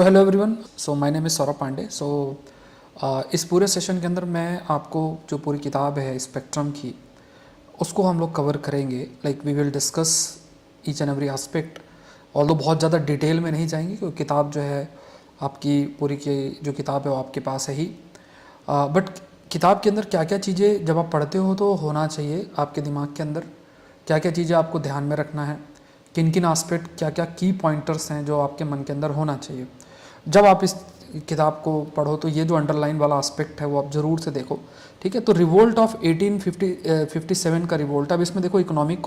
Hello everyone, so my name is Saurabh Pandey. इस पूरे session के अंदर मैं आपको जो पूरी किताब है स्पेक्ट्रम की, उसको हम लोग कवर करेंगे। Like we will discuss each and every aspect. Although बहुत ज़्यादा डिटेल में नहीं जाएंगे क्योंकि किताब जो है आपकी पूरी की जो किताब है वो आपके पास है ही। बट किताब के अंदर क्या क्या चीज़ें जब आप पढ़ते हो तो होना चाहिए आपके दिमाग के अंदर, क्या क्या चीज़ें आपको ध्यान में रखना है, किन किन एस्पेक्ट, क्या क्या की पॉइंटर्स हैं जो आपके मन के अंदर होना चाहिए जब आप इस किताब को पढ़ो। तो ये जो अंडरलाइन वाला एस्पेक्ट है वो आप ज़रूर से देखो, ठीक है। तो रिवोल्ट ऑफ 1857 का रिवोल्ट, अब इसमें देखो इकोनॉमिक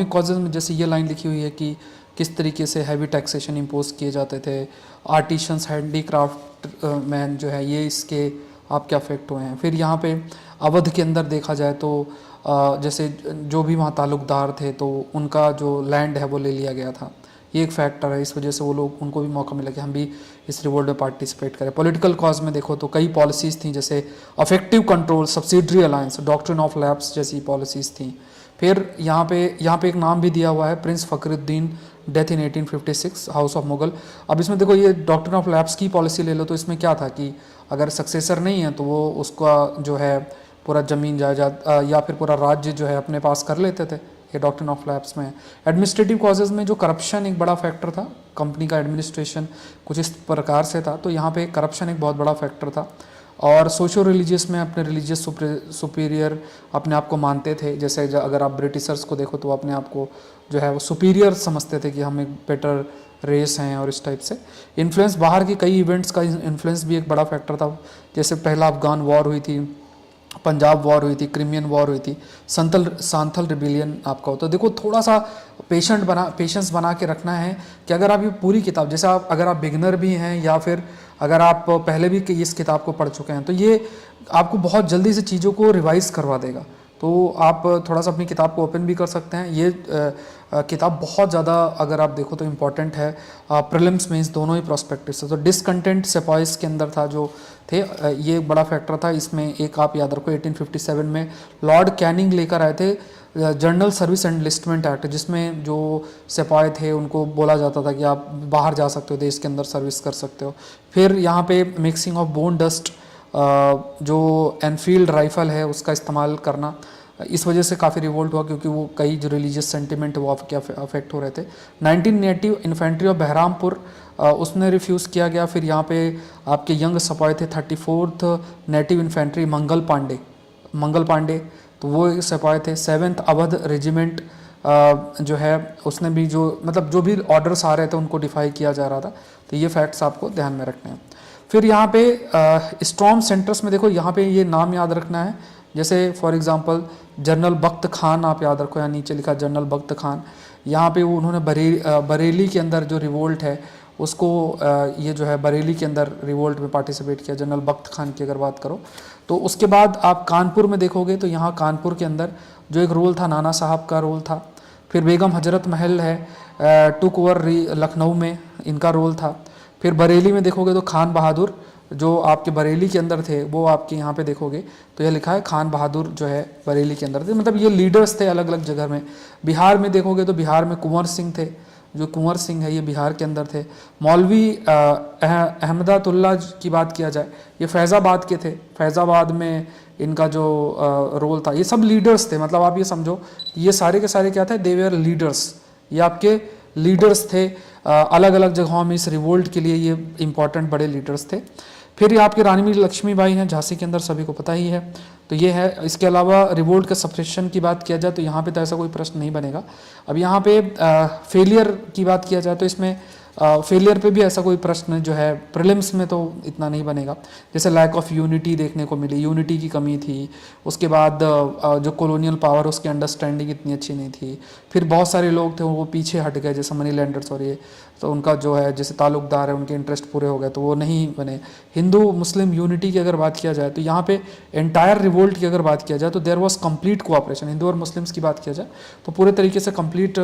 कॉजेज़ में जैसे ये लाइन लिखी हुई है कि किस तरीके से हैवी टैक्सेशन इम्पोज किए जाते थे, आर्टिशंस हैंडीक्राफ्ट मैन जो है ये इसके आपके अफेक्ट हुए हैं। फिर यहाँ पे अवध के अंदर देखा जाए तो जैसे जो भी वहाँ ताल्लुकदार थे तो उनका जो लैंड है वो ले लिया गया था। ये एक फैक्टर है, इस वजह से वो लोग, उनको भी मौका मिला कि हम भी इस रिवोल्ट में पार्टिसिपेट करें। पॉलिटिकल कॉज में देखो तो कई पॉलिसीज़ थी, जैसे affective control, subsidiary alliance, doctrine of lapse जैसी पॉलिसीज़ थी। फिर यहाँ पे एक नाम भी दिया हुआ है, Prince Fakhruddin, death in 1856, house of Mughal. अब इसमें देखो ये डॉक्ट्रिन ऑफ लैप्स की पॉलिसी ले लो तो इसमें क्या था कि अगर सक्सेसर नहीं है तो वो उसका जो है पूरा ज़मीन जायदाद या फिर पूरा राज्य जो है अपने पास कर लेते थे। ये डॉक्ट्रिन ऑफ लैप्स में। एडमिनिस्ट्रेटिव कॉजेज़ में जो करप्शन एक बड़ा फैक्टर था, कंपनी का एडमिनिस्ट्रेशन कुछ इस प्रकार से था, तो यहाँ पे करप्शन एक बहुत बड़ा फैक्टर था। और सोशो रिलीजियस में अपने रिलीजियस सुपीरियर अपने आप को मानते थे। जैसे अगर आप ब्रिटिशर्स को देखो तो अपने आप को जो है वो सुपीरियर समझते थे कि हम एक बेटर रेस हैं और इस टाइप से। इन्फ्लुएंस, बाहर के कई इवेंट्स का इन्फ्लुएंस भी एक बड़ा फैक्टर था। जैसे पहला अफगान वॉर हुई थी, पंजाब वॉर हुई थी, क्रिमियन वॉर हुई थी, सांथल रिबिलियन आपका होता। देखो थोड़ा सा पेशेंस बना के रखना है कि अगर आप ये पूरी किताब, जैसे आप अगर आप बिगनर भी हैं या फिर अगर आप पहले भी इस किताब को पढ़ चुके हैं तो ये आपको बहुत जल्दी से चीज़ों को रिवाइज़ करवा देगा। तो आप थोड़ा सा अपनी किताब को ओपन भी कर सकते हैं। ये किताब बहुत ज़्यादा अगर आप देखो तो इम्पॉर्टेंट है प्रीलिम्स मेंस दोनों ही प्रोस्पेक्टिव से। तो डिसकंटेंट सेपॉइस के अंदर था जो थे, ये एक बड़ा फैक्टर था इसमें। एक आप याद रखो 1857 में लॉर्ड कैनिंग लेकर आए थे जनरल सर्विस एंडलिस्टमेंट एक्ट, जिसमें जो सिपाही थे उनको बोला जाता था कि आप बाहर जा सकते हो, देश के अंदर सर्विस कर सकते हो। फिर यहाँ पे मिक्सिंग ऑफ बोन डस्ट, जो एनफील्ड राइफ़ल है उसका इस्तेमाल करना, इस वजह से काफ़ी रिवोल्ट हुआ क्योंकि वो कई जो रिलीजियस सेंटिमेंट है वो अफेक्ट हो रहे थे। 19 नेटिव इन्फेंट्री ऑफ बहरामपुर, उसने रिफ्यूज़ किया गया। फिर यहाँ पे आपके यंग सिपाही थे 34th native infantry Mangal Pandey, तो वो सिपाही थे। 7th अवध रेजिमेंट जो है उसने भी जो मतलब जो भी ऑर्डर्स आ रहे थे उनको डिफाई किया जा रहा था। तो ये फैक्ट्स आपको ध्यान में रखने हैं। फिर यहाँ पे स्ट्रॉन्ग सेंटर्स में देखो, यहाँ पे ये नाम याद रखना है। जैसे फॉर एग्जांपल जनरल बख्त खान आप याद रखो, यहाँ नीचे लिखा जनरल बख्त खान। यहाँ पे उन्होंने बरेली के अंदर जो रिवोल्ट है उसको ये जो है बरेली के अंदर रिवोल्ट में पार्टिसिपेट किया, जनरल बख्त खान की अगर बात करो तो। उसके बाद आप कानपुर में देखोगे तो यहाँ कानपुर के अंदर जो एक रोल था नाना साहब का रोल था। फिर बेगम हजरत महल है टुक ओवर लखनऊ में, इनका रोल था। फिर बरेली में देखोगे तो खान बहादुर जो आपके बरेली के अंदर थे वो आपके यहाँ पे देखोगे तो यह लिखा है खान बहादुर जो है बरेली के अंदर थे, मतलब ये लीडर्स थे अलग अलग जगह में। बिहार में देखोगे तो बिहार में कुंवर सिंह थे, जो कुंवर सिंह है ये बिहार के अंदर थे। मौलवी अहमदातुल्ला की बात किया जाए, ये फैज़ाबाद के थे, फैज़ाबाद में इनका जो रोल था। ये सब लीडर्स थे, मतलब आप ये समझो ये सारे के सारे क्या थे, दे वेयर लीडर्स, ये आपके लीडर्स थे। अलग अलग जगहों में इस रिवोल्ट के लिए ये इंपॉर्टेंट बड़े लीडर्स थे। फिर ये आपकी रानी लक्ष्मीबाई हैं झांसी के अंदर, सभी को पता ही है, तो ये है। इसके अलावा रिवोल्ट के सप्रेशन की बात किया जाए तो यहाँ पे तो ऐसा कोई प्रश्न नहीं बनेगा। अब यहाँ पे फेलियर की बात किया जाए तो इसमें फेलियर पे भी ऐसा कोई प्रश्न जो है प्रीलिम्स में तो इतना नहीं बनेगा। जैसे लैक ऑफ यूनिटी देखने को मिली, यूनिटी की कमी थी। उसके बाद जो कॉलोनियल पावर उसकी अंडरस्टैंडिंग इतनी अच्छी नहीं थी। फिर बहुत सारे लोग थे वो पीछे हट गए, जैसे मनी लैंडर्स और ये, तो उनका जो है जैसे ताल्लुकदार है उनके इंटरेस्ट पूरे हो गए तो वो नहीं बने। हिंदू मुस्लिम यूनिटी की अगर बात किया जाए तो यहाँ पे एंटायर रिवोल्ट की अगर बात किया जाए तो there was complete cooperation. Hindu और मुस्लिम्स की बात किया जाए तो पूरे तरीके से कंप्लीट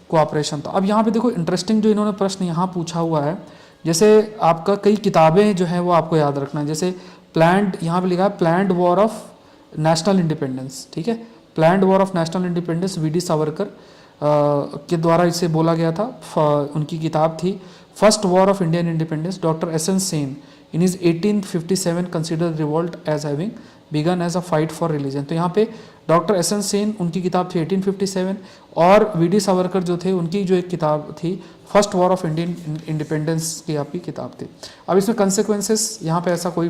कोऑपरेशन था। अब यहाँ पे देखो इंटरेस्टिंग जो इन्होंने प्रश्न यहाँ पूछा हुआ है, जैसे आपका कई किताबें जो है वो आपको याद रखना है। जैसे प्लान्ड, यहाँ पे लिखा है planned war of national independence, ठीक है, planned war of national independence V D Savarkar के द्वारा इसे बोला गया था। उनकी किताब थी first war of Indian independence, doctor S N Sen in is 1857 consider revolt as having begun as a fight for religion. तो यहाँ पे डॉक्टर एस एन सेन उनकी किताब थी 1857, और वी डी सावरकर जो थे उनकी जो एक किताब थी first war of Indian independence की आपकी किताब थी। अब इसमें कंसिक्वेंसेस, यहाँ पे ऐसा कोई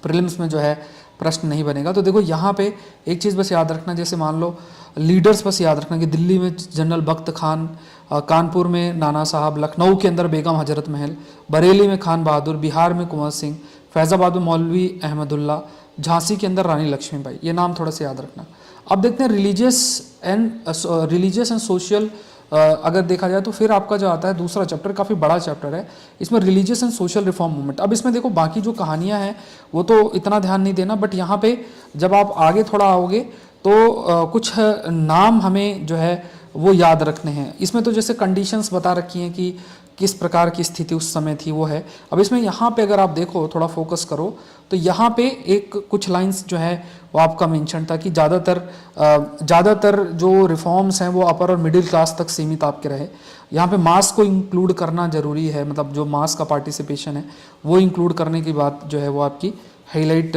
प्रीलिम्स में जो है प्रश्न नहीं बनेगा। तो देखो यहाँ पे एक चीज़ बस याद रखना, जैसे मान लो लीडर्स बस याद रखना कि दिल्ली में जनरल बख्त खान, कानपुर में नाना साहब, लखनऊ के अंदर बेगम हजरत महल, बरेली में खान बहादुर, बिहार में कुंवर सिंह, फैज़ाबाद में मौलवी अहमदुल्ला, झांसी के अंदर रानी लक्ष्मीबाई। ये नाम थोड़ा सा याद रखना। अब देखते हैं रिलीजियस एंड सोशल, अगर देखा जाए तो फिर आपका जो आता है दूसरा चैप्टर, काफ़ी बड़ा चैप्टर है इसमें, religious and social reform movement. अब इसमें देखो बाकी जो कहानियां हैं वो तो इतना ध्यान नहीं देना, बट यहाँ पे जब आप आगे थोड़ा आओगे तो कुछ नाम हमें जो है वो याद रखने हैं। इसमें तो जैसे कंडीशंस बता रखी हैं कि किस प्रकार की स्थिति उस समय थी, वो है। अब इसमें यहाँ पे अगर आप देखो, थोड़ा फोकस करो, तो यहाँ पे एक कुछ लाइंस जो है वो आपका मेंशन था कि ज़्यादातर जो रिफॉर्म्स हैं वो अपर और मिडिल क्लास तक सीमित आपके रहे। यहाँ पे मास को इंक्लूड करना जरूरी है, मतलब जो मास का पार्टिसिपेशन है वो इंक्लूड करने की बात जो है वो आपकी हाईलाइट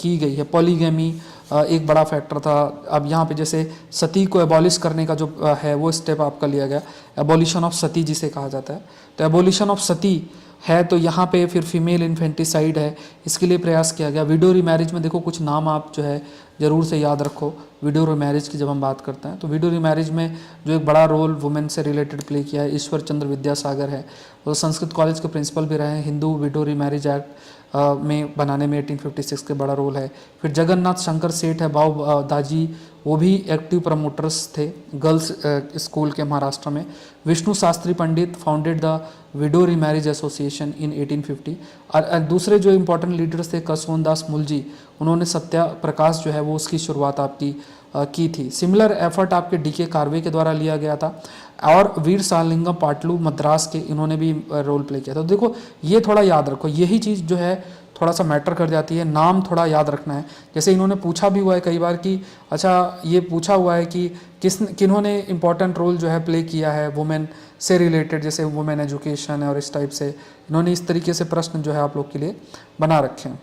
की गई है। पॉलीगैमी एक बड़ा फैक्टर था। अब यहाँ पे जैसे सती को एबॉलिश करने का जो है वो स्टेप आपका लिया गया, एबॉलिशन ऑफ सती जिसे कहा जाता है। तो एबॉलिशन ऑफ सती है, तो यहाँ पे फिर फीमेल इन्फेंटिसाइड है, इसके लिए प्रयास किया गया। विडो रीमैरिज में देखो कुछ नाम आप जो है ज़रूर से याद रखो। विडो रीमैरिज की जब हम बात करते हैं तो विडो रीमैरिज में जो एक बड़ा रोल वुमेन से रिलेटेड प्ले किया है ईश्वर चंद्र विद्यासागर है, वो संस्कृत कॉलेज के प्रिंसिपल भी रहे हैं। हिंदू विडो रीमैरिज एक्ट में बनाने में 1856 के बड़ा रोल है। फिर जगन्नाथ शंकर सेठ है, बाऊ दाजी, वो भी एक्टिव प्रमोटर्स थे गर्ल्स स्कूल के महाराष्ट्र में। Vishnu Shastri Pandit founded the widow remarriage association in 1850। और दूसरे जो इंपॉर्टेंट लीडर्स थे कसोन दास मुलजी, उन्होंने सत्या प्रकाश जो है वो उसकी शुरुआत आपकी की थी। सिमिलर एफर्ट आपके डीके कार्वे के द्वारा लिया गया था, और वीर सालिंगम पाटलू मद्रास के, इन्होंने भी रोल प्ले किया था। तो देखो ये थोड़ा याद रखो, यही चीज़ जो है थोड़ा सा मैटर कर जाती है, नाम थोड़ा याद रखना है। जैसे इन्होंने पूछा भी हुआ है कई बार कि अच्छा ये पूछा हुआ है कि किन्होंने इंपॉर्टेंट रोल जो है प्ले किया है वुमेन से रिलेटेड, जैसे वुमेन एजुकेशन है और इस टाइप से इन्होंने इस तरीके से प्रश्न जो है आप लोग के लिए बना रखे हैं।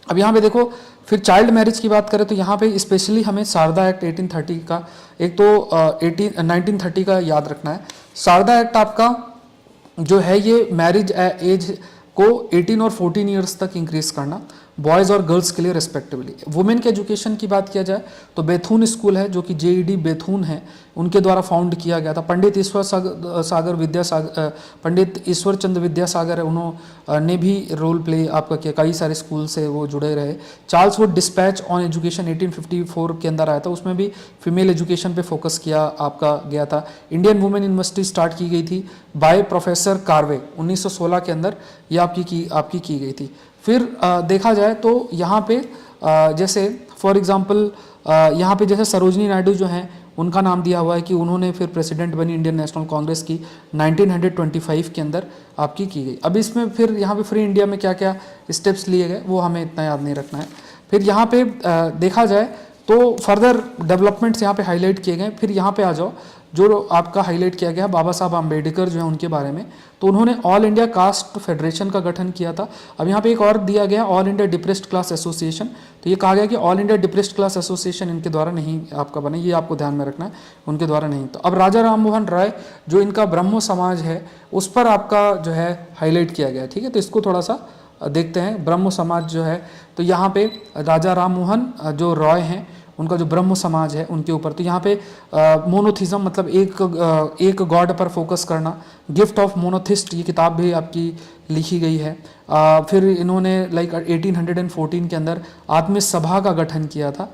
अब यहाँ पे देखो फिर चाइल्ड मैरिज की बात करें तो यहाँ पे स्पेशली हमें शारदा एक्ट 1830 का, एक तो 1930 का याद रखना है। शारदा एक्ट आपका जो है ये मैरिज एज को 18 और 14 ईयर्स तक इंक्रीज करना, बॉयज़ और गर्ल्स के लिए रिस्पेक्टिवली। वुमेन के एजुकेशन की बात किया जाए तो बेथुन स्कूल है जो कि जेईडी बेथुन है, उनके द्वारा फाउंड किया गया था। पंडित ईश्वर चंद्र विद्यासागर है, उन्होंने भी रोल प्ले आपका किया, कई सारे स्कूल से वो जुड़े रहे। Charles Wood dispatch on education 1854 के अंदर आया था, उसमें भी फीमेल एजुकेशन पे फोकस किया आपका गया था। इंडियन वुमेन यूनिवर्सिटी स्टार्ट की गई थी बाय प्रोफेसर कार्वे 1916 के अंदर, ये आपकी की गई थी। फिर देखा जाए तो यहाँ पे जैसे फॉर एग्जांपल यहाँ पे जैसे सरोजनी नायडू जो हैं उनका नाम दिया हुआ है कि उन्होंने फिर प्रेसिडेंट बनी इंडियन नेशनल कांग्रेस की 1925 के अंदर आपकी की गई। अब इसमें फिर यहाँ पे फ्री इंडिया में क्या क्या स्टेप्स लिए गए वो हमें इतना याद नहीं रखना है। फिर यहाँ पे देखा जाए तो फर्दर डेवलपमेंट्स यहाँ पे हाईलाइट किए गए। फिर यहाँ पे आ जाओ, जो आपका हाईलाइट किया गया बाबा साहब आम्बेडकर जो है उनके बारे में, तो उन्होंने ऑल इंडिया कास्ट फेडरेशन का गठन किया था। अब यहाँ पे एक और दिया गया all India depressed class association, तो ये कहा गया कि all India depressed class association इनके द्वारा नहीं आपका बना, ये आपको ध्यान में रखना है, उनके द्वारा नहीं। तो अब राजा राम मोहन राय जो इनका ब्रह्मो समाज है उस पर आपका जो है हाईलाइट किया गया, ठीक है। तो इसको थोड़ा सा देखते हैं। ब्रह्मो समाज जो है तो यहाँ पे राजा राम मोहन जो रॉय हैं उनका जो ब्रह्म समाज है उनके ऊपर, तो यहाँ पे मोनोथिज्म मतलब एक गॉड पर फोकस करना, गिफ्ट ऑफ मोनोथिस्ट ये किताब भी आपकी लिखी गई है। फिर इन्होंने लाइक 1814 के अंदर आत्मीय सभा का गठन किया था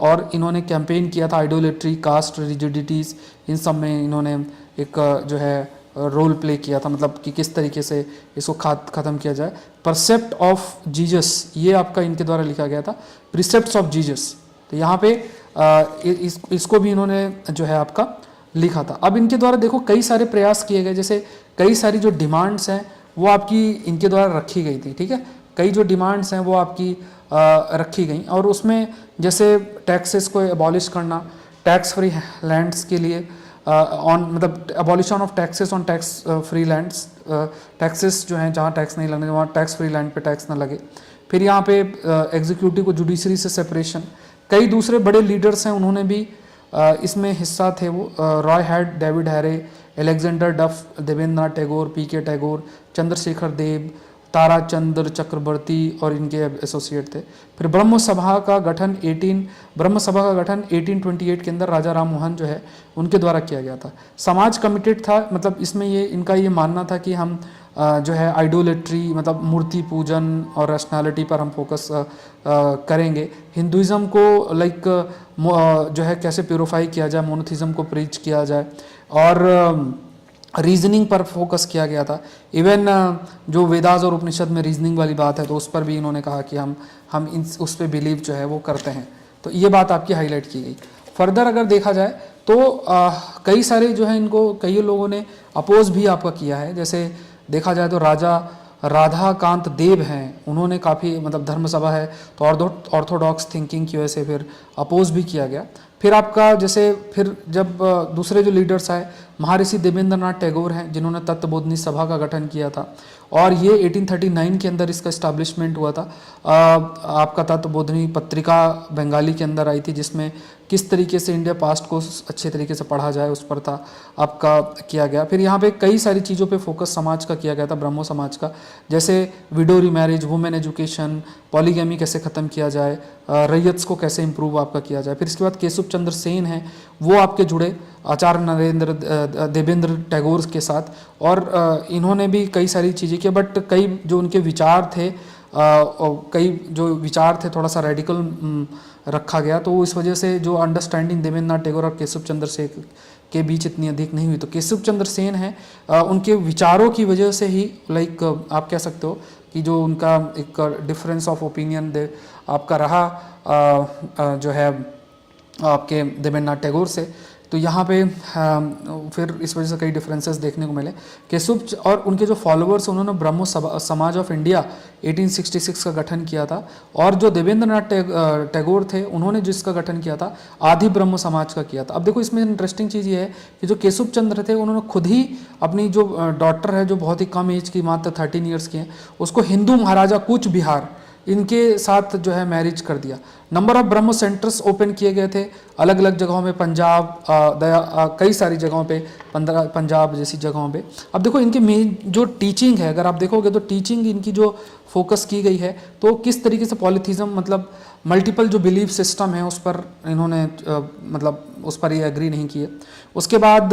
और इन्होंने कैंपेन किया था आइडोलेट्री, कास्ट रिजिडिटीज़, इन सब में इन्होंने एक जो है रोल प्ले किया था, मतलब कि किस तरीके से इसको ख़त्म किया जाए। परसेप्ट ऑफ जीसस ये आपका इनके द्वारा लिखा गया था, प्रिसेप्ट्स ऑफ जीसस, तो यहाँ पे इसको भी इन्होंने जो है आपका लिखा था। अब इनके द्वारा देखो कई सारे प्रयास किए गए, जैसे कई सारी जो डिमांड्स हैं वो आपकी इनके द्वारा रखी गई थी, ठीक है। कई जो डिमांड्स हैं वो आपकी रखी गई और उसमें जैसे टैक्सेस को एबॉलिश करना, टैक्स फ्री लैंड्स के लिए ऑन मतलब abolition of taxes on tax free lands, taxes जो हैं जहाँ टैक्स नहीं लगने वहाँ टैक्स फ्री लैंड पे टैक्स ना लगे। फिर यहाँ पे एग्जीक्यूटिव को जुडिशरी से सेपरेशन। कई दूसरे बड़े लीडर्स हैं उन्होंने भी इसमें हिस्सा थे। वो रॉय हैड, डेविड हैरे, एलेक्जेंडर डफ, देवेंद्रनाथ टैगोर, पी.के. टैगोर, चंद्रशेखर देव, ताराचंद्र चक्रवर्ती और इनके एसोसिएट थे। फिर ब्रह्म सभा का गठन 1828 के अंदर राजा राम मोहन जो है उनके द्वारा किया गया था। समाज कमिटेड था, मतलब इसमें ये इनका ये मानना था कि हम जो है आइडोलेट्री मतलब मूर्ति पूजन और रैशनैलिटी पर हम फोकस करेंगे। हिंदुइज्म को लाइक जो है कैसे प्योरीफाई किया जाए, मोनोथिज्म को प्रीच किया जाए और रीजनिंग पर फोकस किया गया था। इवन जो वेदास और उपनिषद में रीजनिंग वाली बात है तो उस पर भी इन्होंने कहा कि हम उस पर बिलीव जो है वो करते हैं। तो ये बात आपकी हाईलाइट की गई। फर्दर अगर देखा जाए तो कई सारे जो है इनको कई लोगों ने अपोज भी आपका किया है। जैसे देखा जाए तो राजा राधाकांत देव हैं, उन्होंने काफ़ी मतलब धर्म सभा है तो ऑर्थोडॉक्स थिंकिंग की वजह से फिर अपोज भी किया गया। फिर आपका जैसे फिर जब दूसरे जो लीडर्स आए, महर्षि देवेंद्रनाथ टैगोर हैं जिन्होंने तत्वबोधिनी सभा का गठन किया था और ये 1839 के अंदर इसका इस्टेब्लिशमेंट हुआ था। आपका तत्वबोधिनी पत्रिका बंगाली के अंदर आई थी जिसमें किस तरीके से इंडिया पास्ट को अच्छे तरीके से पढ़ा जाए उस पर था आपका किया गया। फिर यहाँ पे कई सारी चीज़ों पे फोकस समाज का किया गया था, ब्रह्मो समाज का, जैसे window remarriage, women education, polygamy कैसे ख़त्म किया जाए, रैयत्स को कैसे इंप्रूव आपका किया जाए। फिर इसके बाद केशव चंद्र सेन हैं, वो आपके जुड़े आचार्य नरेंद्र देवेंद्र टैगोर के साथ और इन्होंने भी कई सारी चीज़ें की। बट कई जो उनके विचार थे कई जो विचार थे थोड़ा सा रेडिकल रखा गया, तो इस वजह से जो अंडरस्टैंडिंग देवेंद्रनाथ टैगोर और केशव चंद्र सेन के बीच इतनी अधिक नहीं हुई। तो केशव चंद्र सेन है उनके विचारों की वजह से ही लाइक आप कह सकते हो कि जो उनका एक डिफरेंस ऑफ ओपिनियन आपका रहा जो है आपके देवेंद्रनाथ टैगोर से, तो यहाँ पे फिर इस वजह से कई डिफरेंसेस देखने को मिले। केशव और उनके जो फॉलोअर्स उन्होंने ब्रह्मो समाज ऑफ इंडिया 1866 का गठन किया था और जो देवेंद्रनाथ टैगोर थे उन्होंने जिसका गठन किया था आदि ब्रह्म समाज का किया था। अब देखो इसमें इंटरेस्टिंग चीज़ ये है कि जो केशव चंद्र थे उन्होंने खुद ही अपनी जो डॉटर है जो बहुत ही कम एज की मात्र 13 ईयर्स की है उसको हिंदू महाराजा कूच बिहार इनके साथ जो है मैरिज कर दिया। Number of Brahmo centres open किए गए थे अलग अलग जगहों में, पंजाब कई सारी जगहों पे, पंजाब जैसी जगहों पे। अब देखो इनकी मेन जो टीचिंग है अगर आप देखोगे तो टीचिंग इनकी जो फोकस की गई है तो किस तरीके से पॉलीथिज्म मतलब मल्टीपल जो बिलीफ सिस्टम है उस पर इन्होंने मतलब उस पर ये एग्री नहीं किए। उसके बाद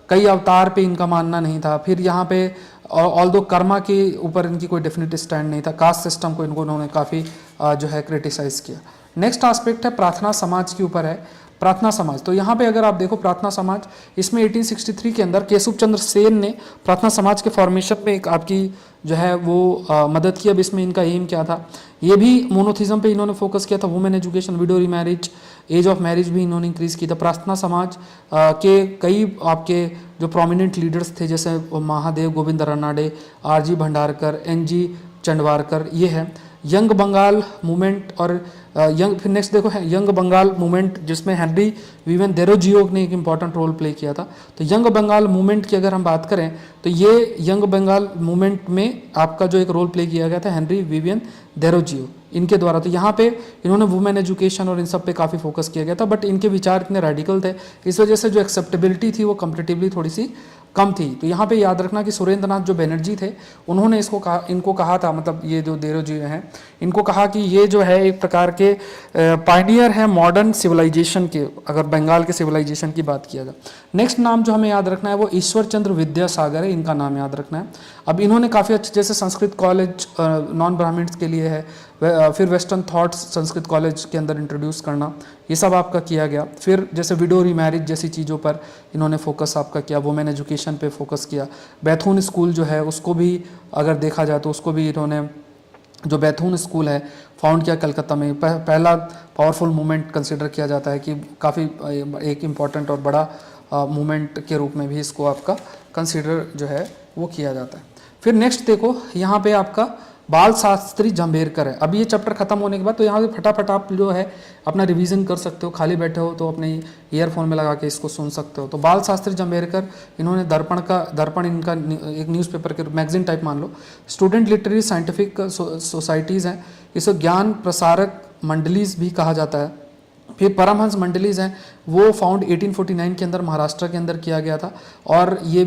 कई अवतार पे इनका मानना नहीं था। फिर यहाँ पे ऑल्दो कर्मा के ऊपर इनकी कोई डेफिनेट स्टैंड नहीं था। कास्ट सिस्टम को इन्होंने काफ़ी जो है क्रिटिसाइज़ किया। नेक्स्ट एस्पेक्ट है प्रार्थना समाज के ऊपर है। प्रार्थना समाज, तो यहाँ पे अगर आप देखो प्रार्थना समाज इसमें 1863 के अंदर केशव चंद्र सेन ने प्रार्थना समाज के फॉर्मेशन में एक आपकी जो है वो मदद की। अब इसमें इनका एम क्या था, ये भी मोनोथिज्म पे इन्होंने फोकस किया था। Women education, widow remarriage, age of marriage भी इन्होंने इंक्रीज की था। प्रार्थना समाज के कई आपके जो प्रोमिनेंट लीडर्स थे जैसे महादेव गोविंद रानाडे, आर.जी. भंडारकर, एन.जी. चंडवारकर, ये है। यंग बंगाल मूवमेंट और फिर नेक्स्ट देखो है यंग बंगाल मूवमेंट जिसमें हेनरी विवियन देरोजियो ने एक इंपॉर्टेंट रोल प्ले किया था। तो यंग बंगाल मूवमेंट की अगर हम बात करें तो ये यंग बंगाल मूवमेंट में आपका जो एक रोल प्ले किया गया था हेनरी विवियन देरोजियो इनके द्वारा। तो यहाँ पे इन्होंने वुमेन एजुकेशन और इन सब पे काफ़ी फोकस किया गया था। बट इनके विचार इतने रेडिकल थे इस वजह से जो एक्सेप्टेबिलिटी थी वो कंपेरेटिवली थोड़ी सी कम थी। तो यहाँ पे याद रखना कि सुरेंद्रनाथ जो बनर्जी थे उन्होंने इनको कहा था, मतलब ये जो देरोजी हैं इनको कहा कि ये जो है एक प्रकार के पायनियर है मॉडर्न सिविलाइजेशन के, अगर बंगाल के सिविलाइजेशन की बात किया जाए। नेक्स्ट नाम जो हमें याद रखना है वो ईश्वर चंद्र विद्यासागर है, इनका नाम याद रखना है। अब इन्होंने काफ़ी अच्छे जैसे संस्कृत कॉलेज नॉन ब्राह्मण्स के लिए है, फिर वेस्टर्न थॉट्स संस्कृत कॉलेज के अंदर इंट्रोड्यूस करना, ये सब आपका किया गया। फिर जैसे विडो रीमैरिज जैसी चीज़ों पर इन्होंने फोकस आपका किया, वुमेन एजुकेशन पे फोकस किया। बैथून स्कूल जो है उसको भी अगर देखा जाए तो उसको भी इन्होंने जो बैथून स्कूल है फाउंड किया कलकत्ता में। पहला पावरफुल मूवमेंट कंसिडर किया जाता है कि काफ़ी एक इम्पॉर्टेंट और बड़ा मूवमेंट के रूप में भी इसको आपका कंसिडर जो है वो किया जाता है। फिर नेक्स्ट देखो यहाँ पे आपका बाल शास्त्री जंभेरकर है। अब ये चैप्टर खत्म होने के बाद तो यहाँ से फटाफट आप जो है अपना रिवीजन कर सकते हो, खाली बैठे हो तो अपने ईयरफोन में लगा के इसको सुन सकते हो। तो बाल शास्त्री जंभेरकर, इन्होंने दर्पण इनका एक न्यूज़पेपर के मैगजीन टाइप मान लो। स्टूडेंट लिटरेरी साइंटिफिक सोसाइटीज़ हैं, इसको ज्ञान प्रसारक मंडलीज भी कहा जाता है। फिर परमहंस मंडलीज हैं, वो फाउंड 1849 के अंदर महाराष्ट्र के अंदर किया गया था। और ये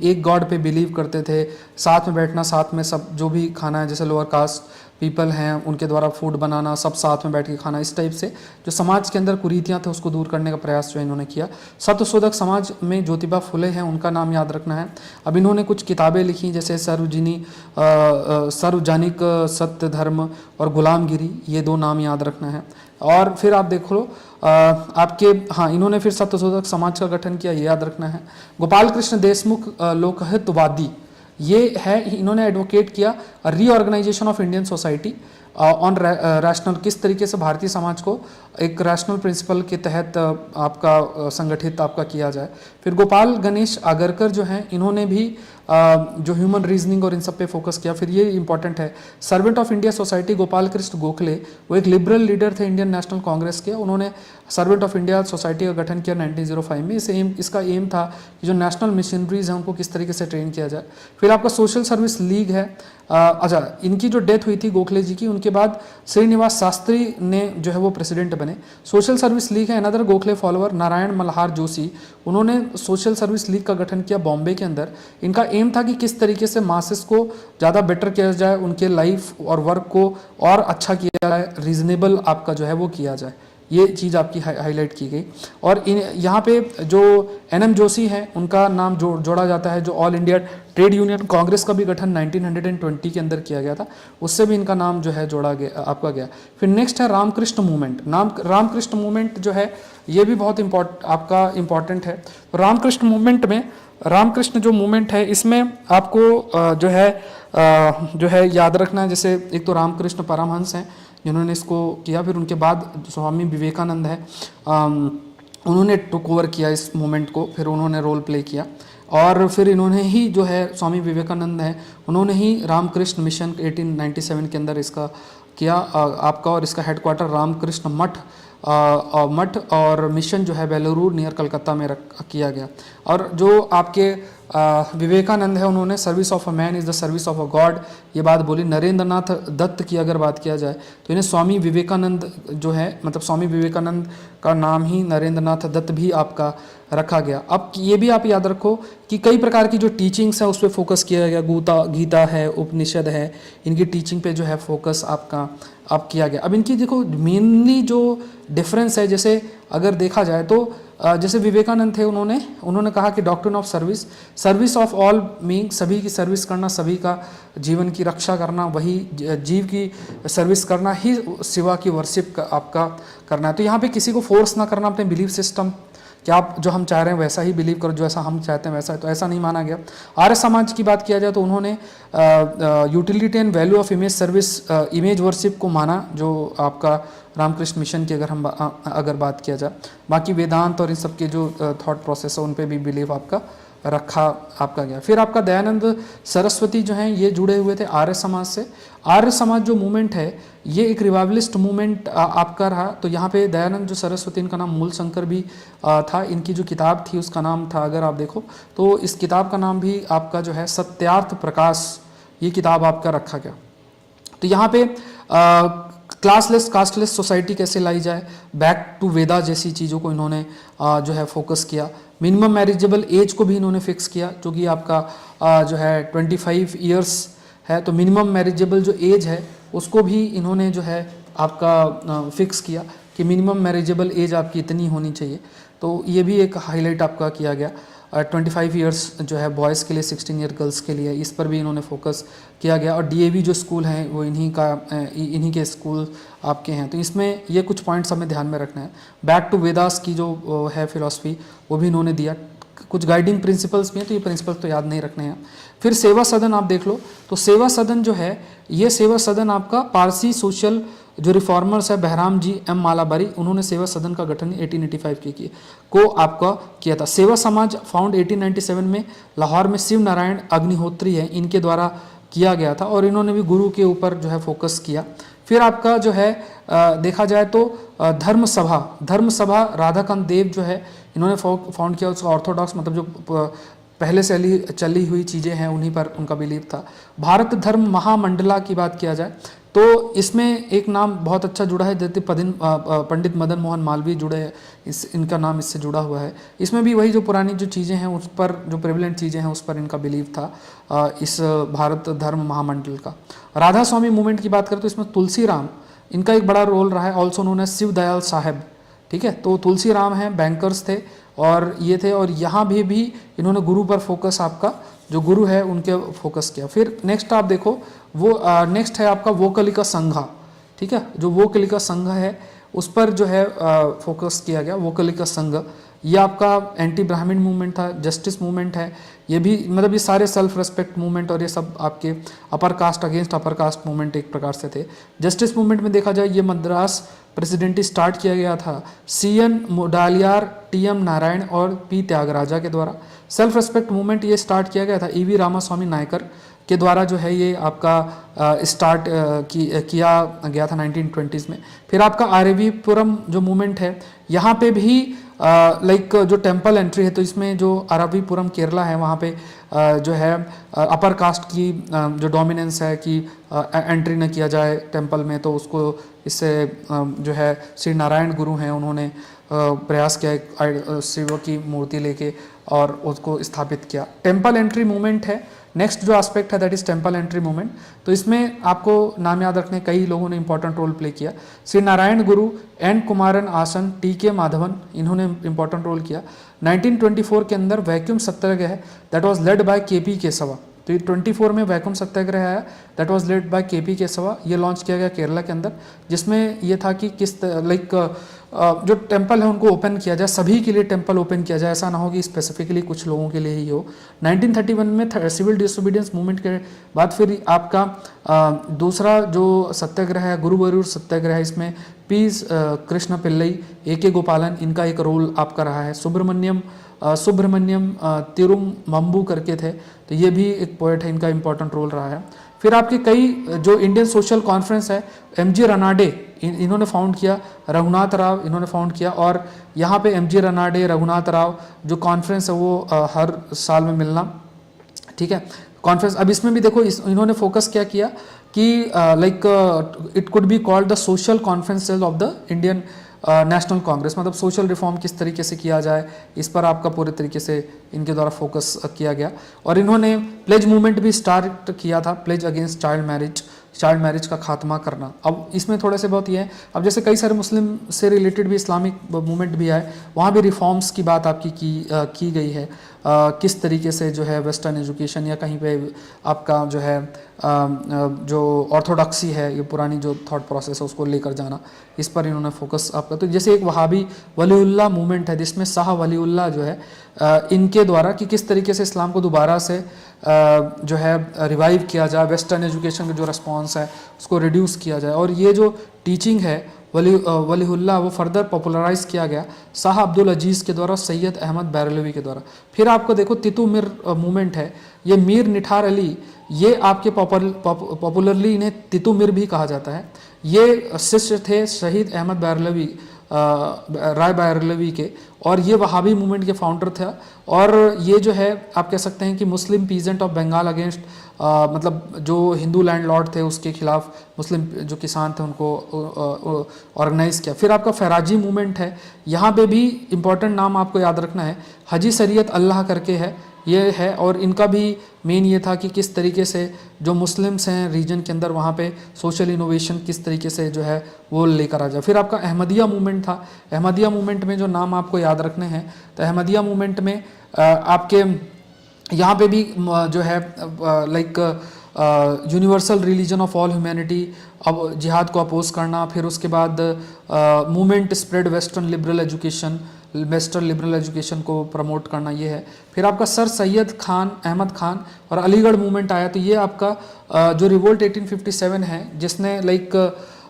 एक गॉड पे बिलीव करते थे, साथ में बैठना, साथ में सब जो भी खाना है, जैसे लोअर कास्ट पीपल हैं उनके द्वारा फूड बनाना, सब साथ में बैठ के खाना, इस टाइप से जो समाज के अंदर कुरीतियाँ थे उसको दूर करने का प्रयास जो इन्होंने किया। सत्यशोधक समाज में ज्योतिबा फुले हैं, उनका नाम याद रखना है। अब इन्होंने कुछ किताबें लिखी जैसे सार्वजनिक सत्य धर्म और गुलामगिरी, ये 2 नाम याद रखना है। और फिर आप देख लो आपके, हाँ, इन्होंने फिर सत्यशोधक समाज का गठन किया, ये याद रखना है। गोपाल कृष्ण देशमुख लोकहितवादी, ये है, इन्होंने एडवोकेट किया reorganisation of Indian society on rational, किस तरीके से भारतीय समाज को एक रैशनल प्रिंसिपल के तहत आपका संगठित आपका किया जाए। फिर गोपाल गणेश आगरकर जो हैं, इन्होंने भी जो ह्यूमन रीजनिंग और इन सब पे फोकस किया। फिर ये इंपॉर्टेंट है, servant of India society Gopal Krishna Gokhale, वो एक लिबरल लीडर थे इंडियन नेशनल कांग्रेस के, उन्होंने सर्वेंट ऑफ इंडिया सोसाइटी का गठन किया 1905 में। इसका एम था कि जो नेशनल मिशनरीज हैं उनको किस तरीके से ट्रेन किया जाए। फिर आपका सोशल सर्विस लीग है, अच्छा, इनकी जो डेथ हुई थी गोखले जी की, उनके बाद श्रीनिवास शास्त्री ने जो है वो प्रेसिडेंट बने। सोशल सर्विस लीग है, अनदर गोखले फॉलोअर नारायण मल्हार जोशी, उन्होंने सोशल सर्विस लीग का गठन किया बॉम्बे के अंदर। इनका एम था कि किस तरीके से मासेस को ज़्यादा बेटर किया जाए, उनके लाइफ और वर्क को और अच्छा किया जाए, रीजनेबल आपका जो है वो किया जाए, ये चीज़ आपकी हाईलाइट की गई। और यहाँ पे जो NM जोशी हैं, उनका नाम जोड़ा जाता है, जो all India trade union Congress का भी गठन 1920 के अंदर किया गया था, उससे भी इनका नाम जो है जोड़ा गया आपका गया। फिर नेक्स्ट है रामकृष्ण मूवमेंट। रामकृष्ण मूवमेंट जो है ये भी बहुत आपका इम्पॉर्टेंट है। रामकृष्ण मूवमेंट में, रामकृष्ण जो मूवमेंट है इसमें आपको जो है याद रखना है, जैसे एक तो रामकृष्ण परमहंस हैं जिन्होंने इसको किया, फिर उनके बाद स्वामी विवेकानंद है, उन्होंने टुक ओवर किया इस मूवमेंट को, फिर उन्होंने रोल प्ले किया। और फिर इन्होंने ही जो है स्वामी विवेकानंद है, उन्होंने ही रामकृष्ण मिशन 1897 के अंदर इसका किया आपका, और इसका हेडक्वार्टर रामकृष्ण मठ और मिशन जो है बेलूरू नियर कलकत्ता में किया गया। और जो आपके विवेकानंद है, उन्होंने service of a man is the service of a God, ये बात बोली। नरेंद्र नाथ दत्त की अगर बात किया जाए तो इन्हें स्वामी विवेकानंद जो है, मतलब स्वामी विवेकानंद का नाम ही नरेंद्र नाथ दत्त भी आपका रखा गया। अब ये भी आप याद रखो कि कई प्रकार की जो टीचिंग्स है उस पर फोकस किया गया, गीता है, उपनिषद है, इनकी टीचिंग पे जो है फोकस आप किया गया। अब इनकी देखो मेनली जो डिफरेंस है, जैसे अगर देखा जाए तो जैसे विवेकानंद थे, उन्होंने कहा कि doctrine of service of all मीइंग, सभी की सर्विस करना, सभी का जीवन की रक्षा करना, वही जीव की सर्विस करना ही शिवा की वर्शिप आपका करना है। तो यहाँ पे किसी को फोर्स ना करना अपने बिलीफ सिस्टम कि आप जो हम चाह रहे हैं वैसा ही बिलीव करो, जो ऐसा हम चाहते हैं वैसा है, तो ऐसा नहीं माना गया। आर्य समाज की बात किया जाए तो उन्होंने utility and value of image service, image worship को माना, जो आपका रामकृष्ण मिशन की अगर बात किया जाए। बाकी वेदांत और इन सब के जो थॉट प्रोसेस है उन पे भी बिलीव आपका रखा आपका गया। फिर आपका दयानंद सरस्वती जो हैं ये जुड़े हुए थे आर्य समाज से। आर्य समाज जो मूवमेंट है ये एक रिवाइवलिस्ट मूवमेंट आपका रहा। तो यहाँ पे दयानंद जो सरस्वती, इनका नाम मूल शंकर भी था। इनकी जो किताब थी उसका नाम था, अगर आप देखो तो इस किताब का नाम भी आपका जो है सत्यार्थ प्रकाश, ये किताब आपका रखा गया। तो यहाँ पे क्लासलेस कास्टलेस सोसाइटी कैसे लाई जाए, बैक टू वेदा जैसी चीज़ों को इन्होंने जो है फोकस किया। मिनिमम मैरिजेबल एज को भी इन्होंने फिक्स किया, जो कि आपका जो है 25 ईयर्स है। तो मिनिमम मैरिजेबल जो एज है उसको भी इन्होंने जो है आपका फिक्स किया कि मिनिमम मैरिजेबल एज आपकी इतनी होनी चाहिए। तो ये भी एक हाईलाइट आपका किया गया। 25 ईयर्स जो है बॉयज़ के लिए, 16 ईयर गर्ल्स के लिए, इस पर भी इन्होंने फोकस किया गया। और डीएवी जो स्कूल हैं वो इन्हीं के स्कूल आपके हैं। तो इसमें ये कुछ पॉइंट्स हमें ध्यान में रखना है। बैक टू वेदास की जो है फिलॉसफी वो भी इन्होंने दिया। कुछ गाइडिंग प्रिंसिपल्स भी हैं, तो ये प्रिंसिपल्स तो याद नहीं रखने हैं। फिर सेवा सदन आप देख लो, तो सेवा सदन जो है ये सेवा सदन आपका पारसी सोशल जो रिफॉर्मर्स है बहराम जी एम मालाबारी, उन्होंने सेवा सदन का गठन 1885 को आपका किया था। सेवा समाज फाउंड 1897 में लाहौर में शिव नारायण अग्निहोत्री है, इनके द्वारा किया गया था और इन्होंने भी गुरु के ऊपर जो है फोकस किया। फिर आपका जो है देखा जाए तो धर्म सभा राधाकांत देव जो है इन्होंने फाउंड किया। उसका ऑर्थोडॉक्स मतलब जो पहले से चली हुई चीज़ें हैं उन्हीं पर उनका बिलीव था। भारत धर्म महामंडला की बात किया जाए तो इसमें एक नाम बहुत अच्छा जुड़ा है, जैसे पंडित मदन मोहन मालवीय जुड़े हैं, इनका नाम इससे जुड़ा हुआ है। इसमें भी वही जो पुरानी जो चीज़ें हैं उस पर, जो प्रेवलेंट चीज़ें हैं उस पर इनका बिलीव था इस भारत धर्म महामंडल का। राधा स्वामी मूवमेंट की बात करें तो इसमें तुलसी राम इनका एक बड़ा रोल रहा है, also known as Shiv Dayal Saheb. ठीक है, तो तुलसी राम हैं, बैंकर्स थे और ये थे, और यहाँ भी इन्होंने गुरु पर फोकस, आपका जो गुरु है उनके फोकस किया। फिर नेक्स्ट आप देखो वो नेक्स्ट है आपका वोकलिका संघा। ठीक है, जो वोकलिका संघ है उस पर जो है फोकस किया गया। वोकलिका संघ ये आपका एंटी ब्राह्मण मूवमेंट था, जस्टिस मूवमेंट है, ये भी मतलब ये सारे सेल्फ रेस्पेक्ट मूवमेंट और ये सब आपके upper caste against upper caste movement एक प्रकार से थे। जस्टिस मूवमेंट में देखा जाए ये मद्रास प्रेसिडेंटी स्टार्ट किया गया था CN मुडालियार, TM नारायण और P त्यागराजा के द्वारा। सेल्फ रेस्पेक्ट मूवमेंट ये स्टार्ट किया गया था EV रामास्वामी नायकर के द्वारा जो है ये आपका स्टार्ट किया गया था 1920s में। फिर आपका आरवीपुरम जो मूवमेंट है यहाँ पे भी लाइक जो टेम्पल एंट्री है, तो इसमें जो आरवीपुरम केरला है वहाँ पे जो है अपर कास्ट की जो डोमिनेंस है कि एंट्री न किया जाए टेम्पल में, तो उसको इससे जो है श्री नारायण गुरु हैं उन्होंने प्रयास किया एक शिव की मूर्ति लेके और उसको स्थापित किया। टेम्पल एंट्री मूवमेंट है नेक्स्ट जो एस्पेक्ट है, that is temple entry movement. तो इसमें आपको नाम याद रखने कई लोगों ने इंपॉर्टेंट रोल प्ले किया। श्री नारायण गुरु, N कुमारन आसन, TK माधवन, इन्होंने इंपॉर्टेंट रोल किया। 1924 के अंदर vacuum Satyagraha that was led by KP केशवा। तो ये 24 में वैक्यूम सत्याग्रह आया that was led by KP केशवा, ये लॉन्च किया गया केरला के अंदर, जिसमें ये था कि किस लाइक जो टेम्पल है उनको ओपन किया जाए, सभी के लिए टेम्पल ओपन किया जाए, ऐसा ना हो कि स्पेसिफिकली कुछ लोगों के लिए ही हो। 1931 में सिविल डिसोबीडियंस मूवमेंट के बाद फिर आपका दूसरा जो सत्याग्रह है गुरुवरुर सत्याग्रह है, इसमें P कृष्ण पिल्लई, AK गोपालन, इनका एक रोल आपका रहा है। सुब्रमण्यम तिरुमंबू करके थे, तो ये भी एक पोएट है, इनका इंपॉर्टेंट रोल रहा है। फिर आपके कई जो इंडियन सोशल कॉन्फ्रेंस है MG रनाडे इन्होंने फाउंड किया, रघुनाथ राव इन्होंने फाउंड किया, और यहाँ पे MG रनाडे, रघुनाथ राव जो कॉन्फ्रेंस है वो हर साल में मिलना। ठीक है, कॉन्फ्रेंस। अब इसमें भी देखो इन्होंने फोकस क्या किया कि like it could be called the social conferences of the Indian National Congress, मतलब सोशल रिफॉर्म किस तरीके से किया जाए इस पर आपका पूरे तरीके से इनके द्वारा फोकस किया गया। और इन्होंने प्लेज मूवमेंट भी स्टार्ट किया था, प्लेज अगेंस्ट चाइल्ड मैरिज का खात्मा करना। अब इसमें थोड़े से बहुत ये है, अब जैसे कई सारे मुस्लिम से रिलेटेड भी इस्लामिक मूवमेंट भी आए, वहाँ भी रिफॉर्म्स की बात आपकी की गई है, किस तरीके से जो है वेस्टर्न एजुकेशन या कहीं पे आपका जो है जो ऑर्थोडॉक्सी है, ये पुरानी जो थॉट प्रोसेस है उसको लेकर जाना, इस पर इन्होंने फोकस आपका। तो जैसे एक वहाबी वलीउल्लाह मूवमेंट है जिसमें शाह वलीउल्लाह जो है इनके द्वारा कि किस तरीके से इस्लाम को दोबारा से जो है रिवाइव किया जाए, वेस्टर्न एजुकेशन का जो रिस्पॉन्स है उसको रिड्यूस किया जाए, और ये जो टीचिंग है वलीउल्लाह वो फर्दर पॉपुलराइज किया गया शाह अब्दुल अजीज़ के द्वारा, सैयद अहमद बैरलवी के द्वारा। फिर आपको देखो तितु मिर मूवमेंट है, ये मीर निठार अली, ये आपके पॉपुलरली इन्हें तितु मिर भी कहा जाता है। ये शिष्य थे शहीद अहमद बैरलवी राय बैरलवी के, और ये वहाबी मूवमेंट के फाउंडर थे। और ये जो है आप कह सकते हैं कि मुस्लिम पीजेंट ऑफ बंगाल अगेंस्ट मतलब जो हिंदू लैंडलॉर्ड थे उसके खिलाफ मुस्लिम जो किसान थे उनको ऑर्गेनाइज किया। फिर आपका फैराजी मूवमेंट है, यहाँ पे भी इम्पोर्टेंट नाम आपको याद रखना है, हाजी शरीयत अल्लाह करके है ये है, और इनका भी मेन ये था कि किस तरीके से जो मुस्लिम्स हैं रीजन के अंदर वहाँ पे सोशल इनोवेशन किस तरीके से जो है वो लेकर आ जाए। फिर आपका अहमदिया मूवमेंट था, अहमदिया मूवमेंट में जो नाम आपको याद रखने हैं, तो अहमदिया मूवमेंट में आपके यहाँ पे भी जो है like universal religion of all humanity, अब जिहाद को अपोज करना। फिर उसके बाद movement spread western liberal education को प्रमोट करना, ये है। फिर आपका सर सैयद खान अहमद खान और अलीगढ़ मूवमेंट आया, तो ये आपका जो रिवोल्ट 1857 है जिसने लाइक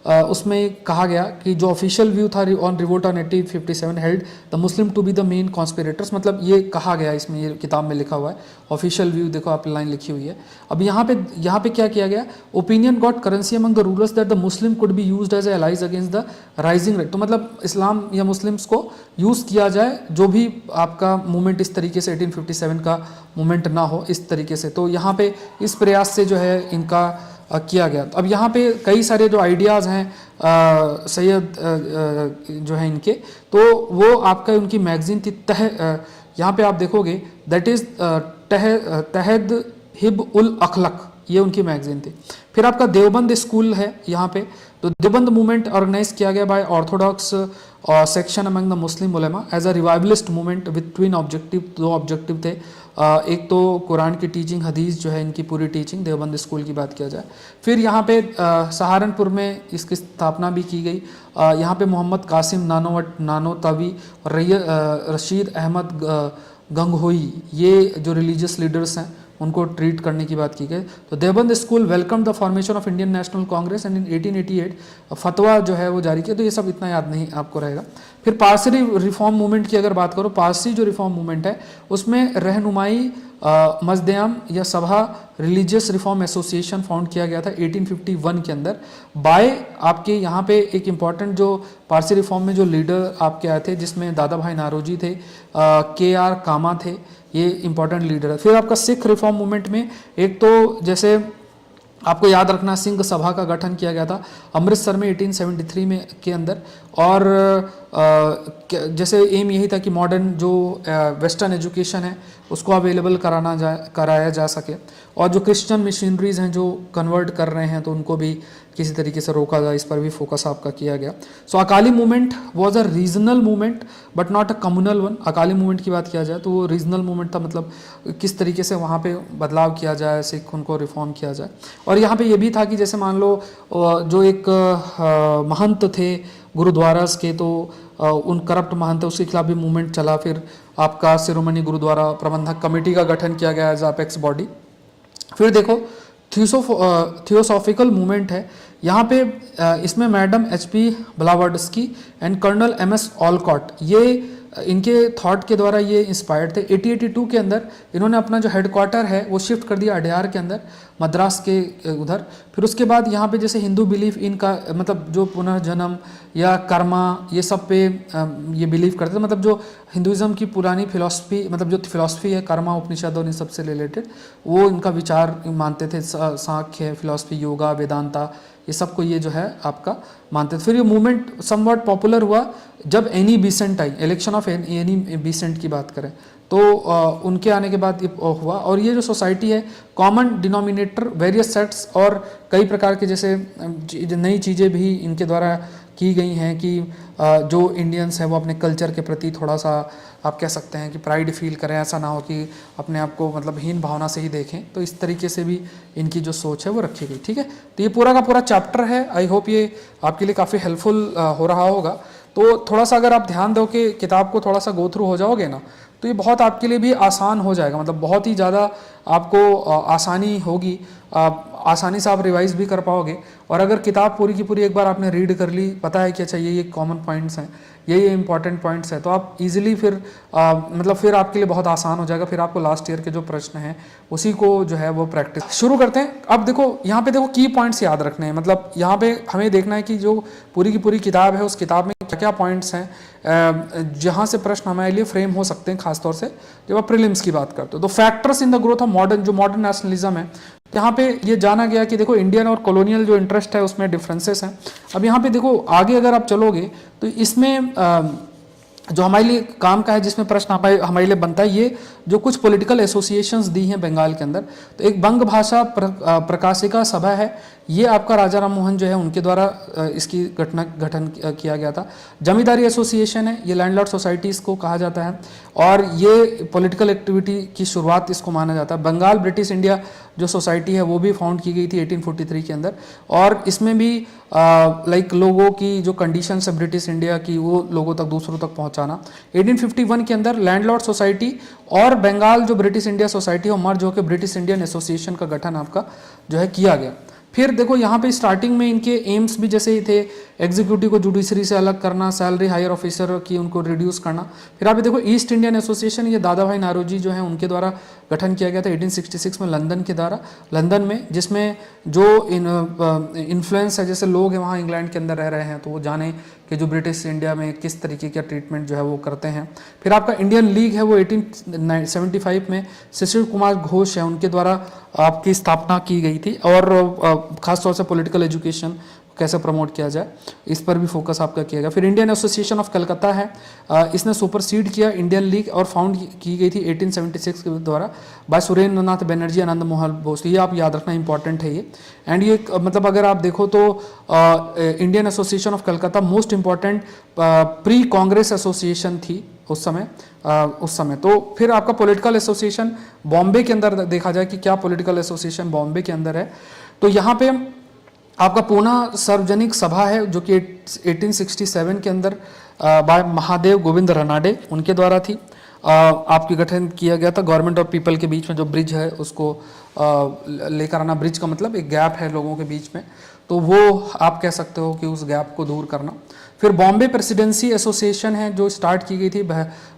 उसमें कहा गया कि जो ऑफिशियल व्यू था on revolt on 1857 held the Muslim to be the main conspirators, मतलब ये कहा गया इसमें, ये किताब में लिखा हुआ है ऑफिशियल व्यू, देखो आप लाइन लिखी हुई है। अब यहाँ पे क्या किया गया, opinion got currency among the rulers that the Muslim could be used as allies against the rising rate, तो मतलब इस्लाम या मुस्लिम्स को यूज़ किया जाए, जो भी आपका मूवमेंट इस तरीके से 1857 का मूवमेंट ना हो इस तरीके से, तो यहाँ पे इस प्रयास से जो है इनका किया गया। अब यहाँ पे कई सारे जो आइडियाज़ हैं सैयद जो है इनके, तो वो आपका उनकी मैगजीन थी यहाँ पे आप देखोगे दैट इज़ तहद हिब उल अखलक, ये उनकी मैगजीन थी। फिर आपका देवबंद स्कूल है यहाँ पे, तो देवबंद मूवमेंट ऑर्गेनाइज किया गया by orthodox section among the Muslim उलेमा as a revivalist movement with twin objective, दो ऑब्जेक्टिव थे, एक तो कुरान की टीचिंग, हदीस जो है इनकी पूरी टीचिंग, देवबंद स्कूल की बात किया जाए। फिर यहाँ पे सहारनपुर में इसकी स्थापना भी की गई। यहाँ पे मोहम्मद कासिम नानोतवी और रशीद अहमद गंगोही, ये जो रिलीजियस लीडर्स हैं उनको ट्रीट करने की बात की गई। तो Deoband school welcome the formation of Indian National Congress and in 1888 फतवा जो है वो जारी किया, तो ये सब इतना याद नहीं आपको रहेगा। फिर पारसी रिफॉर्म मूवमेंट की अगर बात करो, पारसी जो रिफॉर्म मूवमेंट है उसमें रहनुमाई मजदयाम या सभा रिलीजियस रिफॉर्म एसोसिएशन फाउंड किया गया था 1851 के अंदर बाय आपके यहाँ पे एक इम्पॉर्टेंट जो पारसी रिफॉर्म में जो लीडर आपके आए थे, जिसमें दादा भाई नारोजी थे, KR कामा थे, ये इंपॉर्टेंट लीडर है। फिर आपका सिख रिफॉर्म मूवमेंट में एक तो जैसे आपको याद रखना सिंह सभा का गठन किया गया था अमृतसर में 1873 में के अंदर, और जैसे एम यही था कि मॉडर्न जो वेस्टर्न एजुकेशन है उसको अवेलेबल कराया जा सके, और जो क्रिश्चियन मिशनरीज हैं जो कन्वर्ट कर रहे हैं तो उनको भी किसी तरीके से रोका जाए, इस पर भी फोकस आपका किया गया। So Akali movement was a regional movement but not a communal one. Akali movement की बात किया जाए तो वो रीजनल मूवमेंट था, मतलब किस तरीके से वहाँ पे बदलाव किया जाए, सिख उनको रिफॉर्म किया जाए। और यहाँ पे ये भी था कि जैसे मान लो जो एक महंत थे गुरुद्वारास के, तो उन करप्ट महंत उसके खिलाफ भी मूवमेंट चला। फिर आपका शिरोमणि गुरुद्वारा प्रबंधक कमेटी का गठन किया गया एज अपेक्स बॉडी। फिर देखो थियोसॉफिकल मूवमेंट है यहाँ पे, इसमें madam HP Blavatsky and colonel MS Olcott, ये इनके थॉट के द्वारा ये इंस्पायर्ड थे। 1882 के अंदर इन्होंने अपना जो हेडक्वार्टर है वो शिफ्ट कर दिया अड्यार के अंदर, मद्रास के उधर। फिर उसके बाद यहाँ पे जैसे हिंदू बिलीफ इनका, मतलब जो पुनर्जन्म या कर्मा ये सब पे ये बिलीव करते थे, मतलब जो हिंदुज़म की पुरानी फिलॉसफी, मतलब जो फिलॉसफी है कर्मा उपनिषद और इन सब से रिलेटेड, वो इनका विचार मानते थे। सांख्य फिलॉसफी, योगा, वेदांता, ये सब को ये जो है आपका मानते थे। फिर ये मूवमेंट समवट पॉपुलर हुआ जब any Besant I, election of any Besant की बात करें तो उनके आने के बाद ये हुआ। और ये जो सोसाइटी है कॉमन डिनोमिनेटर वेरियस सेट्स और कई प्रकार के जैसे नई चीज़ें भी इनके द्वारा की गई हैं कि जो इंडियंस हैं वो अपने कल्चर के प्रति थोड़ा सा आप कह सकते हैं कि प्राइड फील करें, ऐसा ना हो कि अपने आप को मतलब हीन भावना से ही देखें, तो इस तरीके से भी इनकी जो सोच है वो रखी गई। ठीक है, तो ये पूरा का पूरा चैप्टर है, आई होप ये आपके लिए काफ़ी हेल्पफुल हो रहा होगा। तो थोड़ा सा अगर आप ध्यान दो कि किताब को थोड़ा सा गो थ्रू हो जाओगे ना, तो ये बहुत आपके लिए भी आसान हो जाएगा, मतलब बहुत ही ज़्यादा आपको आसानी होगी, आसानी से आप रिवाइज भी कर पाओगे। और अगर किताब पूरी की पूरी एक बार आपने रीड कर ली, पता है कि अच्छा ये कॉमन पॉइंट्स हैं, ये इंपॉर्टेंट पॉइंट्स हैं, तो आप इजीली फिर मतलब फिर आपके लिए बहुत आसान हो जाएगा। फिर आपको लास्ट ईयर के जो प्रश्न हैं उसी को जो है वो प्रैक्टिस शुरू करते हैं। अब देखो यहाँ पे देखो की पॉइंट्स याद रखने हैं, मतलब यहाँ पे हमें देखना है कि जो पूरी की पूरी किताब है उस किताब में क्या क्या पॉइंट्स हैं जहाँ से प्रश्न हमारे लिए फ्रेम हो सकते हैं, खासतौर से जब आप प्रीलिम्स की बात करते हो। तो factors in the growth of modern, जो मॉडर्न नेशनलिज्म है, यहाँ पे ये जाना गया कि देखो इंडियन और कॉलोनियल जो इंटरेस्ट है उसमें डिफरेंसेस हैं। अब यहाँ पे देखो आगे अगर आप चलोगे तो इसमें जो हमारे लिए काम का है, जिसमें प्रश्न हमारे लिए बनता है, ये जो कुछ पॉलिटिकल एसोसिएशंस दी हैं बंगाल के अंदर, तो एक बंग भाषा प्रकाशिका सभा है, ये आपका राजा राम मोहन जो है उनके द्वारा इसकी गठन किया गया था। जमींदारी एसोसिएशन है, ये लैंडलॉर्ड सोसाइटीज़ को कहा जाता है, और ये पॉलिटिकल एक्टिविटी की शुरुआत इसको माना जाता है। बंगाल ब्रिटिश इंडिया जो सोसाइटी है वो भी फाउंड की गई थी 1843 के अंदर, और इसमें भी लाइक लोगों की जो कंडीशंस है ब्रिटिश इंडिया की, वो लोगों तक, दूसरों तक पहुंचाना। 1851 के अंदर लैंडलॉर्ड सोसाइटी और बंगाल जो ब्रिटिश इंडिया सोसाइटी है मर्ज होकर ब्रिटिश इंडियन एसोसिएशन का गठन आपका जो है किया गया। फिर देखो यहाँ पे स्टार्टिंग में इनके एम्स भी जैसे ही थे, एग्जीक्यूटिव को जुडिशरी से अलग करना, सैलरी हायर ऑफिसर की उनको रिड्यूस करना। फिर आप देखो ईस्ट इंडियन एसोसिएशन, ये दादा भाई नारोजी जो है उनके द्वारा गठन किया गया था 1866 में लंदन के द्वारा, लंदन में, जिसमें जो इन्फ्लुएंस है, जैसे लोग हैं वहाँ इंग्लैंड के अंदर रह रहे हैं तो वो जाने कि जो ब्रिटिश इंडिया में किस तरीके का ट्रीटमेंट जो है वो करते हैं। फिर आपका इंडियन लीग है वो 1875 में शिशिर कुमार घोष है उनके द्वारा आपकी स्थापना की गई थी, और खासतौर से पॉलिटिकल एजुकेशन कैसे प्रमोट किया जाए इस पर भी फोकस आपका किया गया। फिर इंडियन एसोसिएशन ऑफ कलकत्ता है, इसने सुपरसीड किया इंडियन लीग और फाउंड की गई थी 1876 के द्वारा बाय सुरेंद्र नाथ बनर्जी, आनंद मोहन बोस। ये आप याद रखना इंपॉर्टेंट है ये। एंड ये मतलब अगर आप देखो तो Indian association of Calcutta most important pre Congress association थी उस समय। तो फिर आपका पॉलिटिकल एसोसिएशन बॉम्बे के अंदर देखा जाए कि क्या पॉलिटिकल एसोसिएशन बॉम्बे के अंदर है, तो यहाँ पे आपका पूना सार्वजनिक सभा है जो कि 1867 के अंदर बाय महादेव गोविंद रनाडे उनके द्वारा थी। आपकी गठन किया गया था गवर्नमेंट और पीपल के बीच में जो ब्रिज है उसको लेकर आना। ब्रिज का मतलब एक गैप है लोगों के बीच में, तो वो आप कह सकते हो कि उस गैप को दूर करना। फिर बॉम्बे प्रेसिडेंसी एसोसिएशन है जो स्टार्ट की गई थी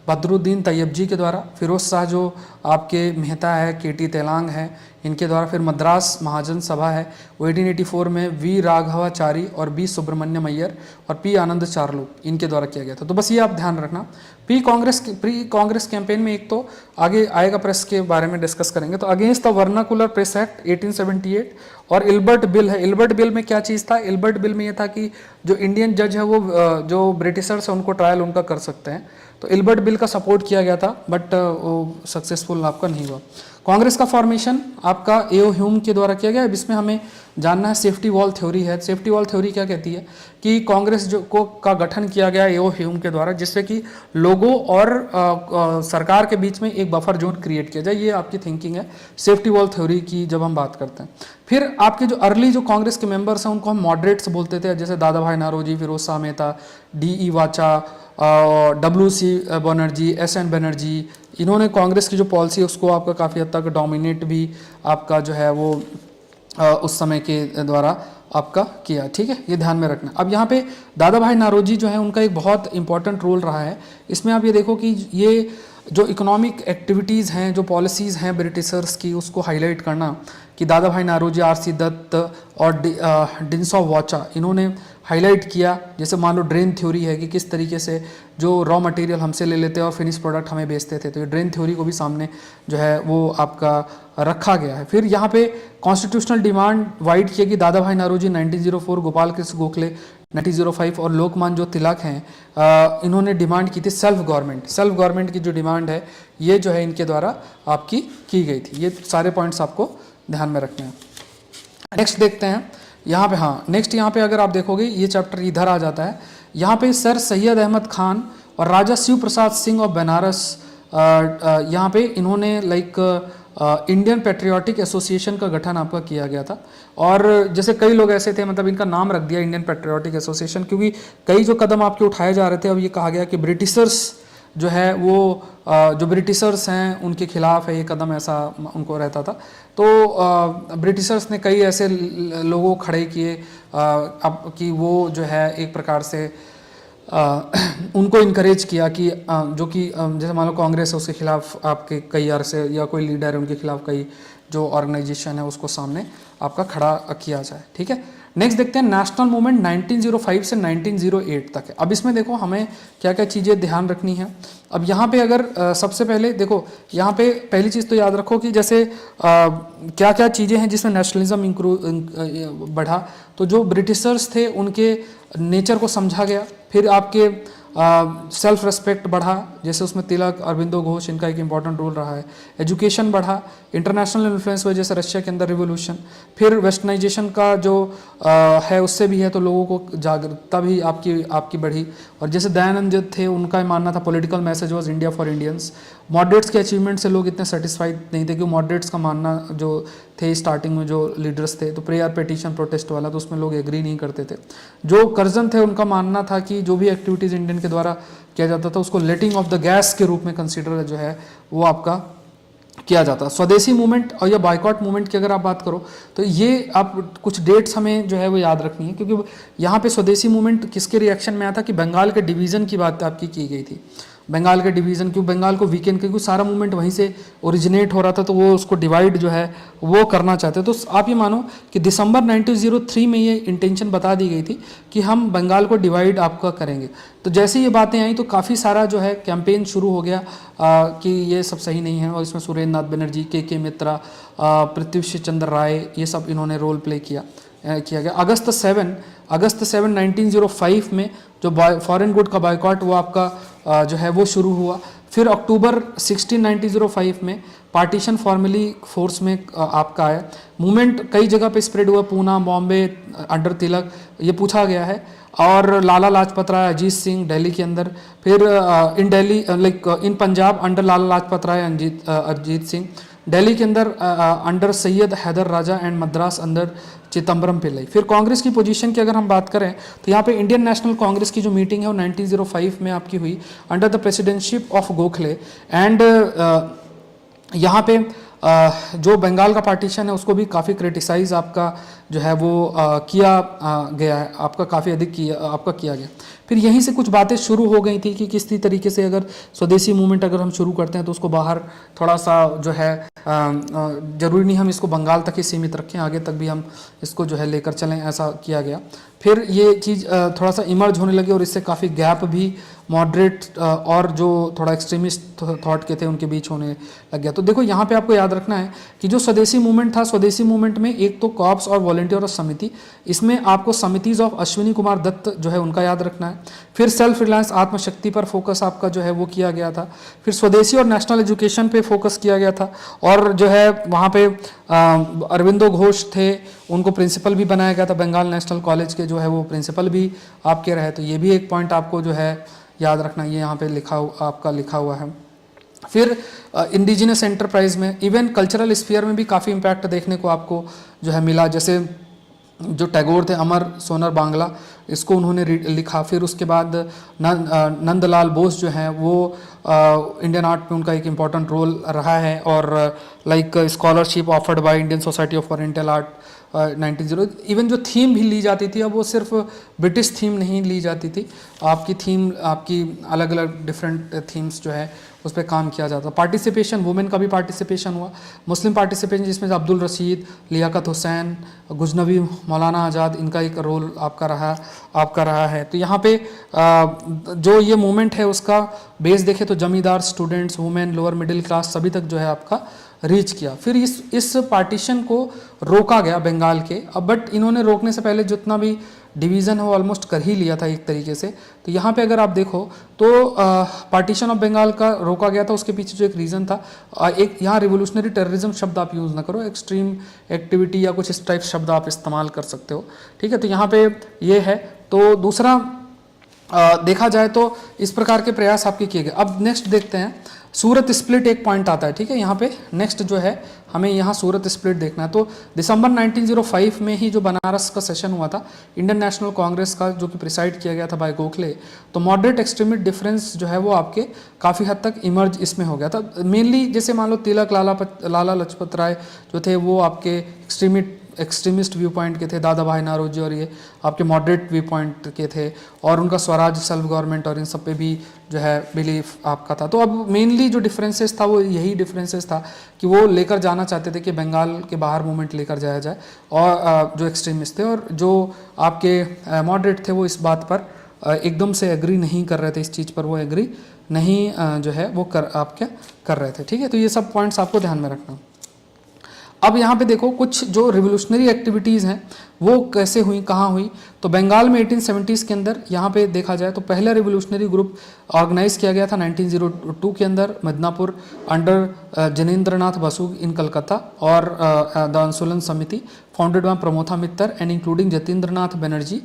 बदरुद्दीन तैयब के द्वारा, फिरोज शाह जो आपके मेहता है, केटी तेलांग है, इनके द्वारा। फिर मद्रास महाजन सभा है वो 1884 में वी राघवाचारी और बी सुब्रमण्यम अय्यर और पी आनंद चार्लू इनके द्वारा किया गया था। तो बस ये आप ध्यान रखना। प्री कांग्रेस कैंपेन में एक तो आगे आएगा, प्रेस के बारे में डिस्कस करेंगे। तो against the vernacular press act 1878 और इल्बर्ट बिल है। इल्बर्ट बिल में क्या चीज़ था? इल्बर्ट बिल में ये था कि जो इंडियन जज है वो जो ब्रिटिशर्स है उनको ट्रायल उनका कर सकते हैं, तो इल्बर्ट बिल का सपोर्ट किया गया था, बट वो सक्सेसफुल आपका नहीं हुआ। कांग्रेस का फॉर्मेशन आपका एओ ह्यूम के द्वारा किया गया। अब इसमें हमें जानना है सेफ्टी वॉल थ्योरी है। सेफ्टी वॉल थ्योरी क्या कहती है कि कांग्रेस जो का गठन किया गया एओ ह्यूम के द्वारा, जिससे कि लोगों और सरकार के बीच में एक बफर जोन क्रिएट किया जाए। ये आपकी थिंकिंग है सेफ्टी वॉल थ्योरी की जब हम बात करते हैं। फिर आपके जो अर्ली जो कांग्रेस के मेंबर्स हैं उनको हम मॉडरेट्स बोलते थे, जैसे दादा भाई नारोजी, फिरोज शाह मेहता, डी वाचा, WC बनर्जी, SN बनर्जी, इन्होंने कांग्रेस की जो पॉलिसी है उसको आपका काफ़ी हद तक डोमिनेट भी आपका जो है वो उस समय के द्वारा आपका किया। ठीक है, ये ध्यान में रखना। अब यहाँ पे दादा भाई नारोजी जो है उनका एक बहुत इंपॉर्टेंट रोल रहा है। इसमें आप ये देखो कि ये जो इकोनॉमिक एक्टिविटीज़ हैं, जो पॉलिसीज़ हैं ब्रिटिशर्स की, उसको हाईलाइट करना कि दादा भाई नारोजी, RC दत्त और डिंसॉ वाचा इन्होंने हाईलाइट किया। जैसे मान लो ड्रेन थ्योरी है कि किस तरीके से जो रॉ मटेरियल हमसे ले लेते हैं और फिनिश प्रोडक्ट हमें बेचते थे, तो ये ड्रेन थ्योरी को भी सामने जो है वो आपका रखा गया है। फिर यहाँ पे कॉन्स्टिट्यूशनल डिमांड वाइड किया कि दादा भाई नारोजी 1904, गोपाल कृष्ण गोखले 1905 और लोकमान्य जो तिलक हैं इन्होंने डिमांड की थी सेल्फ गवर्नमेंट की जो डिमांड है ये जो है इनके द्वारा आपकी की गई थी। ये सारे पॉइंट्स आपको ध्यान में रखने हैं। नेक्स्ट देखते हैं यहाँ पे। हाँ, नेक्स्ट यहाँ पे अगर आप देखोगे ये चैप्टर इधर आ जाता है। यहाँ पे सर सैयद अहमद खान और राजा शिव प्रसाद सिंह ऑफ बनारस, यहाँ पे इन्होंने इंडियन पेट्रियाटिक एसोसिएशन का गठन आपका किया गया था। और जैसे कई लोग ऐसे थे, मतलब इनका नाम रख दिया इंडियन पेट्रियाटिक एसोसिएशन, क्योंकि कई जो कदम आपके उठाए जा रहे थे, अब ये कहा गया कि ब्रिटिशर्स जो है वो जो ब्रिटिशर्स हैं उनके खिलाफ है, ये कदम ऐसा उनको रहता था। तो ब्रिटिशर्स ने कई ऐसे लोगों खड़े किए अब कि वो जो है एक प्रकार से उनको इनकरेज किया कि जो कि जैसे मान लो कांग्रेस है उसके खिलाफ आपके कई अरसे या कोई लीडर है उनके खिलाफ कई जो ऑर्गेनाइजेशन है उसको सामने आपका खड़ा किया जाए। ठीक है, नेक्स्ट देखते हैं नेशनल मूवमेंट 1905 से 1908 तक है। अब इसमें देखो हमें क्या क्या चीज़ें ध्यान रखनी है। अब यहाँ पे अगर सबसे पहले देखो, यहाँ पे पहली चीज़ तो याद रखो कि जैसे क्या क्या चीज़ें हैं जिसमें नेशनलिज्म बढ़ा। तो जो ब्रिटिशर्स थे उनके नेचर को समझा गया। फिर आपके सेल्फ रेस्पेक्ट बढ़ा, जैसे उसमें तिलक, अरविंदो घोष, इनका एक इंपॉर्टेंट रोल रहा है। एजुकेशन बढ़ा, इंटरनेशनल इन्फ्लुएंस हुआ, जैसे रशिया के अंदर रिवोल्यूशन। फिर वेस्टर्नाइजेशन का जो है उससे भी है, तो लोगों को जागरूकता भी आपकी बढ़ी। और जैसे दयानंद थे, उनका मानना था political message was India for Indians. Moderates के अचीवमेंट से लोग इतने सेटिस्फाइड नहीं थे, क्योंकि मॉडरेट्स का मानना जो थे स्टार्टिंग में जो लीडर्स थे, तो प्रेयर पेटिशन प्रोटेस्ट वाला, तो उसमें लोग एग्री नहीं करते थे। जो कर्जन थे उनका मानना था कि जो भी एक्टिविटीज़ इंडियन के द्वारा किया जाता था उसको लेटिंग ऑफ द गैस के रूप में कंसिडर जो है वो आपका किया जाता। स्वदेशी मूवमेंट और या बाइकॉट मूवमेंट की अगर आप बात करो तो ये आप कुछ डेट्स हमें जो है वो याद रखनी है, क्योंकि यहाँ पे स्वदेशी मूवमेंट किसके रिएक्शन में आया था कि बंगाल के डिवीज़न की बात आपकी की गई थी। बंगाल के डिवीज़न, क्यों बंगाल को वीकेंड, क्योंकि सारा मूवमेंट वहीं से ओरिजिनेट हो रहा था, तो वो उसको डिवाइड जो है वो करना चाहते। तो आप ये मानो कि दिसंबर 1903 में ये इंटेंशन बता दी गई थी कि हम बंगाल को डिवाइड आपका करेंगे। तो जैसे ये बातें आई तो काफ़ी सारा जो है कैंपेन शुरू हो गया कि ये सब सही नहीं है, और इसमें सुरेंद्र नाथ बनर्जी, के मित्रा, पृथ्वी चंद्र राय, ये सब इन्होंने रोल प्ले किया गया। अगस्त 7 1905 में जो फॉरेन गुड का बाइकॉट वो आपका जो है वो शुरू हुआ। फिर अक्टूबर 16 1905 में पार्टीशन फॉर्मली फोर्स में आपका आया। मूवमेंट कई जगह पे स्प्रेड हुआ, पूना, बॉम्बे, अंडर तिलक, ये पूछा गया है। और लाला लाजपत राय, अजीत सिंह दिल्ली के अंदर, फिर in Delhi like in Punjab under Lala Lajpat Rai, Ajit Singh, Delhi के अंदर under Syed Haidar Raza and Madras under Chidambaram Pillai. फिर कांग्रेस की पोजीशन की अगर हम बात करें तो यहाँ पे इंडियन नेशनल कांग्रेस की जो मीटिंग है वो 1905 में आपकी हुई under the presidentship of Gokhale. And यहाँ पे जो बंगाल का पार्टीशन है उसको भी काफ़ी क्रिटिसाइज आपका जो है वो किया गया है, आपका काफ़ी अधिक किया गया। फिर यहीं से कुछ बातें शुरू हो गई थी कि किस तरीके से अगर स्वदेशी मूवमेंट अगर हम शुरू करते हैं तो उसको बाहर थोड़ा सा जो है ज़रूरी नहीं हम इसको बंगाल तक ही सीमित रखें, आगे तक भी हम इसको जो है लेकर चलें, ऐसा किया गया। फिर ये चीज़ थोड़ा सा इमर्ज होने लगी और इससे काफ़ी गैप भी मॉडरेट और जो थोड़ा एक्सट्रीमिस्ट थॉट के थे उनके बीच होने लग गया। तो देखो यहाँ पे आपको याद रखना है कि जो स्वदेशी मूवमेंट था, स्वदेशी मूवमेंट में एक तो कॉप्स और वॉलंटियर और समिति, इसमें आपको समितिज ऑफ अश्विनी कुमार दत्त जो है उनका याद रखना है। फिर सेल्फ रिलायंस, आत्मशक्ति पर फोकस आपका जो है वो किया गया था। फिर स्वदेशी और नेशनल एजुकेशन पे फोकस किया गया था, और जो है वहाँ पे अरविंदो घोष थे, उनको प्रिंसिपल भी बनाया गया था, बंगाल नेशनल कॉलेज के जो है वो प्रिंसिपल भी आपके रहे। तो ये भी एक पॉइंट आपको जो है याद रखना, ये यहाँ पे आपका लिखा हुआ है। फिर इंडिजिनस एंटरप्राइज में, इवन कल्चरल स्फीयर में भी काफ़ी इम्पैक्ट देखने को आपको जो है मिला। जैसे जो टैगोर थे, अमर सोनर बांग्ला, इसको उन्होंने लिखा। फिर उसके बाद नंदलाल बोस जो हैं वो इंडियन आर्ट में उनका एक इम्पॉर्टेंट रोल रहा है, और like scholarship offered by Indian society of oriental art 1900। Even जो थीम भी ली जाती थी अब वो सिर्फ ब्रिटिश थीम नहीं ली जाती थी, आपकी थीम आपकी अलग अलग डिफरेंट थीम्स जो है उस पर काम किया जाता। पार्टिसिपेशन, वुमेन का भी पार्टिसिपेशन हुआ, मुस्लिम पार्टिसिपेशन जिसमें अब्दुल रशीद, लियाकत हुसैन, गुजनबी, मौलाना आज़ाद, इनका एक रोल आपका रहा है। तो यहाँ पे जो ये मूवमेंट है उसका बेस देखें तो जमींदार, students, women, lower middle class सभी तक जो है आपका रीच किया। फिर इस पार्टीशन को रोका गया बंगाल के, अब बट इन्होंने रोकने से पहले जितना भी डिवीज़न है वो ऑलमोस्ट कर ही लिया था एक तरीके से। तो यहाँ पे अगर आप देखो तो पार्टीशन ऑफ बंगाल का रोका गया था, उसके पीछे जो एक रीज़न था, एक यहाँ रिवोल्यूशनरी टेररिज्म शब्द आप यूज़ ना करो, एक्सट्रीम एक्टिविटी या कुछ इस टाइप शब्द आप इस्तेमाल कर सकते हो, ठीक है। तो यहाँ पे ये है। तो दूसरा देखा जाए तो इस प्रकार के प्रयास आपके किए गए। अब नेक्स्ट देखते हैं सूरत स्प्लिट, एक पॉइंट आता है, ठीक है। यहाँ पे नेक्स्ट जो है हमें यहाँ सूरत स्प्लिट देखना है। तो दिसंबर 1905 में ही जो बनारस का सेशन हुआ था इंडियन नेशनल कांग्रेस का, जो कि प्रिसाइड किया गया था बाय गोखले, तो मॉडरेट एक्सट्रीमिस्ट डिफरेंस जो है वो आपके काफ़ी हद तक इमर्ज इसमें हो गया था। मेनली जैसे मान लो तिलक, लाला लजपत राय जो थे वो आपके एक्सट्रीमिस्ट व्यू पॉइंट के थे, दादा भाई नारोजी और ये आपके मॉडरेट व्यू पॉइंट के थे, और उनका स्वराज, सेल्फ गवर्नमेंट और इन सब पे भी जो है बिलीफ आपका था। तो अब मेनली जो डिफरेंसेस था वो यही डिफरेंसेस था कि वो लेकर जाना चाहते थे कि बंगाल के बाहर मूवमेंट लेकर जाया जाए, और जो एक्सट्रीमिस्ट थे और जो आपके मॉडरेट थे वो इस बात पर एकदम से एग्री नहीं कर रहे थे, इस चीज़ पर वो एग्री नहीं जो है वो कर रहे थे, ठीक है। तो ये सब पॉइंट्स आपको ध्यान में रखना। अब यहाँ पे देखो कुछ जो रिवोल्यूशनरी एक्टिविटीज़ हैं वो कैसे हुई, कहाँ हुई। तो बंगाल में 1870s के अंदर यहाँ पे देखा जाए तो पहला रिवोल्यूशनरी ग्रुप ऑर्गेनाइज किया गया था 1902 के अंदर मिदनापुर अंडर जनेंद्रनाथ बसु इन कलकत्ता, और the Andolan Samiti founded by Pramatha Mitter and including Jatindranath Banerjee,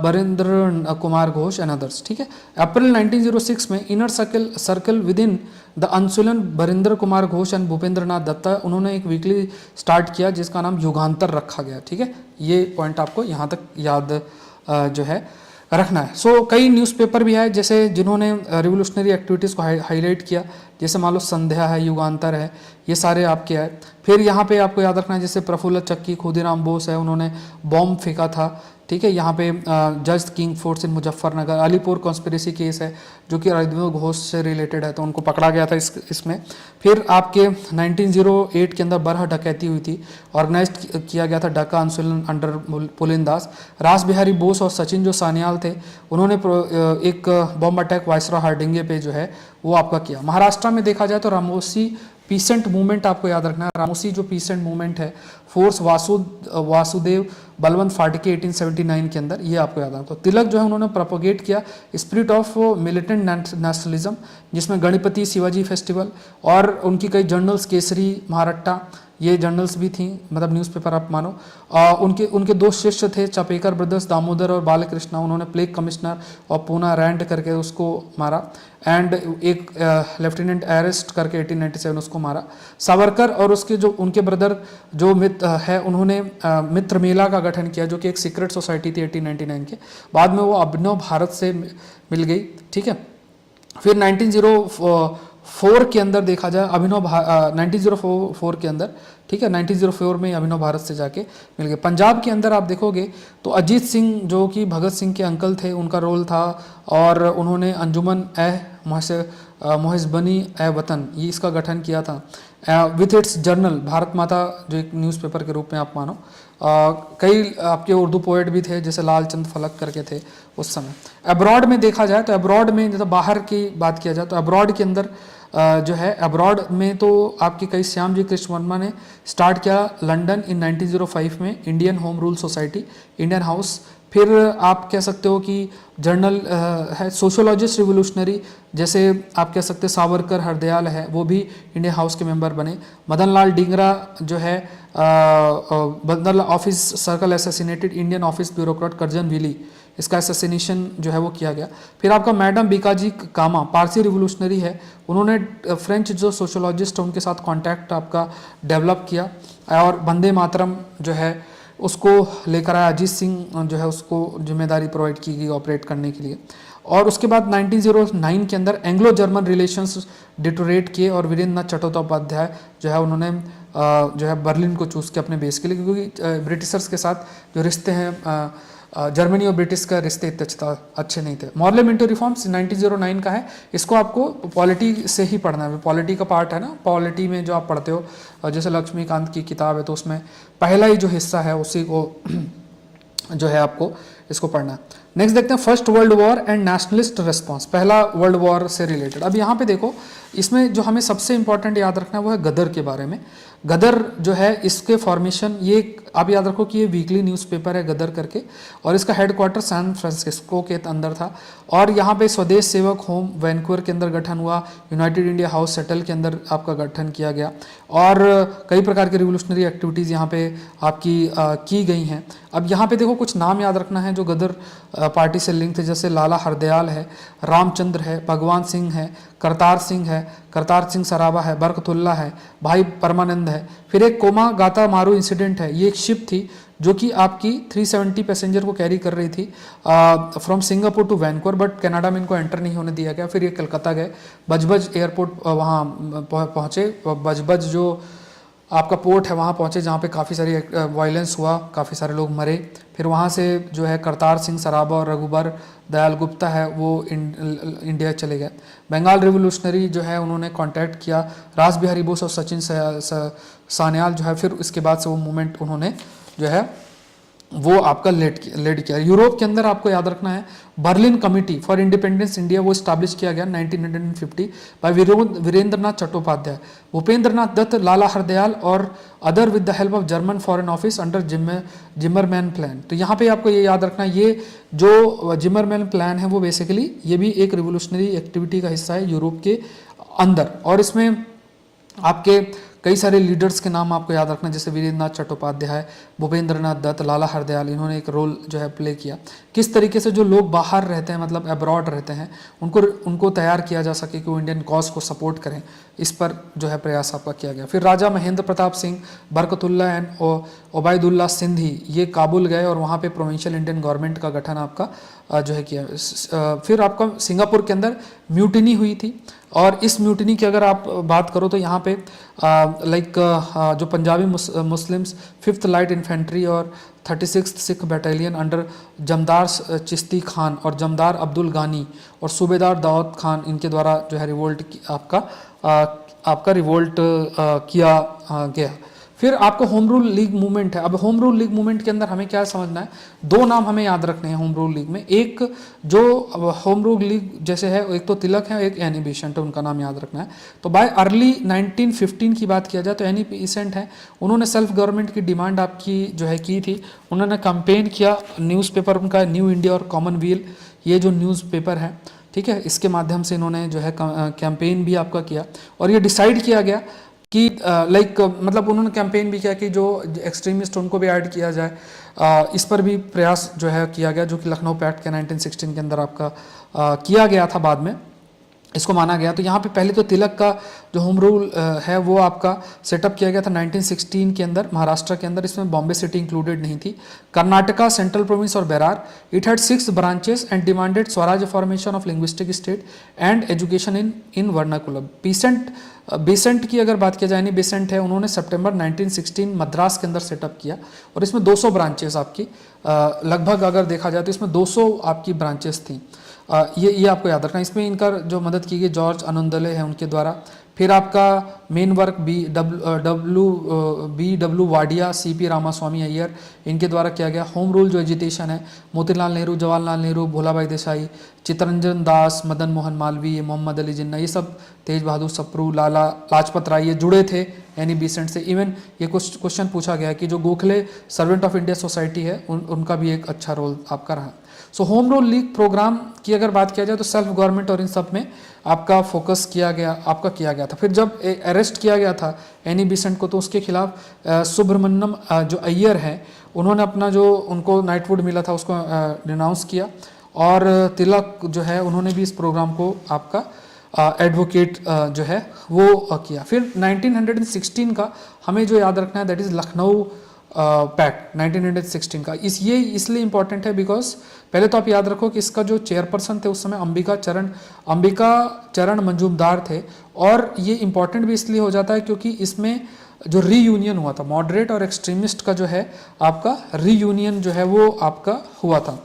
Barindra Kumar Ghosh and others, ठीक है। अप्रैल 1906 में inner circle within the Anushilan Barindra Kumar Ghosh and Bhupendranath Dutta, उन्होंने एक वीकली स्टार्ट किया जिसका नाम युगांतर रखा गया, ठीक है। ये पॉइंट आपको यहाँ तक याद जो है रखना है। सो कई न्यूज़पेपर भी है जैसे जिन्होंने रिवोल्यूशनरी एक्टिविटीज़ को हाईलाइट किया, जैसे मान लो संध्या है, युगांतर है, ये सारे आपके है। फिर यहाँ पे आपको याद रखना है जैसे प्रफुल्ल चक्की, खुदीराम बोस है, उन्होंने बॉम्ब फेंका था, ठीक है। यहाँ पे जज किंग फोर्ट्स इन मुजफ्फरनगर, अलीपुर कॉन्स्पिरेसी केस है जो कि अरविंद घोष से रिलेटेड है, तो उनको पकड़ा गया था इसमें। फिर आपके 1908 के अंदर बरह डकैती हुई थी, ऑर्गेनाइज किया गया था डका आंदोलन अंडर पुलिन दास। रास बिहारी बोस और सचिन जो सान्याल थे, उन्होंने एक बॉम्ब अटैक वायसरॉय हार्डिंगे पे जो है वो आपका किया। महाराष्ट्र में देखा जाए तो रामोसी पीसेंट मूवमेंट आपको याद रखना है। रामोसी जो पीसेंट मूवमेंट है, फोर्स वासुदेव बलवंत फाटके 1879 के अंदर, ये आपको याद रखना। तो तिलक जो है उन्होंने प्रोपोगेट किया स्पिरिट ऑफ मिलिटेंट नेशनलिज्म, जिसमें गणपति शिवाजी फेस्टिवल और उनकी कई जर्नल्स, केसरी, महारट्टा, ये जर्नल्स भी थी, मतलब न्यूज़पेपर आप मानो। उनके दो शिष्य थे चापेकर ब्रदर्स, दामोदर और बालकृष्णा, उन्होंने प्लेग कमिश्नर और पूना रैंड करके उसको मारा, एंड एक लेफ्टिनेंट अरेस्ट करके 1897 उसको मारा। सावरकर और उसके जो उनके ब्रदर जो है, उन्होंने मित्र मेला का गठन किया, जो कि एक सीक्रेट सोसाइटी थी 1899 के। बाद में वो अभिनव भारत से मिल गई, ठीक है। फिर 1904 के अंदर देखा जाए 1904 के अंदर, ठीक है, 1904 में अभिनव भारत से जाके मिल गए। पंजाब के अंदर आप देखोगे तो अजीत सिंह जो कि भगत सिंह के अंकल थे, उनका रोल था, और उन्होंने अंजुमन मुहज़्ज़बनी ए वतन, ये इसका गठन किया था विथ इट्स जर्नल भारत माता, जो एक न्यूज़पेपर के रूप में आप मानो। कई आपके उर्दू पोएट भी थे, जैसे लालचंद फलक करके थे उस समय। अब्रॉड में देखा जाए तो अब्रॉड में, जैसे बाहर की बात किया जाए तो अब्रॉड के अंदर जो है, अब्रॉड में तो आपके कई श्याम जी कृष्ण वर्मा ने स्टार्ट किया लंदन इन 1905 में Indian home rule society, Indian house. फिर आप कह सकते हो कि जर्नल है सोशोलॉजिस्ट रिवोल्यूशनरी, जैसे आप कह सकते हैं सावरकर, हरदयाल है, वो भी इंडियन हाउस के मेंबर बने। मदन लाल डींगरा जो है, Madan Lal office circle assassinated Indian office bureaucrat Curzon Wyllie, इसका असैसिनेशन जो है वो किया गया। फिर आपका मैडम बीकाजी कामा, पारसी रिवोल्यूशनरी है, उन्होंने फ्रेंच जो सोशोलॉजिस्ट है उनके साथ कॉन्टैक्ट आपका डेवलप किया, और वंदे मातरम जो है उसको लेकर आया। अजीत सिंह जो है उसको जिम्मेदारी प्रोवाइड की गई ऑपरेट करने के लिए। और उसके बाद 1909 के अंदर एंग्लो जर्मन रिलेशंस डिटोरेट किए, और वीरेंद्र नाथ चट्टोपाध्याय जो है उन्होंने जो है बर्लिन को चूज़ किया अपने बेस के लिए, क्योंकि ब्रिटिशर्स के साथ जो रिश्ते हैं जर्मनी और ब्रिटिश का रिश्ते इतने अच्छे नहीं थे। मॉरल मिंटो रिफॉर्म्स 1909 का है, इसको आपको पॉलिटी से ही पढ़ना है, पॉलिटी का पार्ट है ना, पॉलिटी में जो आप पढ़ते हो, जैसे लक्ष्मीकांत की किताब है तो उसमें पहला ही जो हिस्सा है उसी को जो है आपको इसको पढ़ना है। नेक्स्ट देखते हैं first world war and nationalist response, पहला वर्ल्ड वॉर से रिलेटेड। अब यहाँ पे देखो, इसमें जो हमें सबसे इंपॉर्टेंट याद रखना है वो है गदर के बारे में। गदर जो है इसके फॉर्मेशन, ये आप याद रखो कि ये वीकली न्यूज़पेपर है गदर करके, और इसका हेडक्वार्टर सैन फ्रांसिस्को के अंदर था। और यहाँ पे स्वदेश सेवक होम वैनकूवर के अंदर गठन हुआ, यूनाइटेड इंडिया हाउस सेटल के अंदर आपका गठन किया गया, और कई प्रकार की रिवोल्यूशनरी एक्टिविटीज़ यहाँ पे आपकी की गई हैं। अब यहाँ पे देखो कुछ नाम याद रखना है जो गदर पार्टी से लिंक थे, जैसे लाला हरदयाल है, रामचंद्र है, भगवान सिंह है, करतार सिंह सराबा है, बरकतुल्ला है, भाई परमानंद है। फिर एक कोमा गाता मारू इंसिडेंट है, ये एक शिप थी जो कि आपकी 370 पैसेंजर को कैरी कर रही थी from Singapore to Vancouver, but Canada में इनको एंटर नहीं होने दिया गया। फिर ये कलकत्ता गए, बजबज एयरपोर्ट वहाँ पहुँचे, बजबज जो आपका पोर्ट है वहाँ पहुँचे, जहाँ पे काफ़ी सारी वायलेंस हुआ, काफ़ी सारे लोग मरे। फिर वहाँ से जो है करतार सिंह सराबा और रघुबर दयाल गुप्ता है वो इंडिया चले गए। बंगाल रिवोल्यूशनरी जो है उन्होंने कांटेक्ट किया, रास बिहारी बोस और सचिन सान्याल जो है, फिर इसके बाद से वो मूवमेंट उन्होंने जो है वो आपका लेड किया। यूरोप के अंदर आपको याद रखना है Berlin committee for independence India, वो स्टैब्लिश किया गया 1950 बाय वीरेंद्र नाथ चट्टोपाध्याय, भूपेंद्र नाथ दत्त, लाला हरदयाल और other with the help of German foreign office under Zimmerman plan. तो यहाँ पे आपको ये याद रखना है, ये जो जिमरमैन प्लान है वो बेसिकली ये भी एक रिवोल्यूशनरी एक्टिविटी का हिस्सा है यूरोप के अंदर, और इसमें आपके कई सारे लीडर्स के नाम आपको याद रखना, जैसे वीरेंद्र नाथ चट्टोपाध्याय, भूपेंद्र नाथ दत्त, लाला हरदयाल, इन्होंने एक रोल जो है प्ले किया। किस तरीके से जो लोग बाहर रहते हैं, मतलब अब्रॉड रहते हैं, उनको तैयार किया जा सके कि वो इंडियन कॉज को सपोर्ट करें, इस पर जो है प्रयास आपका किया गया। फिर राजा महेंद्र प्रताप सिंह, बरकतुल्ला एंड ओबायदुल्ला सिंधी, ये काबुल गए और वहाँ पे प्रोविंशियल इंडियन गवर्नमेंट का गठन आपका जो है किया। फिर आपका सिंगापुर के अंदर म्यूटिनी हुई थी, और इस म्यूटिनी की अगर आप बात करो तो यहाँ पे जो Punjabi Muslims 5th light infantry और 36th Sikh battalion under Jamadar Chishti Khan और जमदार अब्दुल गानी और सूबेदार दाऊद खान, इनके द्वारा जो है रिवोल्ट आपका रिवोल्ट किया गया। फिर आपको होम रूल लीग मूवमेंट है। अब होम रूल लीग मूवमेंट के अंदर हमें क्या समझना है, दो नाम हमें याद रखने हैं होम रूल लीग में। एक जो होम रूल लीग जैसे है, एक तो तिलक है, एक एनी बेसेंट है, उनका नाम याद रखना है। तो बाय अर्ली 1915 की बात किया जाए तो एनी बेसेंट है, उन्होंने सेल्फ गवर्नमेंट की डिमांड आपकी जो है की थी। उन्होंने कैंपेन किया, न्यूज़पेपर उनका न्यू इंडिया और कॉमनवेल्थ, ये जो न्यूज़पेपर है, ठीक है, इसके माध्यम से इन्होंने जो है कैंपेन भी आपका किया, और ये डिसाइड किया गया कि मतलब उन्होंने कैंपेन भी किया कि जो एक्सट्रीमिस्ट उनको भी ऐड किया जाए। इस पर भी प्रयास जो है किया गया, जो कि लखनऊ पैक्ट के 1916 के अंदर आपका किया गया था, बाद में इसको माना गया। तो यहाँ पे पहले तो तिलक का जो होम रूल है वो आपका सेटअप किया गया था 1916 के अंदर, महाराष्ट्र के अंदर। इसमें बॉम्बे सिटी इंक्लूडेड नहीं थी। कर्नाटका, सेंट्रल प्रोविंस और Berar, it had 6 branches and demanded swaraj formation of linguistic state and education in vernacular. Besant की अगर बात किया जाए, नहीं बेसेंट है, उन्होंने सितंबर 1916 मद्रास के अंदर सेटअप किया, और इसमें 200 ब्रांचेस आपकी लगभग अगर देखा जाए तो इसमें 200 आपकी ब्रांचेस थी। ये आपको याद रखना। इसमें इनका जो मदद की गई जॉर्ज अनुंदले हैं उनके द्वारा। फिर आपका main work B W Wadia, CP Ramaswamy Iyer, इनके द्वारा किया गया। होम रूल जो एजिटेशन है, मोतीलाल नेहरू, जवाहरलाल नेहरू, भोलाभाई देसाई, चित्तरंजन दास, मदन मोहन मालवीय, मोहम्मद अली जिन्ना, ये सब, तेज बहादुर सप्रू, लाला लाजपत राय, ये जुड़े थे एनी बेसेंट से। इवन ये क्वेश्चन पूछा गया कि जो Gokhale servant of India society है, उनका भी एक अच्छा रोल आपका रहा। So home rule league programme की अगर बात किया जाए तो सेल्फ गवर्नमेंट और इन सब में आपका फोकस किया गया था। फिर जब अरेस्ट किया गया था एनी बेसेंट को, तो उसके खिलाफ सुब्रमण्यम जो अय्यर है, उन्होंने अपना जो उनको नाइटवुड मिला था उसको डिनाउंस किया, और तिलक जो है उन्होंने भी इस प्रोग्राम को आपका एडवोकेट जो है वो किया। फिर 1916 का हमें जो याद रखना है, दैट इज़ लखनऊ पैक्ट 1916 का। ये इसलिए इम्पॉर्टेंट है बिकॉज पहले तो आप याद रखो कि इसका जो चेयरपर्सन थे उस समय अंबिका चरण मंजूमदार थे, और ये इम्पॉर्टेंट भी इसलिए हो जाता है क्योंकि इसमें जो रीयूनियन हुआ था, मॉडरेट और एक्सट्रीमिस्ट का जो है आपका रीयूनियन जो है वो आपका हुआ था।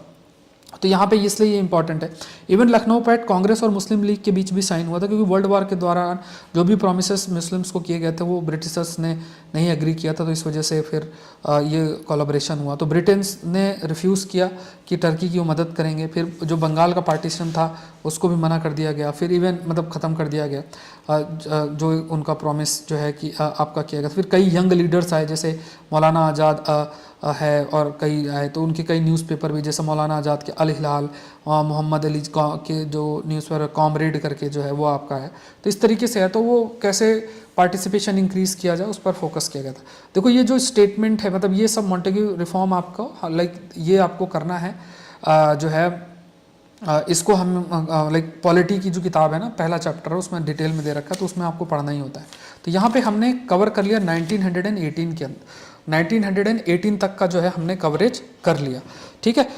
तो यहाँ पे इसलिए ये इंपॉर्टेंट है। इवन लखनऊ पैक्ट कांग्रेस और मुस्लिम लीग के बीच भी साइन हुआ था, क्योंकि वर्ल्ड वॉर के दौरान जो भी प्रोमिसेस मुस्लिम्स को किए गए थे वो ब्रिटिशर्स ने नहीं एग्री किया था, तो इस वजह से फिर ये कोलैबोरेशन हुआ। तो ब्रिटेन ने रिफ्यूज़ किया कि टर्की की वो मदद करेंगे। फिर जो बंगाल का पार्टीशन था उसको भी मना कर दिया गया, फिर इवन मतलब ख़त्म कर दिया गया जो उनका प्रॉमिस जो है कि आपका किया गया। फिर कई यंग लीडर्स आए, जैसे मौलाना आज़ाद है और कई आए, तो उनके कई न्यूज़पेपर भी, जैसे मौलाना आज़ाद के अल हिलाल, मोहम्मद अली के जो न्यूज़पेपर कॉमरेड करके जो है वो आपका है। तो इस तरीके से है, तो वो कैसे पार्टिसिपेशन इंक्रीज़ किया जाए उस पर फोकस किया गया था। देखो ये जो स्टेटमेंट है, मतलब ये सब मॉन्टेग्यू रिफॉर्म आपको ये आपको करना है जो है इसको हम पॉलिटी की जो किताब है ना, पहला चैप्टर है उसमें डिटेल में दे रखा है, तो उसमें आपको पढ़ना ही होता है। तो यहाँ पे हमने कवर कर लिया 1918 के अंदर, 1918 तक का जो है हमने कवरेज कर लिया, ठीक है।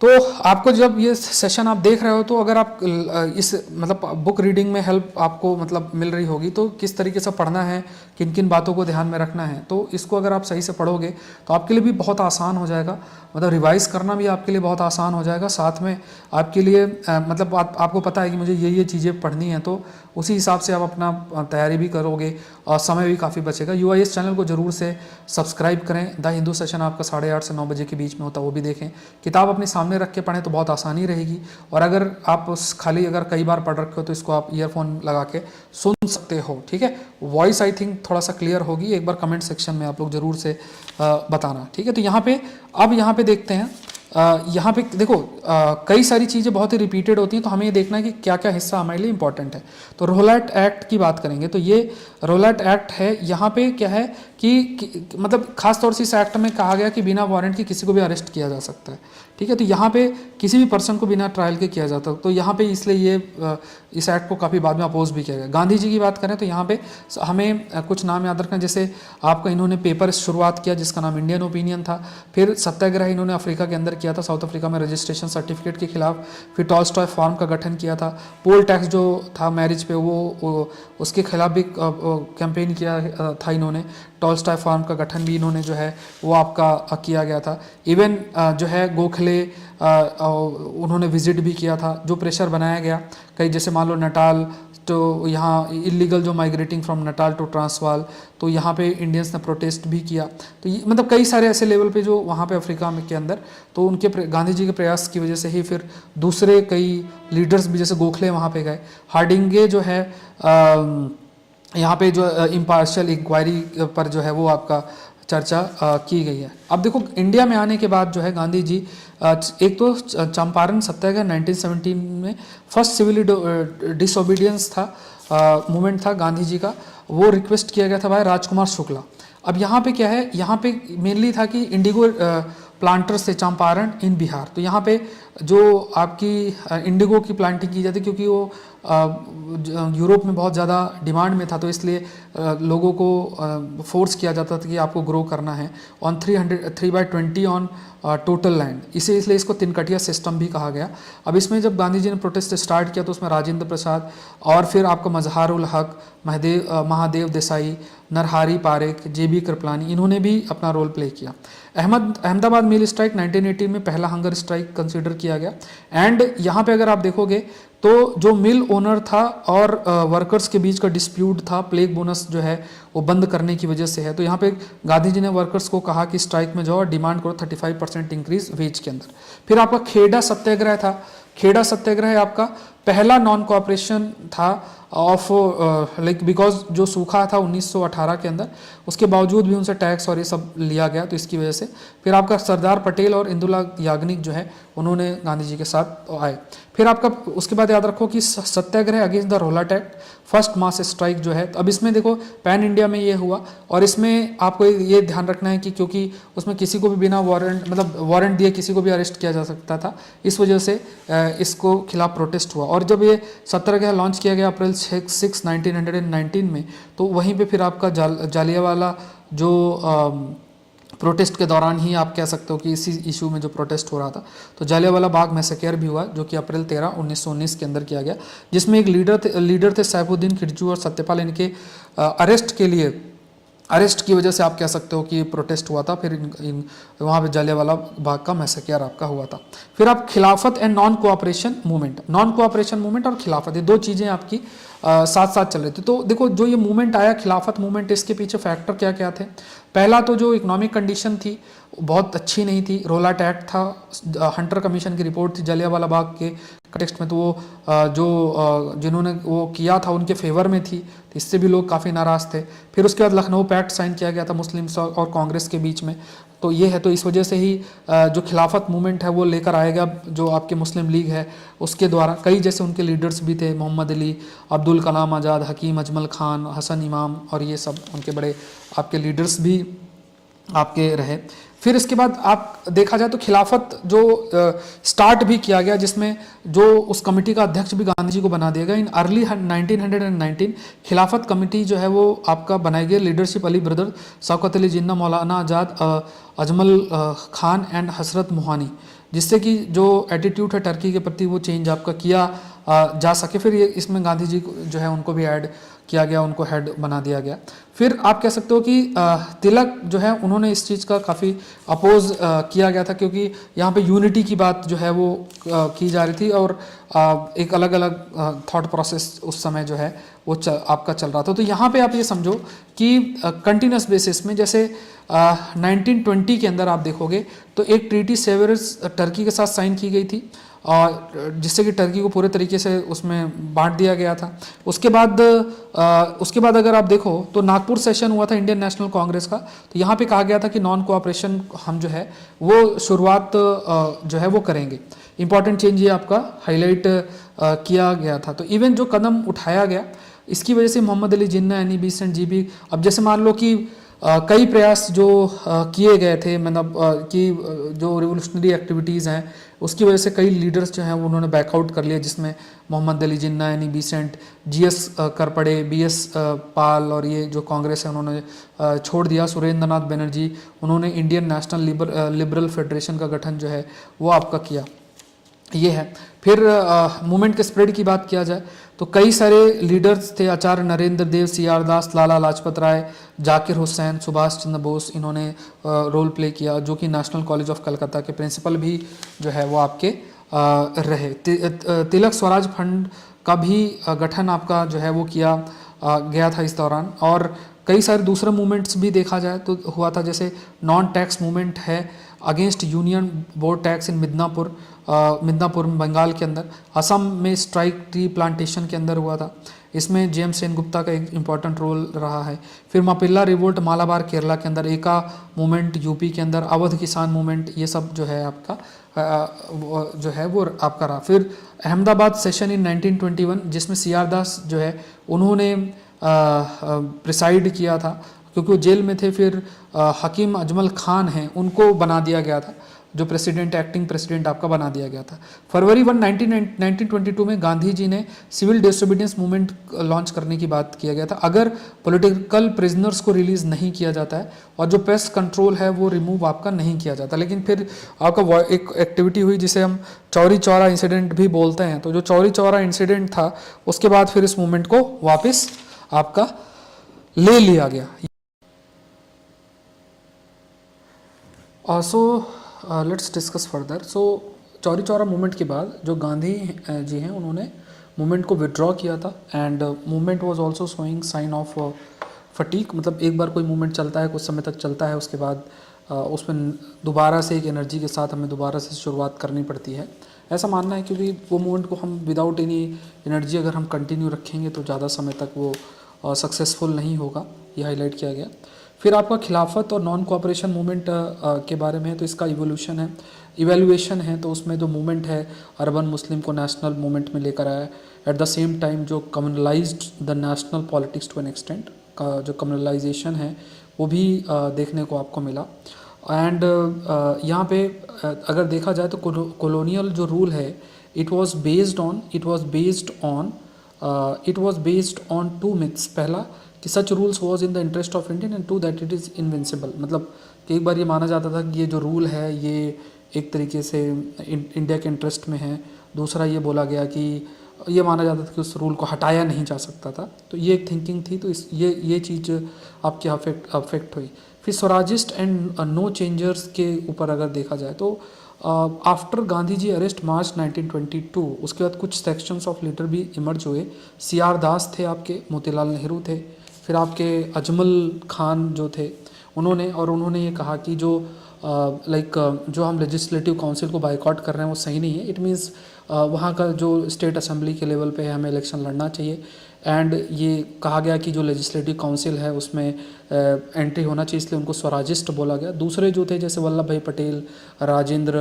तो आपको जब ये सेशन आप देख रहे हो, तो अगर आप इस मतलब बुक रीडिंग में हेल्प आपको मतलब मिल रही होगी, तो किस तरीके से पढ़ना है, किन किन बातों को ध्यान में रखना है, तो इसको अगर आप सही से पढ़ोगे तो आपके लिए भी बहुत आसान हो जाएगा, मतलब रिवाइज़ करना भी आपके लिए बहुत आसान हो जाएगा। साथ में आपके लिए मतलब आपको पता है कि मुझे ये चीज़ें पढ़नी हैं, तो उसी हिसाब से आप अपना तैयारी भी करोगे और समय भी काफ़ी बचेगा। UIS चैनल को ज़रूर से सब्सक्राइब करें। द हिंदू सेशन आपका 8:30 से 9 बजे के बीच में होता है, वो भी देखें। किताब अपने सामने रख के पढ़ें तो बहुत आसानी रहेगी, और अगर आप खाली अगर कई बार पढ़ रखे हो तो इसको आप ईयरफोन लगा के सुन सकते हो, ठीक है। वॉइस आई थिंक थोड़ा सा क्लियर होगी, एक बार कमेंट सेक्शन में आप लोग ज़रूर से बताना, ठीक है। तो यहाँ पे देखते हैं यहाँ पे देखो कई सारी चीज़ें बहुत ही रिपीटेड होती हैं, तो हमें ये देखना है कि क्या क्या हिस्सा हमारे लिए इंपॉर्टेंट है। तो रोहलेट एक्ट की बात करेंगे तो ये रोहलेट एक्ट है। यहाँ पे क्या है कि मतलब खास तौर से इस एक्ट में कहा गया कि बिना वारंट के किसी को भी अरेस्ट किया जा सकता है। ठीक है, तो यहाँ पे किसी भी पर्सन को बिना ट्रायल के किया जाता है। तो यहाँ पे इसलिए ये इस एक्ट को काफ़ी बाद में अपोज भी किया गया। गांधी जी की बात करें तो यहाँ पे हमें कुछ नाम याद रखना, जैसे आपका इन्होंने पेपर शुरुआत किया जिसका नाम इंडियन ओपिनियन था। फिर सत्याग्रह इन्होंने अफ्रीका के अंदर किया था, साउथ अफ्रीका में रजिस्ट्रेशन सर्टिफिकेट के खिलाफ। फिर टॉलस्टॉय फॉर्म का गठन किया था। पोल टैक्स जो था मैरिज पे वो उसके खिलाफ भी कैंपेन किया था इन्होंने। टॉलस्टॉय फॉर्म का गठन भी इन्होंने जो है वो आपका किया गया था। इवन जो है गोखले उन्होंने विजिट भी किया था। जो प्रेशर बनाया गया कई, जैसे मान लो नटाल, तो यहाँ इलीगल जो migrating from Natal to Transvaal, तो यहाँ पे इंडियंस ने प्रोटेस्ट भी किया। तो ये मतलब कई सारे ऐसे लेवल पे जो वहाँ पे अफ्रीका में के अंदर, तो उनके गांधी जी के प्रयास की वजह से ही फिर दूसरे कई लीडर्स भी जैसे गोखले वहाँ पे गए। हार्डिंगे जो है यहाँ पे जो इम्पार्शियल इंक्वायरी पर जो है वो आपका चर्चा की गई है। अब देखो इंडिया में आने के बाद जो है गांधी जी एक तो चंपारण सत्याग्रह 1917 में फर्स्ट सिविल डिसोबीडियंस था मूवमेंट था गांधी जी का, वो रिक्वेस्ट किया गया था भाई राजकुमार शुक्ला। अब यहाँ पे क्या है, यहाँ पे मेनली था कि इंडिगो प्लांटर्स थे चंपारण इन बिहार। तो यहाँ पे जो आपकी इंडिगो की प्लांटिंग की जाती क्योंकि वो यूरोप में बहुत ज़्यादा डिमांड में था, तो इसलिए लोगों को फोर्स किया जाता था कि आपको ग्रो करना है ऑन 3/20 ऑन टोटल लैंड। इसलिए इसको तिनकटिया सिस्टम भी कहा गया। अब इसमें जब गांधी जी ने प्रोटेस्ट स्टार्ट किया तो उसमें राजेंद्र प्रसाद और फिर आपका मजहार उल हक, महादेव देसाई, नरहरी पारेख, JB कृपलानी, इन्होंने भी अपना रोल प्ले किया। अहमदाबाद मिल स्ट्राइक 1918 में पहला हंगर स्ट्राइक कंसीडर किया गया। एंड यहाँ पे अगर आप देखोगे तो जो मिल ओनर था और वर्कर्स के बीच का डिस्प्यूट था, प्लेग बोनस जो है वो बंद करने की वजह से है। तो यहाँ पे गांधी जी ने वर्कर्स को कहा कि स्ट्राइक में जाओ और डिमांड करो 35% इंक्रीज वेज के अंदर। फिर आपका खेड़ा सत्याग्रह था। खेड़ा सत्याग्रह आपका पहला नॉन कोऑपरेशन था ऑफ लाइक बिकॉज जो सूखा था 1918 के अंदर, उसके बावजूद भी उनसे टैक्स और ये सब लिया गया, तो इसकी वजह से फिर आपका सरदार पटेल और इंदुला याग्निक जो है उन्होंने गांधी जी के साथ आए। फिर आपका उसके बाद याद रखो कि satyagraha against the Rowlatt act, first mass strike जो है। तो अब इसमें देखो पैन इंडिया में ये हुआ और इसमें आपको ये ध्यान रखना है कि क्योंकि उसमें किसी को भी बिना वारंट मतलब वारंट दिए किसी को भी अरेस्ट किया जा सकता था, इस वजह से इसको खिलाफ प्रोटेस्ट हुआ। और जब ये सत्याग्रह लॉन्च किया गया अप्रैल 6, 1919 में, तो वहीं पे फिर आपका जालियावाला जो प्रोटेस्ट के दौरान ही आप कह सकते हो कि इसी इशू में जो प्रोटेस्ट हो रहा था, तो जालियावाला बाग मैसेकेयर भी हुआ जो कि अप्रैल 13, 1919 के अंदर किया गया, जिसमें एक लीडर थे सैफुद्दीन खिलजी और सत्यपाल, इनके अरेस्ट की वजह से आप कह सकते हो कि प्रोटेस्ट हुआ था। फिर वहाँ पे जालियावाला बाग का मैसेकेयर आपका हुआ था। फिर आप खिलाफत एंड नॉन कोऑपरेशन मूवमेंट और खिलाफत, ये दो चीज़ें आपकी साथ साथ चल रही थी। तो देखो जो ये मूवमेंट आया खिलाफत मूवमेंट, इसके पीछे फैक्टर क्या क्या थे। पहला तो जो इकोनॉमिक कंडीशन थी बहुत अच्छी नहीं थी। रोहलेट एक्ट था, हंटर कमीशन की रिपोर्ट थी जालियावाला बाग के कंटेक्स्ट में, तो वो जिन्होंने वो किया था उनके फेवर में थी, तो इससे भी लोग काफ़ी नाराज़ थे। फिर उसके बाद लखनऊ पैक्ट साइन किया गया था मुस्लिम्स और कांग्रेस के बीच में, तो ये है। तो इस वजह से ही जो खिलाफत मूवमेंट है वो लेकर आएगा जो आपके मुस्लिम लीग है उसके द्वारा। कई जैसे उनके लीडर्स भी थे, मोहम्मद अली, अब्दुल कलाम आज़ाद, हकीम अजमल खान, हसन इमाम, और ये सब उनके बड़े आपके लीडर्स भी आपके रहे। फिर इसके बाद आप देखा जाए तो खिलाफत जो स्टार्ट भी किया गया, जिसमें जो उस कमेटी का अध्यक्ष भी गांधी जी को बना दिया गया। इन अर्ली 1919 खिलाफत कमेटी जो है वो आपका बनाई गई, leadership Ali brother, Shaukat Ali Jinnah, Maulana Azad, Ajmal Khan and हसरत मोहानी, जिससे कि जो एटीट्यूड है टर्की के प्रति वो चेंज आपका किया जा सके। फिर ये इसमें गांधी जी जो है उनको भी ऐड किया गया, उनको हेड बना दिया गया। फिर आप कह सकते हो कि तिलक जो है उन्होंने इस चीज़ का काफ़ी अपोज किया गया था, क्योंकि यहाँ पे यूनिटी की बात जो है वो की जा रही थी और एक अलग अलग थॉट प्रोसेस उस समय जो है वो आपका चल रहा था। तो यहाँ पे आप ये समझो कि कंटिन्यूस बेसिस में जैसे 1920 के अंदर आप देखोगे तो एक ट्रीटी सेवर्स टर्की के साथ साइन की गई थी, और जिससे कि टर्की को पूरे तरीके से उसमें बांट दिया गया था। उसके बाद उसके बाद अगर आप देखो तो नागपुर सेशन हुआ था इंडियन नेशनल कांग्रेस का, तो यहाँ पे कहा गया था कि नॉन कोऑपरेशन हम जो है वो शुरुआत जो है वो करेंगे। इंपॉर्टेंट चेंज ये आपका हाईलाइट किया गया था। तो इवन जो कदम उठाया गया इसकी वजह से Mohammad Ali Jinnah, any Besant GB, अब जैसे मान लो कि कई प्रयास जो किए गए थे, मतलब कि जो रिवोल्यूशनरी एक्टिविटीज़ हैं उसकी वजह से कई लीडर्स जो हैं उन्होंने बैकआउट कर लिया, जिसमें Mohammad Ali Jinnah, any Besant, GS करपड़े, BS पाल, और ये जो कांग्रेस है उन्होंने छोड़ दिया। सुरेंद्र नाथ बनर्जी, उन्होंने इंडियन नेशनल लिबरल फेडरेशन का गठन जो है वो आपका किया, ये है। फिर मूवमेंट के स्प्रेड की बात किया जाए तो कई सारे लीडर्स थे, आचार्य नरेंद्र देव, सीआर दास, लाला लाजपत राय, जाकिर हुसैन, सुभाष चंद्र बोस, इन्होंने रोल प्ले किया, जो कि नेशनल कॉलेज ऑफ कलकत्ता के प्रिंसिपल भी जो है वो आपके रहे। तिलक स्वराज फंड का भी गठन आपका जो है वो किया गया था इस दौरान। और कई सारे दूसरे मूवमेंट्स भी देखा जाए तो हुआ था, जैसे नॉन टैक्स मूवमेंट है against union board tax in Midnapore Bengal के अंदर। असम में स्ट्राइक ट्री प्लांटेशन के अंदर हुआ था, इसमें जेम्स सेनगुप्ता का एक इम्पॉर्टेंट रोल रहा है। फिर मापिल्ला रिवोल्ट मालाबार केरला के अंदर, एका मूवमेंट यूपी के अंदर, अवध किसान मूवमेंट, ये सब जो है आपका जो है वो आपका रहा। फिर अहमदाबाद सेशन इन 1921 जिसमें सीआर दास जो है उन्होंने प्रिसाइड किया था, क्योंकि वो जेल में थे। फिर हकीम अजमल खान हैं, उनको बना दिया गया था, जो प्रेसिडेंट, एक्टिंग प्रेसिडेंट आपका बना दिया गया था। फरवरी 1922 में गांधी जी ने सिविल डिसोबीडियंस मूवमेंट लॉन्च करने की बात किया गया था। अगर पॉलिटिकल प्रिजनर्स को रिलीज नहीं किया जाता है और जो पेस्ट कंट्रोल है वो रिमूव आपका नहीं किया जाता। लेकिन फिर आपका एक एक्टिविटी हुई जिसे हम चौरी चौरा इंसिडेंट भी बोलते हैं। तो जो चौरी चौरा इंसिडेंट था उसके बाद फिर इस मूवमेंट को वापस आपका ले लिया गया। So let's discuss further. So Chauri Chaura movement के बाद जो गांधी जी हैं उन्होंने मूवमेंट को विड्रॉ किया था, and movement was also showing sign of fatigue, मतलब एक बार कोई मूवमेंट चलता है, कुछ समय तक चलता है, उसके बाद उसमें दोबारा से एक एनर्जी के साथ हमें दोबारा से शुरुआत करनी पड़ती है, ऐसा मानना है। क्योंकि वो मूवमेंट को हम विदाउट एनी एनर्जी अगर हम कंटिन्यू रखेंगे तो ज़्यादा समय तक वो सक्सेसफुल नहीं होगा, ये हाईलाइट किया गया। फिर आपका खिलाफत और नॉन कोऑपरेशन मूवमेंट के बारे में है, तो इसका इवैल्यूएशन है, तो उसमें जो मूवमेंट है अर्बन मुस्लिम को नेशनल मूवमेंट में लेकर आया। एट द सेम टाइम जो communalised the national politics to an extent, का जो कम्युनलाइजेशन है वो भी देखने को आपको मिला। एंड यहाँ पे अगर देखा जाए तो कॉलोनियल जो रूल है it was based on two myths. पहला कि such rules was in the interest of Indian, and two that it is invincible. मतलब कि एक बार ये माना जाता था कि ये जो रूल है ये एक तरीके से इंडिया के इंटरेस्ट में है। दूसरा ये बोला गया कि ये माना जाता था कि उस रूल को हटाया नहीं जा सकता था। तो ये एक थिंकिंग थी, तो ये चीज़ आपके अफेक्ट हुई। फिर स्वराजिस्ट एंड नो चेंजर्स के ऊपर अगर देखा जाए तो आफ्टर गांधी जी अरेस्ट मार्च 1922 उसके बाद कुछ सेक्शंस ऑफ लीडर भी इमर्ज हुए। सीआर दास थे आपके, मोतीलाल नेहरू थे, फिर आपके अजमल खान जो थे उन्होंने ये कहा कि जो जो हम लेजिस्लेटिव काउंसिल को बाइकआउट कर रहे हैं वो सही नहीं है। इट मीन्स वहाँ का जो स्टेट असेंबली के लेवल पे है हमें इलेक्शन लड़ना चाहिए। एंड ये कहा गया कि जो लेजिस्लेटिव काउंसिल है उसमें एंट्री होना चाहिए, इसलिए उनको स्वराजिस्ट बोला गया। दूसरे जो थे जैसे वल्लभ भाई पटेल, राजेंद्र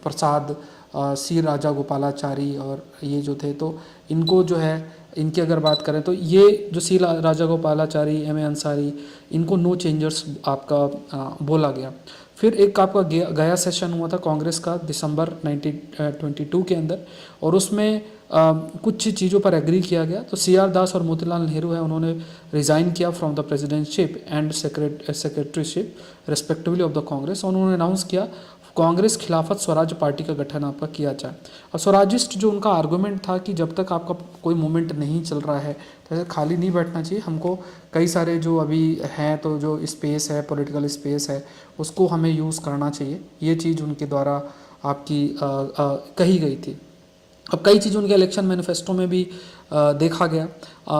प्रसाद, सी राजा गोपालाचारी और ये जो थे, तो इनको जो है इनकी अगर बात करें तो ये जो सी राजा गोपालाचारी, एम ए अंसारी, इनको नो चेंजर्स आपका बोला गया। फिर एक आपका गया सेशन हुआ था कांग्रेस का दिसंबर 1922 के अंदर, और उसमें कुछ चीज़ों पर एग्री किया गया। तो सीआर दास और मोतीलाल नेहरू है उन्होंने रिज़ाइन किया from the presidentship and secretaryship respectively of the Congress. और उन्होंने अनाउंस किया कांग्रेस खिलाफत स्वराज पार्टी का गठन आपका किया जाए। और स्वराजिस्ट जो उनका आर्गूमेंट था कि जब तक आपका कोई मूवमेंट नहीं चल रहा है तो ऐसे खाली नहीं बैठना चाहिए, हमको कई सारे जो अभी हैं तो जो स्पेस है, पॉलिटिकल स्पेस है, उसको हमें यूज़ करना चाहिए। ये चीज़ उनके द्वारा आपकी कही गई थी। अब कई चीज़ उनके इलेक्शन मैनिफेस्टो में भी देखा गया,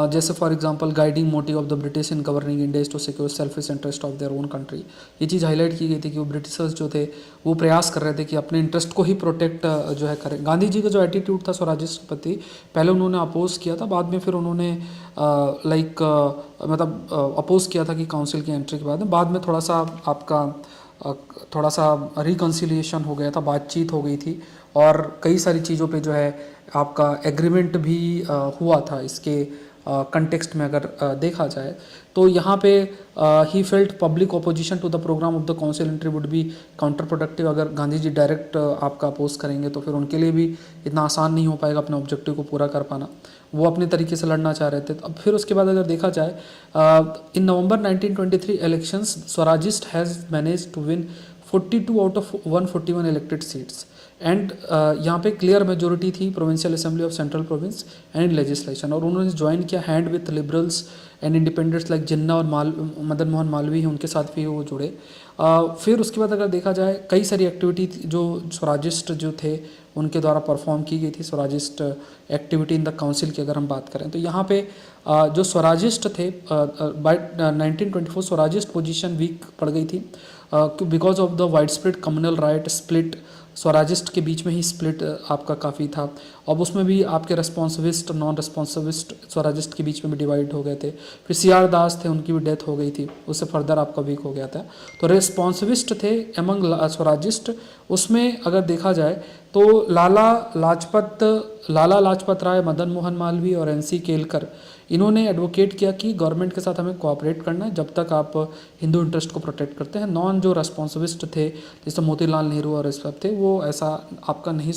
जैसे for example guiding motive of the British in governing India to secure selfish interest of their own country. ये चीज़ हाईलाइट की गई थी कि वो ब्रिटिशर्स जो थे वो प्रयास कर रहे थे कि अपने इंटरेस्ट को ही प्रोटेक्ट जो है करें। गांधी जी का जो एटीट्यूड था स्वराजिस्ट के प्रति, पहले उन्होंने अपोज किया था, बाद में फिर उन्होंने मतलब अपोज किया था कि काउंसिल की एंट्री के बाद में थोड़ा सा आपका थोड़ा सा रिकन्सिलिएशन हो गया था, बातचीत हो गई थी और कई सारी चीज़ों पे जो है आपका एग्रीमेंट भी हुआ था इसके कंटेक्स्ट में अगर देखा जाए तो यहाँ पे he felt public opposition to the programme of the council entry would be counter productive. अगर गांधी जी डायरेक्ट आपका अपोज करेंगे तो फिर उनके लिए भी इतना आसान नहीं हो पाएगा अपने ऑब्जेक्टिव को पूरा कर पाना, वो अपने तरीके से लड़ना चाह रहे थे। अब फिर उसके बाद अगर देखा जाए in November 1923 elections Swarajist has manage to win 42 out of 141 elected seats and यहाँ पे क्लियर मेजोरिटी थी provincial assembly of central province and legislation. और उन्होंने ज्वाइन किया hand with liberals and independents like Jinnah और मदन मोहन मालवीय उनके साथ भी वो जुड़े। फिर उसके बाद अगर देखा जाए कई सारी एक्टिविटी जो स्वराजिस्ट जो थे उनके द्वारा परफॉर्म की गई थी, Swarajist activity in the council की अगर हम बात करें तो यहाँ पे जो स्वराजिस्ट थे बाय 1924 स्वराजिस्ट पोजीशन वीक पड़ गई थी because of the wide spread communal right split. Swarajist के बीच में ही स्प्लिट आपका काफ़ी था। अब उसमें भी आपके रेस्पॉन्सिविस्ट नॉन रेस्पॉन्सिविस्ट स्वराजिस्ट के बीच में भी डिवाइड हो गए थे। फिर CR दास थे, उनकी भी डेथ हो गई थी, उससे फर्दर आपका वीक हो गया था। तो रेस्पॉन्सिविस्ट थे एमंग स्वराजिस्ट, उसमें अगर देखा जाए तो लाला लाजपत राय, मदन मोहन मालवीय और NC केलकर इन्होंने एडवोकेट किया कि गवर्नमेंट के साथ हमें कोऑपरेट करना है जब तक आप हिंदू इंटरेस्ट को प्रोटेक्ट करते हैं। नॉन जो रेस्पॉन्सिविस्ट थे जैसे मोतीलाल नेहरू और इस सब थे वो ऐसा आपका नहीं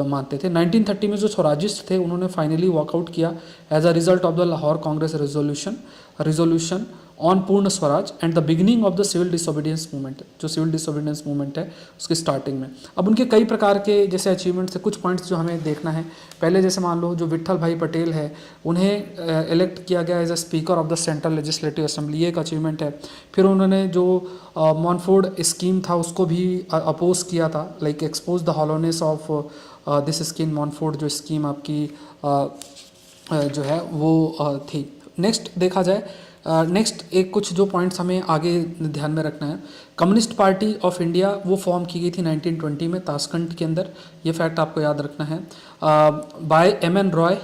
मानते थे। 1930 में जो स्वराजिस्ट थे उन्होंने फाइनली वॉकआउट किया as a result of the Lahore Congress resolution on Purna Swaraj and the beginning of the civil disobedience movement. जो सिविल डिसोबीडियंस मूवमेंट है उसकी स्टार्टिंग में अब उनके कई प्रकार के जैसे अचीवमेंट्स है, कुछ पॉइंट्स जो हमें देखना है। पहले जैसे मान लो जो विट्ठल भाई पटेल है उन्हें इलेक्ट किया गया as a speaker of the central legislative assembly, ये एक अचीवमेंट है। फिर उन्होंने जो मॉनफोर्ड स्कीम था उसको भी अपोज किया था, like expose the hollowness of this scheme. Montford जो स्कीम आपकी जो है वो थी। नेक्स्ट देखा जाए नेक्स्ट एक कुछ जो पॉइंट्स हमें आगे ध्यान में रखना है। कम्युनिस्ट पार्टी ऑफ इंडिया वो फॉर्म की गई थी 1920 में ताशकंद के अंदर, ये फैक्ट आपको याद रखना है। बाय MN रॉय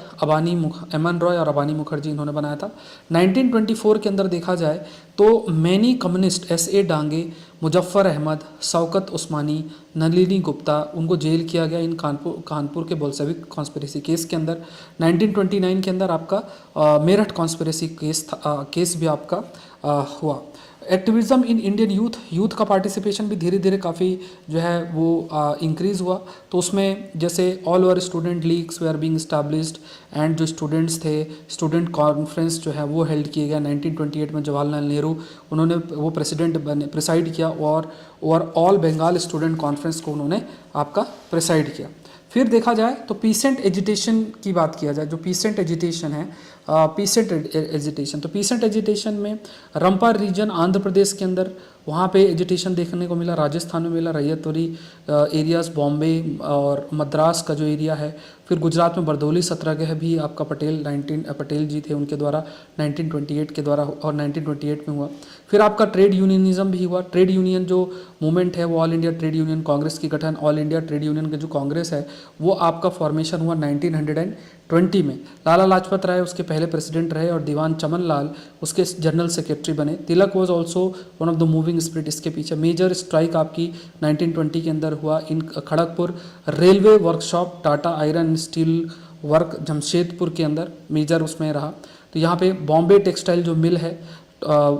और अबानी मुखर्जी इन्होंने बनाया था। 1924 के अंदर देखा जाए तो many communist SA Dange, Muzaffar Ahmad, Shaukat Usmani, Nalini Gupta, उनको जेल किया गया इन कानपुर के बोल्शेविक कॉन्स्पिरेसी केस के अंदर। 1929 के अंदर आपका मेरठ कॉन्स्पिरेसी केस भी आपका हुआ। एक्टिविज़म इन इंडियन यूथ का पार्टिसिपेशन भी धीरे धीरे काफ़ी जो है वो इंक्रीज़ हुआ। तो उसमें जैसे all over student leagues were being established and जो स्टूडेंट्स थे स्टूडेंट कॉन्फ्रेंस जो है वो हेल्ड किए गया। 1928 में जवाहरलाल नेहरू उन्होंने वो प्रेसाइड किया और ऑल बंगाल स्टूडेंट कॉन्फ्रेंस को उन्होंने आपका प्रेसाइड किया। फिर देखा जाए तो पीसेंट एजिटेशन की बात किया जाए, जो पीसेंट एजिटेशन है तो पीसेंट एजिटेशन में रंपा रीजन आंध्र प्रदेश के अंदर वहाँ पे एजिटेशन देखने को मिला, राजस्थान में मिला, रैयतवरी एरियाज़ बॉम्बे और मद्रास का जो एरिया है। फिर गुजरात में बरदौली सत्याग्रह भी आपका पटेल जी थे उनके द्वारा 1928 के द्वारा और 1928 में हुआ। फिर आपका ट्रेड यूनियनिज्म भी हुआ। ट्रेड यूनियन जो मूवमेंट है वो all India trade union Congress की गठन, ऑल इंडिया ट्रेड यूनियन का जो कांग्रेस है वो आपका फॉर्मेशन हुआ 1920 में। लाला लाजपत राय उसके पहले प्रेसिडेंट रहे और दीवान चमन लाल उसके जनरल सेक्रेटरी बने। Tilak was also one of the moving spirit इसके पीछे। मेजर स्ट्राइक आपकी 1920 के अंदर हुआ in Kharagpur. Railway workshop Tata iron steel work Jamshedpur के अंदर मेजर उसमें रहा। तो यहाँ पे बॉम्बे टेक्सटाइल जो मिल है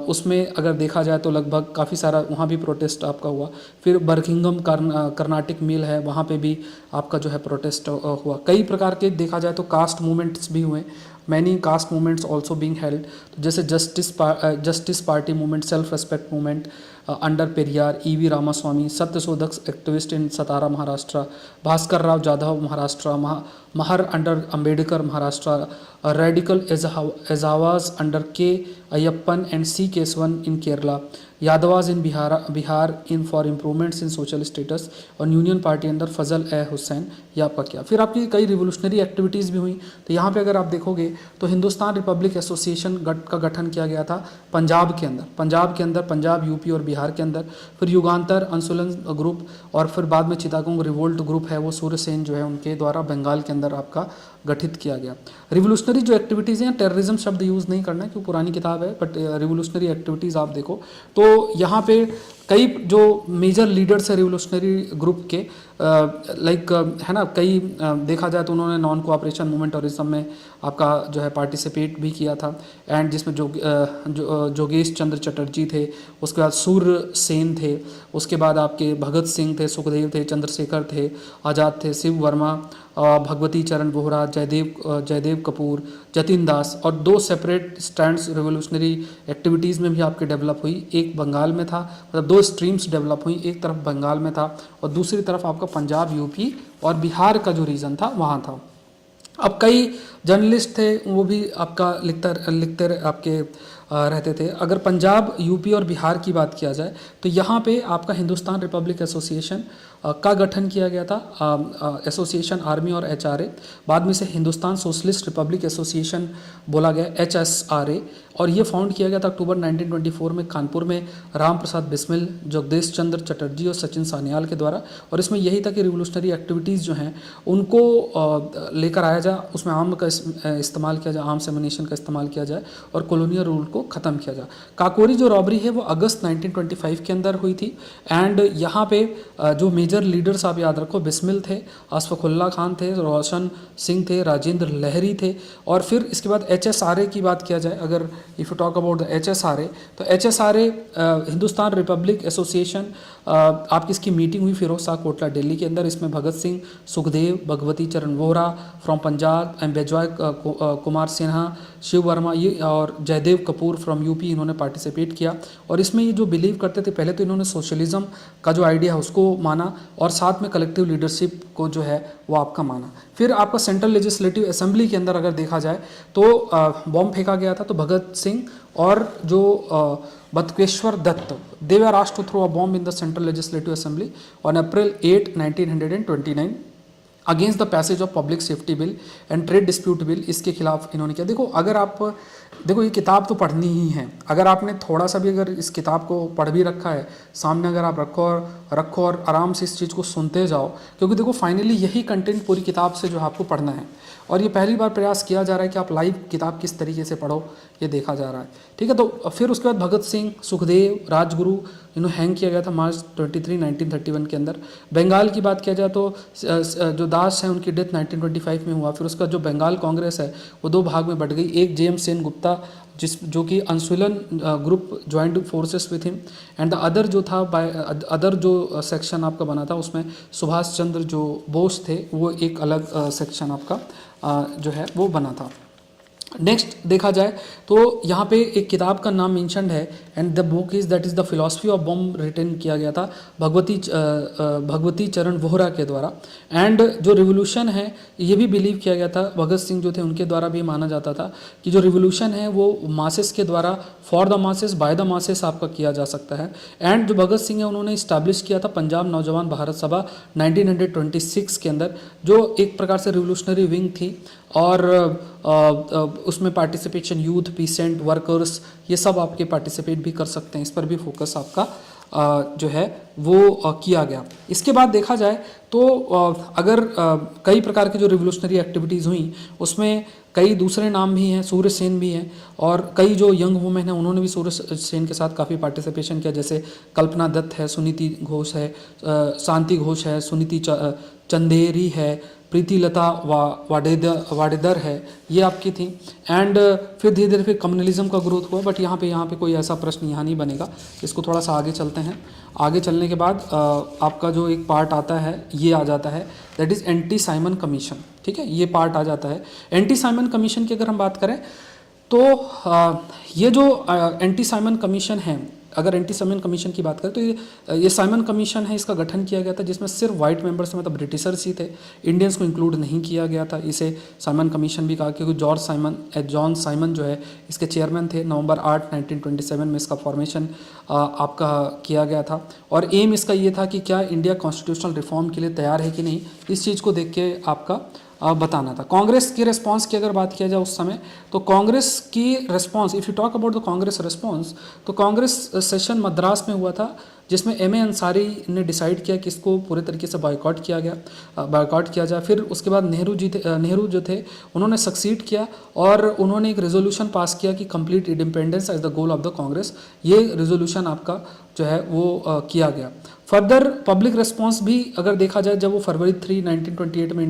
उसमें अगर देखा जाए तो लगभग काफ़ी सारा वहाँ भी प्रोटेस्ट आपका हुआ। फिर बर्किंघम कर्नाटिक मिल है वहाँ पे भी आपका जो है प्रोटेस्ट हुआ। कई प्रकार के देखा जाए तो कास्ट मूवमेंट्स भी हुए, many caste movements also being held. तो जैसे justice party movement, self respect movement under Periyar, EV Ramaswami, Satyashodhak activist in Satara Maharashtra, Bhaskar Rao Jadhav Maharashtra, Mahar under Ambedkar Maharashtra, radical Ezhavas under K. Ayyappan and C. Kesavan in Kerala, Yadavas in Bihar in for improvements in social status, और union party under फजल ए हुसैन, ये आपका क्या। फिर आपकी कई revolutionary activities भी हुई। तो यहाँ पे अगर आप देखोगे तो हिंदुस्तान रिपब्लिक एसोसिएशन का गठन किया गया था पंजाब के अंदर, पंजाब, यूपी और बिहार के अंदर। फिर युगांतर अंसुलन ग्रुप और फिर बाद में चितागोंग रिवोल्ट ग्रुप है वो सूर्यसेन जो है उनके द्वारा बंगाल के अंदर आपका गठित किया गया। रिवोल्यूशनरी जो एक्टिविटीज़ हैं, टेररिज्म शब्द यूज़ नहीं करना है क्योंकि पुरानी किताब है, बट रिवोल्यूशनरी एक्टिविटीज़ आप देखो तो यहाँ पे कई जो मेजर लीडर्स है रिवोल्यूशनरी ग्रुप के लाइक है ना, कई देखा जाए तो उन्होंने नॉन कोऑपरेशन मूवमेंट और इस सब में आपका जो है पार्टिसिपेट भी किया था। एंड जिसमें जोगेश चंद्र चटर्जी थे, उसके बाद सूर्य सेन थे, उसके बाद आपके भगत सिंह थे, सुखदेव थे, चंद्रशेखर थे, आज़ाद थे, शिव वर्मा, भगवती चरण वोहरा, जयदेव कपूर, जतिन दास, और 2 सेपरेट स्टैंड्स रिवोल्यूशनरी एक्टिविटीज़ में भी आपके डेवलप हुई। एक बंगाल में था, मतलब 2 स्ट्रीम्स डेवलप हुई, एक तरफ बंगाल में था और दूसरी तरफ आपका पंजाब, यूपी और बिहार का जो रीजन था वहाँ था। अब कई जर्नलिस्ट थे वो भी आपका लिखते आपके रहते थे। अगर पंजाब, यूपी और बिहार की बात किया जाए तो यहाँ पे आपका हिंदुस्तान रिपब्लिक एसोसिएशन का गठन किया गया था, एसोसिएशन आर्मी और एचआरए, बाद में से हिंदुस्तान सोशलिस्ट रिपब्लिक एसोसिएशन बोला गया, एचएसआरए, और ये फाउंड किया गया था अक्टूबर 1924 में कानपुर में राम प्रसाद बिस्मिल, जगदीश चंद्र चटर्जी और सचिन सान्याल के द्वारा। और इसमें यही था कि रिवोल्यूशनरी एक्टिविटीज़ जो हैं उनको लेकर आया जाए, उसमें आम का इस्तेमाल किया जाए, आर्म्स एमुनेशन का इस्तेमाल किया जाए और कॉलोनियल रूल को ख़त्म किया जाए। काकोरी जो रॉबरी है वो अगस्त 1925 के अंदर हुई थी। एंड यहाँ पे जो मेजर लीडर्स आप याद रखो, बिस्मिल थे, अशफाकुल्ला खान थे, रोशन सिंह थे, राजेंद्र लहरी थे। और फिर इसके बाद एचएसआरए की बात किया जाए, अगर if you talk about the HSRA, तो एचएसआरए हिंदुस्तान रिपब्लिक एसोसिएशन आपकी इसकी मीटिंग हुई फिरोज शाह कोटला दिल्ली के अंदर। इसमें भगत सिंह, सुखदेव, भगवती चरण वोहरा फ्रॉम पंजाब एंड बेजॉय कुमार सिन्हा, शिव वर्मा ये और जयदेव कपूर फ्रॉम यूपी, इन्होंने पार्टिसिपेट किया। और इसमें ये जो बिलीव करते थे, पहले तो इन्होंने सोशलिज्म का जो आइडिया है उसको माना और साथ में कलेक्टिव लीडरशिप को जो है वो आपका माना। फिर आपका सेंट्रल लेजिस्लेटिव असेंबली के अंदर अगर देखा जाए तो बॉम्ब फेंका गया था, तो भगत सिंह और जो Batukeshwar Dutt, they were asked to throw a bomb in the Central Legislative Assembly on April 8, 1929 against the passage of public safety bill and trade dispute bill. इसके खिलाफ इन्होंने किया। देखो अगर आप देखो ये किताब तो पढ़नी ही है, अगर आपने थोड़ा सा भी अगर इस किताब को पढ़ भी रखा है सामने, अगर आप रखो और आराम से इस चीज़ को सुनते जाओ, क्योंकि देखो फाइनली यही कंटेंट पूरी किताब से जो है आपको पढ़ना है। और ये पहली बार प्रयास किया जा रहा है कि आप लाइव किताब किस तरीके से पढ़ो, ये देखा जा रहा है, ठीक है। तो फिर उसके बाद भगत सिंह, सुखदेव, राजगुरु इन्हें हैंग किया गया था मार्च 23, 1931 के अंदर। बंगाल की बात किया जाए तो जो दास हैं उनकी डेथ 1925 में हुआ। फिर उसका जो बंगाल कांग्रेस है वो 2 भाग में बट गई, एक जेएम सेन गुप्ता जो कि Anushilan group joint forces with him, and the other जो था बाय अदर जो सेक्शन आपका बना था उसमें सुभाष चंद्र जो बोस थे वो एक अलग सेक्शन आपका जो है वो बना था। नेक्स्ट देखा जाए तो यहाँ पे एक किताब का नाम मेंशन्ड है and the book is that is the philosophy of bomb written किया गया था भगवती चरण वोहरा के द्वारा। एंड जो रिवोल्यूशन है ये भी बिलीव किया गया था, भगत सिंह जो थे उनके द्वारा भी माना जाता था कि जो रिवोल्यूशन है वो मासेस के द्वारा, for the masses, by the masses आपका किया जा सकता है। एंड जो भगत सिंह है उन्होंने इस्टेब्लिश किया था पंजाब नौजवान भारत सभा 1926 के अंदर, जो एक प्रकार से रिवोल्यूशनरी विंग थी और उसमें पार्टिसिपेशन यूथ, पीसेंट, वर्कर्स ये सब आपके पार्टिसिपेट भी कर सकते हैं। इस पर भी फोकस आपका जो है वो किया गया। इसके बाद देखा जाए तो अगर कई प्रकार की जो रिवोल्यूशनरी एक्टिविटीज़ हुई उसमें कई दूसरे नाम भी हैं, सूर्य सेन भी हैं और कई जो यंग वुमेन हैं उन्होंने भी सूर्य सेन के साथ काफ़ी पार्टिसिपेशन किया, जैसे कल्पना दत्त है, सुनीति घोष है, शांति घोष है, सुनीति चंदेरी है, प्रीतिलता वाडेदर है, ये आपकी थी। एंड फिर धीरे धीरे फिर कम्युनलिज्म का ग्रोथ हुआ, बट यहाँ पे कोई ऐसा प्रश्न यहाँ नहीं बनेगा। इसको थोड़ा सा आगे चलते हैं। आगे चलने के बाद आपका जो एक पार्ट आता है ये आ जाता है, that is anti Simon commission, ठीक है, ये पार्ट आ जाता है। एंटी साइमन कमीशन की अगर हम बात करें तो ये जो एंटी साइमन कमीशन है अगर एंटी साइमन कमीशन की बात करें तो ये साइमन कमीशन है, इसका गठन किया गया था जिसमें सिर्फ वाइट मेंबर्स मतलब ब्रिटिशर्स ही थे, इंडियंस को इंक्लूड नहीं किया गया था। इसे साइमन कमीशन भी कहा क्योंकि जॉन साइमन जो है इसके चेयरमैन थे। नवंबर 8 1927 में इसका फॉर्मेशन आपका किया गया था और एम इसका ये था कि क्या इंडिया कॉन्स्टिट्यूशनल रिफॉर्म के लिए तैयार है कि नहीं, इस चीज़ को देख के आपका बताना था। कांग्रेस की रिस्पांस की अगर बात किया जाए उस समय, तो कांग्रेस की response, if you talk about the Congress response, तो कांग्रेस सेशन मद्रास में हुआ था जिसमें एम.ए. अंसारी ने डिसाइड किया कि इसको पूरे तरीके से बायकॉट किया जाए। फिर उसके बाद नेहरू जो थे उन्होंने सक्सीड किया और उन्होंने एक रेजोल्यूशन पास किया कि complete independence as the goal of the Congress. ये रेजोल्यूशन आपका जो है वो किया गया। फर्दर पब्लिक रिस्पांस भी अगर देखा जाए, जब वो फरवरी 3 1928 में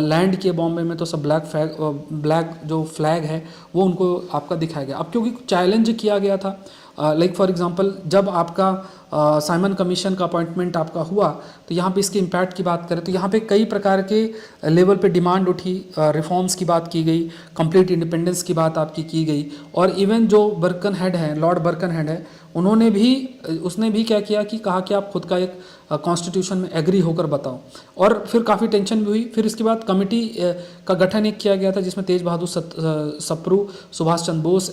लैंड किए बॉम्बे में, तो सब ब्लैक जो फ्लैग है वो उनको आपका दिखाया गया। अब क्योंकि चैलेंज किया गया था, लाइक फॉर एग्जांपल जब आपका साइमन कमीशन का अपॉइंटमेंट आपका हुआ तो यहाँ पे इसके इम्पैक्ट की बात करें तो यहाँ पे कई प्रकार के लेवल पे डिमांड उठी, रिफॉर्म्स की बात की गई, कंप्लीट इंडिपेंडेंस की बात आपकी की गई और इवन जो बर्कनहेड है, लॉर्ड बर्कनहेड है, उसने भी क्या किया कि कहा कि आप खुद का एक कॉन्स्टिट्यूशन में एग्री होकर बताओ। और फिर काफ़ी टेंशन भी हुई। फिर इसके बाद कमेटी का गठन एक किया गया था जिसमें तेज बहादुर सप्रू, सुभाष चंद्र बोस,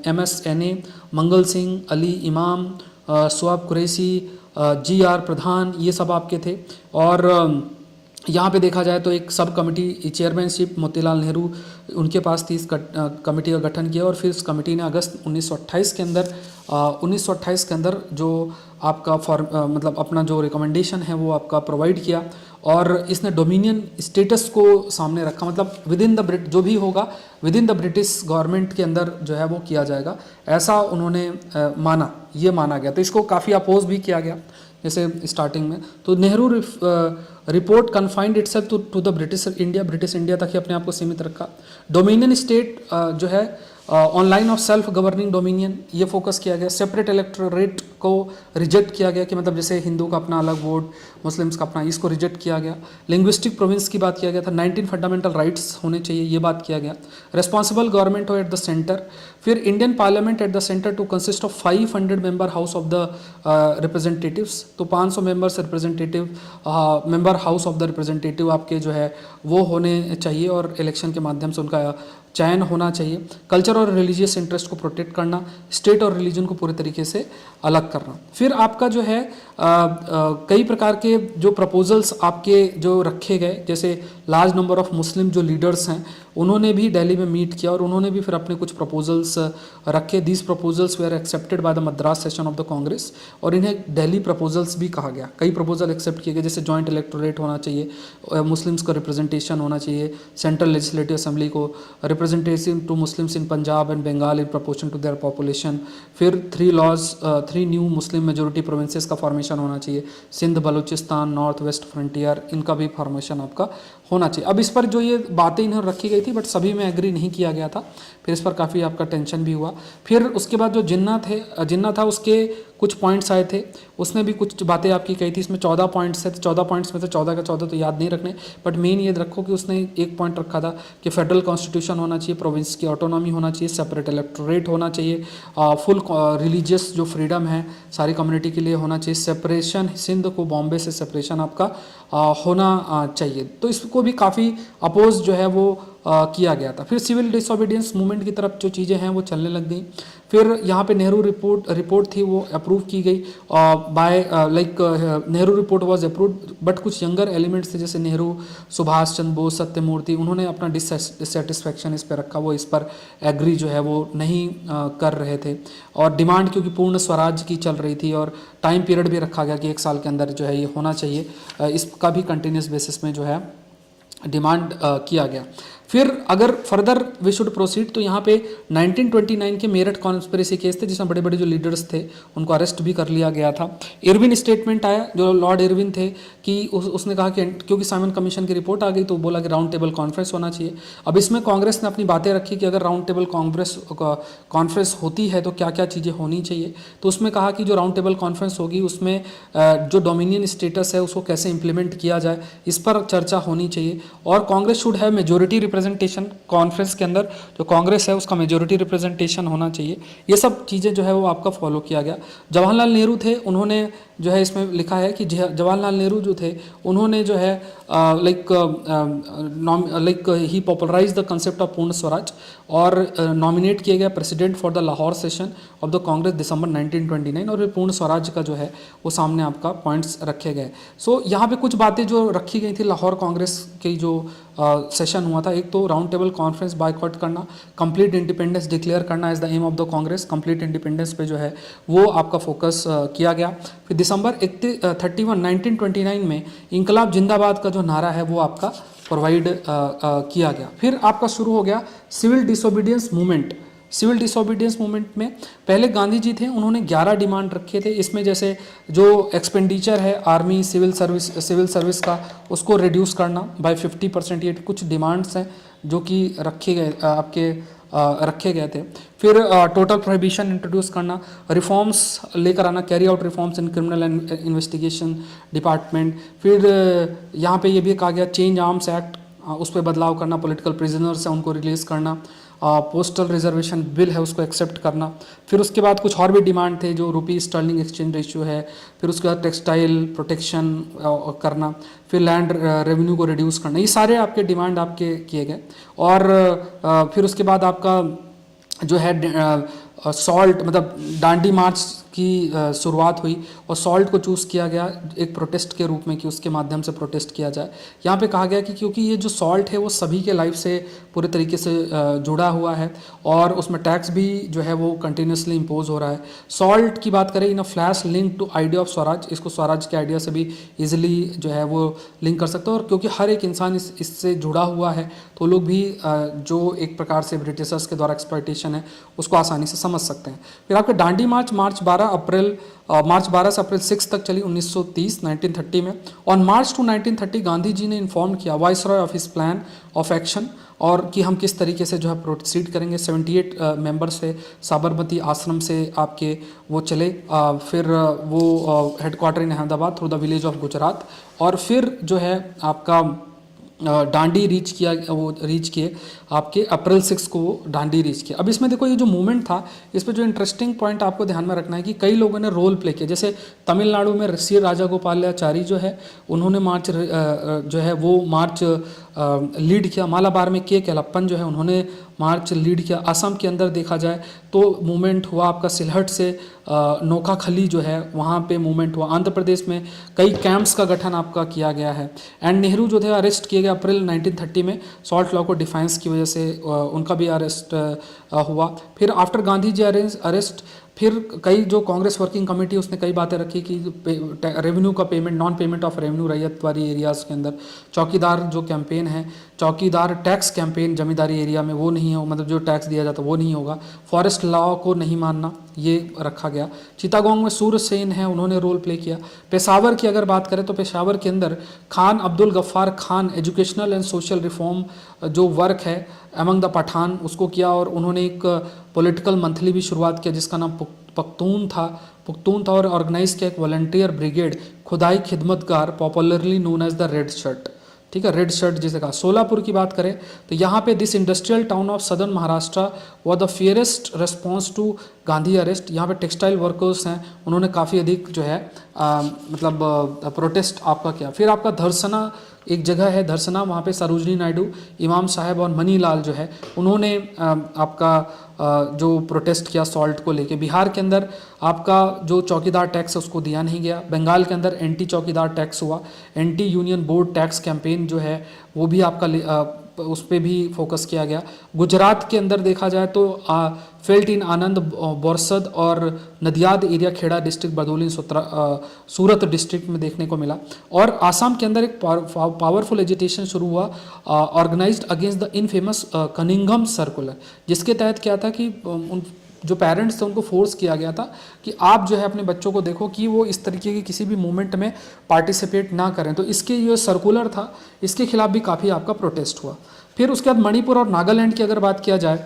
MS एने, मंगल सिंह, अली इमाम, सुआब कुरैशी, GR प्रधान, ये सब आपके थे। और यहाँ पे देखा जाए तो एक sub committee chairmanship Motilal Nehru उनके पास थी। इस कमेटी का गठन किया और फिर इस कमेटी ने अगस्त 1928 के अंदर जो आपका मतलब अपना जो रिकमेंडेशन है वो आपका प्रोवाइड किया और इसने डोमिनियन स्टेटस को सामने रखा, मतलब जो भी होगा with in the British government के अंदर जो है वो किया जाएगा, ऐसा उन्होंने माना गया। तो इसको काफ़ी अपोज भी किया गया जैसे स्टार्टिंग में। तो Nehru report confined itself to the British India तक ही अपने आप को सीमित रखा। डोमिनियन स्टेट जो है on line of self governing dominion, ये फोकस किया गया। सेपरेट इलेक्टोरेट को रिजेक्ट किया गया कि मतलब जैसे हिंदू का अपना अलग वोट, मुस्लिम्स का अपना, इसको रिजेक्ट किया गया। लिंग्विस्टिक प्रोविंस की बात किया गया था। 19 फंडामेंटल राइट्स होने चाहिए, ये बात किया गया। रिस्पॉन्सिबल गवर्नमेंट हो एट द सेंटर। फिर Indian parliament at the centre to consist of 500 member house of the representatives, तो 500 members member house of the representative आपके जो है वो होने चाहिए और इलेक्शन के माध्यम से उनका चयन होना चाहिए। कल्चर और रिलीजियस इंटरेस्ट को प्रोटेक्ट करना, स्टेट और रिलीजन को पूरे तरीके से अलग करना। फिर आपका जो है कई प्रकार के जो प्रपोजल्स आपके जो रखे गए, जैसे लार्ज नंबर ऑफ मुस्लिम जो लीडर्स हैं उन्होंने भी दिल्ली में मीट किया और उन्होंने भी फिर अपने कुछ प्रपोजल्स रखे। These proposals were accepted by the Madras session of the Congress और इन्हें दिल्ली प्रपोजल्स भी कहा गया। कई प्रपोजल एक्सेप्ट किए गए, जैसे जॉइंट इलेक्टोरेट होना चाहिए, मुस्लिम्स को रिप्रेजेंटेशन होना चाहिए, सेंट्रल लेजिस्लेटिव असेंबली को representation to Muslims in Punjab and Bengal in proportion to their population. फिर 3 न्यू मुस्लिम मेजोरिटी प्रोविंसेस का फॉर्मेशन होना चाहिए, Sindh, Baluchistan, north west frontier, इनका भी फॉर्मेशन आपका होना चाहिए। अब इस पर जो ये बातें इन्हें रखी गई थी बट सभी में एग्री नहीं किया गया था, फिर इस पर काफ़ी आपका टेंशन भी हुआ। फिर उसके बाद जो जिन्ना था उसके कुछ पॉइंट्स आए थे, उसने भी कुछ बातें आपकी कही थी। इसमें 14 पॉइंट्स है, तो 14 पॉइंट्स में से 14 का 14 तो याद नहीं रखने, बट मेन ये रखो कि उसने एक पॉइंट रखा था कि फेडरल कॉन्स्टिट्यूशन होना चाहिए, प्रोविंस की ऑटोनॉमी होना चाहिए, सेपरेट इलेक्टोरेट होना चाहिए, फुल रिलीजियस जो फ्रीडम है सारी कम्युनिटी के लिए होना चाहिए, सेपरेशन, सिंध को बॉम्बे से सेपरेशन आपका होना चाहिए। तो इसको भी काफ़ी अपोज जो है वो किया गया था। फिर सिविल डिसोबीडियंस मूवमेंट की तरफ जो चीज़ें हैं वो चलने लग गई। फिर यहाँ पे नेहरू रिपोर्ट थी वो अप्रूव की गई by Nehru report was approved, but कुछ यंगर एलिमेंट्स थे जैसे नेहरू, सुभाष चंद्र बोस, सत्यमूर्ति, उन्होंने अपना डिससेटिस्फैक्शन इस पर रखा, वो इस पर एग्री जो है वो नहीं कर रहे थे। और डिमांड क्योंकि पूर्ण स्वराज की चल रही थी और टाइम पीरियड भी रखा गया कि 1 साल के अंदर जो है ये होना चाहिए, इसका भी कंटिन्यूस बेसिस में जो है डिमांड किया गया। फिर अगर फर्दर वी शुड प्रोसीड तो यहाँ पे 1929 के मेरठ कॉन्स्पिरेसी केस थे जिसमें बड़े बड़े जो लीडर्स थे उनको अरेस्ट भी कर लिया गया था। इरविन स्टेटमेंट आया, जो लॉर्ड इरविन थे कि उसने कहा कि क्योंकि साइमन कमीशन की रिपोर्ट आ गई तो बोला कि राउंड टेबल कॉन्फ्रेंस होना चाहिए। अब इसमें कांग्रेस ने अपनी बातें रखी कि अगर राउंड टेबल कॉन्फ्रेंस होती है तो क्या क्या चीज़ें होनी चाहिए। तो उसमें कहा कि जो राउंड टेबल कॉन्फ्रेंस होगी उसमें जो डोमिनियन स्टेटस है उसको कैसे इंप्लीमेंट किया जाए, इस पर चर्चा होनी चाहिए और Congress should have majority representation conference के अंदर जो कांग्रेस है उसका मेजोरिटी रिप्रेजेंटेशन होना चाहिए। ये सब चीज़ें जो है वो आपका फॉलो किया गया। जवाहरलाल नेहरू थे, उन्होंने जो है इसमें लिखा है कि जवाहरलाल नेहरू जो थे उन्होंने जो है like he popularise the concept of Purna Swaraj और नॉमिनेट किए गए president for the Lahore session of the Congress December 1929 और पूर्ण स्वराज का जो है वो सामने आपका पॉइंट्स रखे गए। सो यहाँ पे कुछ बातें जो रखी गई थी लाहौर कांग्रेस की जो सेशन हुआ था, एक तो राउंड टेबल कॉन्फ्रेंस बायकॉट करना, कंप्लीट इंडिपेंडेंस डिक्लेयर करना as the aim of the Congress, complete independence पे जो है वो आपका फोकस किया गया। फिर दिसंबर 1929 में इंकलाब जिंदाबाद का जो नारा है वो आपका प्रोवाइड किया गया। फिर आपका शुरू हो गया civil disobedience movement. Civil disobedience movement में पहले गांधी जी थे, उन्होंने 11 डिमांड रखे थे। इसमें जैसे जो एक्सपेंडिचर है आर्मी सिविल सर्विस का उसको रिड्यूस करना बाय 50%, ये कुछ डिमांड्स हैं जो कि रखे गए थे। फिर टोटल प्रोहिबिशन इंट्रोड्यूस करना, रिफॉर्म्स लेकर आना, carry out reforms in criminal and investigation department. फिर यहाँ पे ये भी कहा गया चेंज आर्म्स एक्ट, उस पर बदलाव करना, पॉलिटिकल प्रिजनर्स हैं उनको रिलीज़ करना, पोस्टल रिजर्वेशन बिल है उसको एक्सेप्ट करना। फिर उसके बाद कुछ और भी डिमांड थे जो रुपी स्टर्लिंग एक्सचेंज रेशियो है। फिर उसके बाद टेक्सटाइल प्रोटेक्शन करना, फिर लैंड रेवेन्यू को रिड्यूस करना, ये सारे आपके डिमांड आपके किए गए। और फिर उसके बाद आपका जो है सॉल्ट मतलब डांडी मार्च की शुरुआत हुई और सॉल्ट को चूज़ किया गया एक प्रोटेस्ट के रूप में कि उसके माध्यम से प्रोटेस्ट किया जाए। यहाँ पे कहा गया कि क्योंकि ये जो सॉल्ट है वो सभी के लाइफ से पूरे तरीके से जुड़ा हुआ है और उसमें टैक्स भी जो है वो कंटिन्यूसली इम्पोज हो रहा है। सॉल्ट की बात करें in a flash link to idea of swaraj, इसको स्वराज के आइडिया से भी ईजिली जो है वो लिंक कर सकते हो। और क्योंकि हर एक इंसान इससे जुड़ा हुआ है तो लोग भी जो एक प्रकार से ब्रिटिशर्स के द्वारा एक्सप्लॉयटेशन है उसको आसानी से समझ सकते हैं। फिर आपका डांडी मार्च मार्च 12 से अप्रैल 6 तक चली 1930 में। On March two 1930 Gandhi ji ने इन्फॉर्म किया viceroy of his plan of action और कि हम किस तरीके से जो है प्रोसीड करेंगे। 78 मेंबर्स थे, साबरमती आश्रम से आपके वो चले, फिर वो headquarter in Ahmedabad through the village of Gujarat और फिर जो है आपका डांडी रीच किए आपके अप्रैल 6 को वो डांडी रीच किया। अब इसमें देखो ये जो मूवमेंट था इस पर जो इंटरेस्टिंग पॉइंट आपको ध्यान में रखना है कि कई लोगों ने रोल प्ले किया। जैसे तमिलनाडु में सी राजागोपालाचारी जो है उन्होंने मार्च जो है वो मार्च लीड किया। मालाबार में के केलप्पन जो है उन्होंने मार्च लीड किया। असम के अंदर देखा जाए तो मूवमेंट हुआ आपका सिलहट से नोखाखली जो है वहाँ पे मूवमेंट हुआ। आंध्र प्रदेश में कई कैंप्स का गठन आपका किया गया है। एंड नेहरू जो थे अरेस्ट किए गए अप्रैल 1930 में सॉल्ट लॉ को डिफाइंस की वजह से उनका भी अरेस्ट हुआ। फिर आफ्टर गांधी जी अरेस्ट फिर कई जो कांग्रेस वर्किंग कमेटी उसने कई बातें रखी कि रेवेन्यू का payment, non payment of revenue रैयत वाली एरियाज़ के अंदर, चौकीदार जो कैंपेन है, चौकीदार टैक्स कैंपेन जमींदारी एरिया में वो नहीं हो, मतलब जो टैक्स दिया जाता वो नहीं होगा, फॉरेस्ट लॉ को नहीं मानना, ये रखा गया। चिटागोंग में सूर्य सेन है उन्होंने रोल प्ले किया। पेशावर की अगर बात करें तो पेशावर के अंदर Khan Abdul Ghaffar Khan educational and social reform जो वर्क है अमंग द पठान उसको किया और उन्होंने एक पॉलिटिकल मंथली भी शुरुआत किया जिसका नाम पख्तून था और ऑर्गेनाइज किया एक volunteer brigade Khudai Khidmatgar popularly known as the red shirt, ठीक है, रेड शर्ट जिसे कहा। सोलापुर की बात करें तो यहाँ पे this industrial town of southern Maharashtra was the fiercest response to Gandhi arrest. यहाँ पे टेक्सटाइल वर्कर्स हैं उन्होंने काफ़ी अधिक जो है प्रोटेस्ट आपका किया। फिर आपका धरसना एक जगह है, धरसना, वहाँ पे सरोजनी नायडू, इमाम साहब और मनीलाल जो है उन्होंने आपका जो प्रोटेस्ट किया सॉल्ट को लेके। बिहार के अंदर आपका जो चौकीदार टैक्स है उसको दिया नहीं गया। बंगाल के अंदर एंटी चौकीदार टैक्स हुआ। Anti union board tax campaign जो है वो भी आपका उस पर भी फोकस किया गया। गुजरात के अंदर देखा जाए तो फेल्ट इन आनंद बोरसद और नदियाद एरिया खेड़ा डिस्ट्रिक्ट बदौली सूरत डिस्ट्रिक्ट में देखने को मिला। और आसाम के अंदर एक पावरफुल एजिटेशन शुरू हुआ organised against the infamous Cunningham circular, जिसके तहत क्या था कि उन जो पेरेंट्स थे उनको फोर्स किया गया था कि आप जो है अपने बच्चों को देखो कि वो इस तरीके की किसी भी मूवमेंट में पार्टिसिपेट ना करें। तो इसके ये सर्कुलर था, इसके खिलाफ भी काफ़ी आपका प्रोटेस्ट हुआ। फिर उसके बाद मणिपुर और नागालैंड की अगर बात किया जाए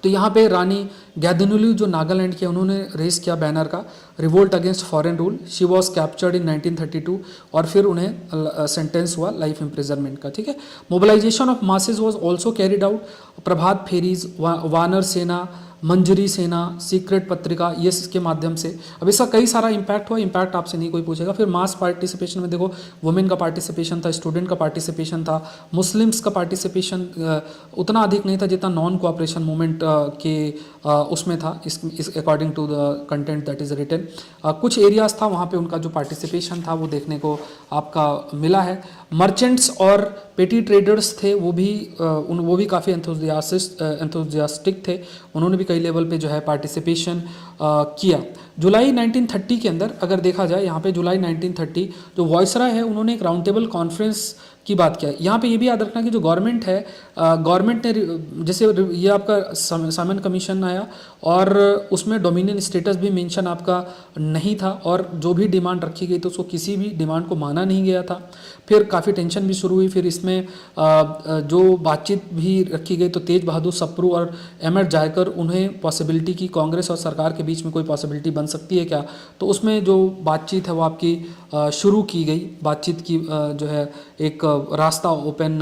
तो यहाँ पे रानी गैदिनुली जो नागालैंड के, उन्होंने रेस किया बैनर का revolt against foreign rule. She was captured in 1932 और फिर उन्हें सेंटेंस हुआ लाइफ इम्प्रिजनमेंट का। ठीक है। Mobilisation of masses was also carried out. Prabhat pheris, Vanar Sena, मंजरी सेना, सीक्रेट पत्रिका, ये इसके माध्यम से। अब इसका कई सारा इम्पैक्ट हुआ, इम्पैक्ट आपसे नहीं कोई पूछेगा। फिर मास पार्टिसिपेशन में देखो, वुमेन का पार्टिसिपेशन था, स्टूडेंट का पार्टिसिपेशन था, मुस्लिम्स का पार्टिसिपेशन उतना अधिक नहीं था जितना नॉन कोऑपरेशन मूवमेंट के उसमें था, इस according to the content that is written. कुछ एरियाज था वहाँ पे उनका जो पार्टिसिपेशन था वो देखने को आपका मिला है। मर्चेंट्स और पेटी ट्रेडर्स थे, वो भी काफ़ी एंथुजियास्टिक थे, उन्होंने भी कई लेवल पे जो है पार्टिसिपेशन किया। जुलाई 1930 के अंदर अगर देखा जाए, यहाँ पे जुलाई 1930 जो वॉइसराय है उन्होंने एक राउंड टेबल कॉन्फ्रेंस की बात किया। यहाँ पे ये भी याद रखना कि जो गवर्नमेंट है, गवर्नमेंट ने जैसे ये आपका साइमन कमीशन आया और उसमें डोमिनियन स्टेटस भी मेंशन आपका नहीं था, और जो भी डिमांड रखी गई तो उसको किसी भी डिमांड को माना नहीं गया था। फिर काफ़ी टेंशन भी शुरू हुई। फिर इसमें जो बातचीत भी रखी गई तो तेज बहादुर सप्रू और एम.एच. जायकर, उन्हें पॉसिबिलिटी की कांग्रेस और सरकार के बीच में कोई पॉसिबिलिटी बन सकती है क्या, तो उसमें जो बातचीत है वो आपकी शुरू की गई। बातचीत की जो है एक रास्ता ओपन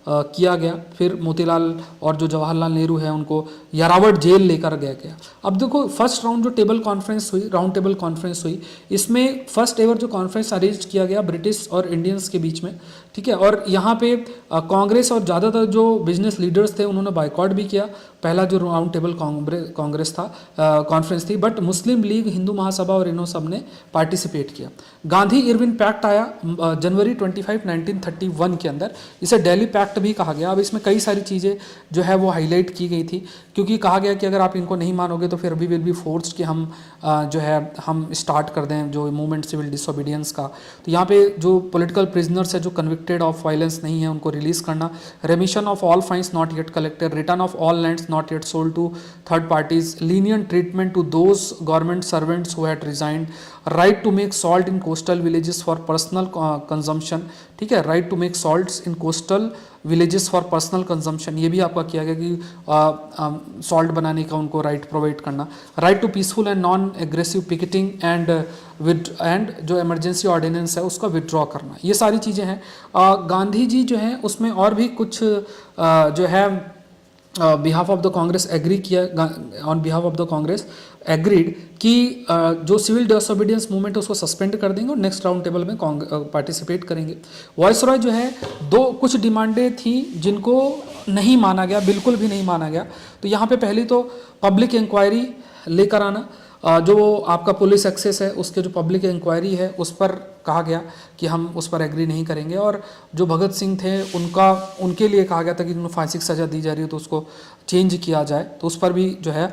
किया गया। फिर मोतीलाल और जो जवाहरलाल नेहरू है उनको यारावट जेल लेकर गया गया। अब देखो, फर्स्ट राउंड जो टेबल कॉन्फ्रेंस हुई, राउंड टेबल कॉन्फ्रेंस हुई, इसमें फर्स्ट एवर जो कॉन्फ्रेंस अरेंज किया गया ब्रिटिश और इंडियंस के बीच में। ठीक है। और यहाँ पे कांग्रेस और ज़्यादातर जो बिजनेस लीडर्स थे उन्होंने बाइकआउट भी किया पहला जो राउंड टेबल कांग्रेस था, कॉन्फ्रेंस थी, but Muslim league, Hindu Mahasabha और इन्हों सब ने पार्टिसिपेट किया। गांधी इरविन पैक्ट आया जनवरी 25, 1931 के अंदर, इसे दिल्ली पैक्ट भी कहा गया। अब इसमें कई सारी चीज़ें जो है वो हाईलाइट की गई थी, क्योंकि कहा गया कि अगर आप इनको नहीं मानोगे तो फिर वी विल बी फोर्स्ड कि हम जो है हम स्टार्ट कर दें जो मूवमेंट सिविल डिसोबीडियंस का। तो यहाँ पे जो पॉलिटिकल प्रिजनर्स है जो कन्विक्टेड ऑफ वायलेंस नहीं है उनको रिलीज करना, remission of all fines not yet collected, return of all lands not yet sold to third parties, lenient treatment to those government servants who had resigned, right to make salt in coastal villages for personal consumption। ठीक है, right to make salts in coastal villages for personal consumption, ये भी आपका किया गया कि salt बनाने का उनको राइट प्रोवाइड करना। Right to peaceful and non aggressive picketing and जो इमरजेंसी ऑर्डिनेंस है उसका विड्रॉ करना, ये सारी चीज़ें हैं। गांधी जी जो हैं उसमें और भी कुछ जो है behalf of the Congress agree किया, on behalf of the Congress agreed कि जो सिविल डिसोबीडियंस मूवमेंट है उसको सस्पेंड कर देंगे और नेक्स्ट राउंड टेबल में पार्टिसिपेट करेंगे। वॉइसरॉय जो है कुछ डिमांडें थी जिनको नहीं माना गया, बिल्कुल भी नहीं माना गया। तो यहाँ पे पहली तो पब्लिक इंक्वायरी लेकर आना, जो आपका पुलिस एक्सेस है उसके जो पब्लिक इंक्वायरी है उस पर कहा गया कि हम उस पर एग्री नहीं करेंगे। और जो भगत सिंह थे उनके लिए कहा गया था कि उन्हें फांसी की सज़ा दी जा रही है तो उसको चेंज किया जाए, तो उस पर भी जो है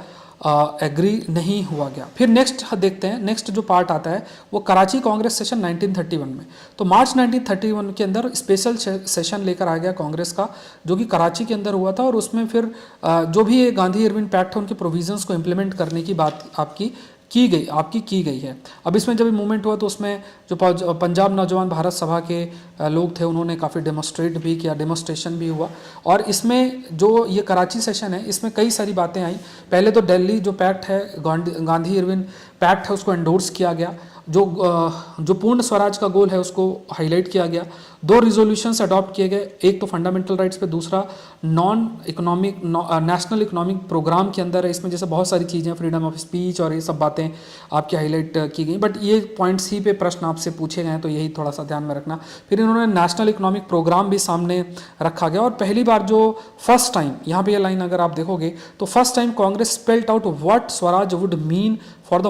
एग्री नहीं हुआ गया। फिर नेक्स्ट देखते हैं, नेक्स्ट जो पार्ट आता है वो कराची कांग्रेस सेशन 1931 में। तो मार्च 1931 के अंदर स्पेशल सेशन लेकर आ गया कांग्रेस का, जो कि कराची के अंदर हुआ था, और उसमें फिर जो भी ये गांधी इरविन पैक्ट है उनके प्रोविजंस को इम्प्लीमेंट करने की बात आपकी की गई है। अब इसमें जब मूवमेंट हुआ तो उसमें जो पंजाब नौजवान भारत सभा के लोग थे उन्होंने काफ़ी डेमोस्ट्रेशन भी हुआ। और इसमें जो ये कराची सेशन है इसमें कई सारी बातें आई। पहले तो दिल्ली जो पैक्ट है, गांधी इरविन पैक्ट है, उसको एंडोर्स किया गया। जो पूर्ण स्वराज का गोल है उसको हाईलाइट किया गया। 2 रिजोल्यूशंस अडॉप्ट किए गए, एक तो फंडामेंटल राइट्स पे, दूसरा नेशनल इकोनॉमिक प्रोग्राम के अंदर है। इसमें जैसे बहुत सारी चीज़ें, फ्रीडम ऑफ स्पीच और ये सब बातें आपकी हाईलाइट की गई, बट ये पॉइंट्स ही पे प्रश्न आपसे पूछे गए हैं तो यही थोड़ा सा ध्यान में रखना। फिर इन्होंने नेशनल इकोनॉमिक प्रोग्राम भी सामने रखा गया, और पहली बार जो फर्स्ट टाइम, यहाँ पे ये लाइन अगर आप देखोगे तो first time Congress spelt out what Swaraj would mean for the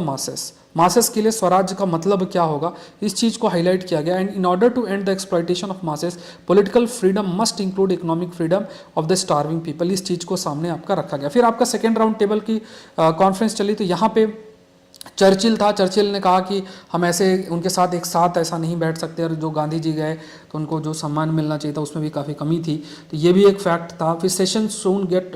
masses के लिए स्वराज का मतलब क्या होगा, इस चीज़ को हाईलाइट किया गया। And in order to end the exploitation of masses, political freedom must include economic freedom of the starving people, इस चीज़ को सामने आपका रखा गया। फिर आपका सेकेंड राउंड टेबल की कॉन्फ्रेंस चली, तो यहाँ पे चर्चिल था। चर्चिल ने कहा कि हम ऐसे उनके साथ एक साथ ऐसा नहीं बैठ सकते, और जो गांधी जी गए तो उनको जो सम्मान मिलना चाहिए था उसमें भी काफ़ी कमी थी, तो ये भी एक फैक्ट था। फिर सेशन सून गेट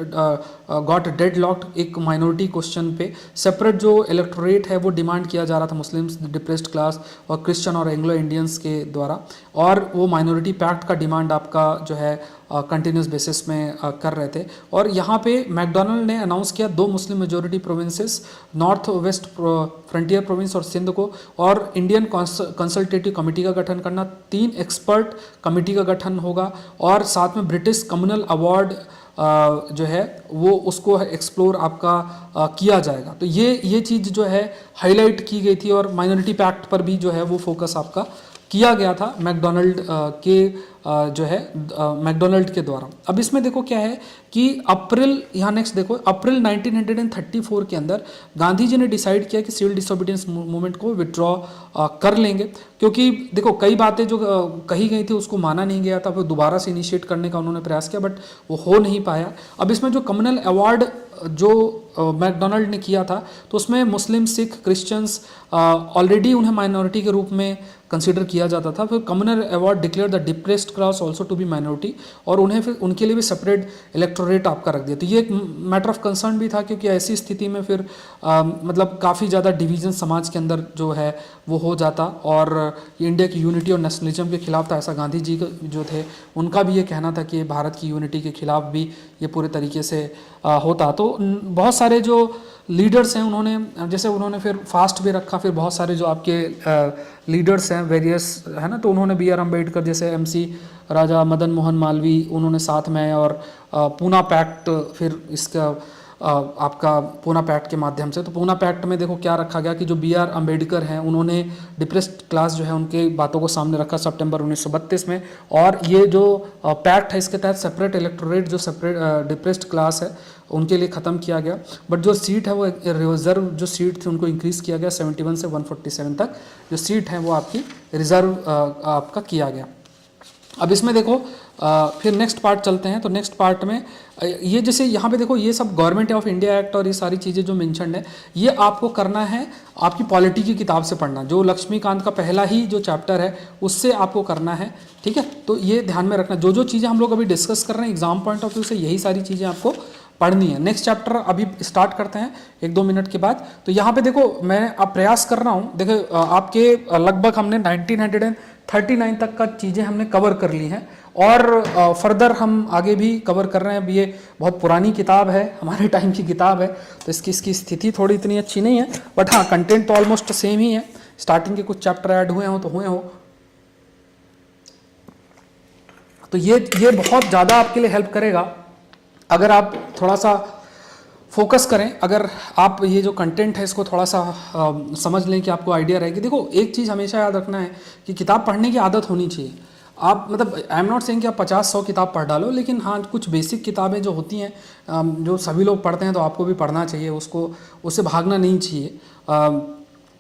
गॉट डेड लॉक्ड एक माइनॉरिटी क्वेश्चन पे। सेपरेट जो इलेक्टोरेट है वो डिमांड किया जा रहा था मुस्लिम्स, डिप्रेस्ड क्लास और क्रिश्चियन और एंग्लो इंडियंस के द्वारा, और वो माइनॉरिटी पैक्ट का डिमांड आपका जो है कंटिन्यूस बेसिस में कर रहे थे। और यहाँ पे मैकडोनल्ड ने अनाउंस किया 2 मुस्लिम majority provinces, north west frontier province और सिंध को, और इंडियन कंसल्टेटिव कमेटी का गठन करना, 3 एक्सपर्ट कमेटी का गठन होगा, और साथ में ब्रिटिश कम्युनल अवार्ड जो है वो उसको एक्सप्लोर आपका किया जाएगा। तो ये चीज़ जो है हाईलाइट की गई थी, और माइनॉरिटी पैक्ट पर भी जो है वो फोकस आपका किया गया था मैकडोनल्ड के जो है मैकडोनल्ड के द्वारा। अब इसमें देखो क्या है कि अप्रैल, यहाँ नेक्स्ट देखो, अप्रैल 1934 के अंदर गांधी जी ने डिसाइड किया कि सिविल डिसोबीडियंस मूवमेंट को विड्रॉ कर लेंगे, क्योंकि देखो कई बातें जो कही गई थी उसको माना नहीं गया था, फिर दोबारा से इनिशिएट करने का उन्होंने प्रयास किया, बट वो हो नहीं पाया। अब इसमें जो कम्युनल अवार्ड जो मैकडोनल्ड ने किया था, तो उसमें मुस्लिम, सिख, क्रिश्चियंस ऑलरेडी उन्हें माइनॉरिटी के रूप में कंसीडर किया जाता था। फिर communal award declare the depressed class also to be minority, और उन्हें फिर उनके लिए भी सेपरेट इलेक्टोरेट आपका रख दिया। तो ये एक मैटर ऑफ कंसर्न भी था, क्योंकि ऐसी स्थिति में फिर मतलब काफ़ी ज़्यादा डिवीजन समाज के अंदर जो है वो हो जाता, और ये इंडिया की यूनिटी और नेशनलिज्म के खिलाफ था। ऐसा गांधी जी जो थे उनका भी ये कहना था कि भारत की यूनिटी के खिलाफ भी ये पूरे तरीके से होता। तो बहुत सारे जो लीडर्स हैं उन्होंने फिर फास्ट भी रखा, फिर बहुत सारे जो आपके लीडर्स हैं वेरियस है ना, तो उन्होंने बी आर अम्बेडकर जैसे MC राजा, मदन मोहन मालवीय, उन्होंने साथ में, और पूना पैक्ट, फिर इसका आपका पूना पैक्ट के माध्यम से। तो पूना पैक्ट में देखो क्या रखा गया कि जो बी आर अम्बेडकर हैं उन्होंने डिप्रेस्ड क्लास जो है उनके बातों को सामने रखा सितंबर 1932 में, और ये जो पैक्ट है इसके तहत सेपरेट इलेक्टोरेट जो सेपरेट डिप्रेस्ड क्लास है उनके लिए ख़त्म किया गया। बट जो सीट है वो रिजर्व जो सीट थी उनको इंक्रीज़ किया गया 71 से 147 तक जो सीट हैं वो आपकी रिजर्व आपका किया गया। अब इसमें देखो फिर नेक्स्ट पार्ट चलते हैं। तो नेक्स्ट पार्ट में ये जैसे यहाँ पे देखो ये सब गवर्नमेंट ऑफ इंडिया एक्ट और ये सारी चीज़ें जो मेंशन्ड है ये आपको करना है आपकी पॉलिटी की किताब से पढ़ना, जो लक्ष्मीकांत का पहला ही जो चैप्टर है उससे आपको करना है, ठीक है। तो ये ध्यान में रखना, जो जो चीज़ें हम लोग अभी डिस्कस कर रहे हैं एग्जाम पॉइंट ऑफ व्यू से यही सारी चीज़ें आपको पढ़नी है। नेक्स्ट चैप्टर अभी स्टार्ट करते हैं 1-2 मिनट के बाद। तो यहाँ पे देखो मैं अब प्रयास कर रहा हूँ, देखो आपके लगभग हमने 1939 तक का चीज़ें हमने कवर कर ली हैं, और फर्दर हम आगे भी कवर कर रहे हैं। अब ये बहुत पुरानी किताब है, हमारे टाइम की किताब है, तो इसकी स्थिति थोड़ी इतनी अच्छी नहीं है, बट हाँ कंटेंट तो ऑलमोस्ट सेम ही है। स्टार्टिंग के कुछ चैप्टर ऐड हुए हों तो हुए हों, तो ये बहुत ज़्यादा आपके लिए हेल्प करेगा अगर आप थोड़ा सा फोकस करें। अगर आप ये जो कंटेंट है इसको थोड़ा सा समझ लें कि आपको आइडिया रहेगी। देखो एक चीज़ हमेशा याद रखना है कि किताब पढ़ने की आदत होनी चाहिए। आप मतलब आई एम नॉट सेइंग कि आप 50-100 किताब पढ़ डालो, लेकिन हाँ कुछ बेसिक किताबें जो होती हैं जो सभी लोग पढ़ते हैं तो आपको भी पढ़ना चाहिए, उससे भागना नहीं चाहिए।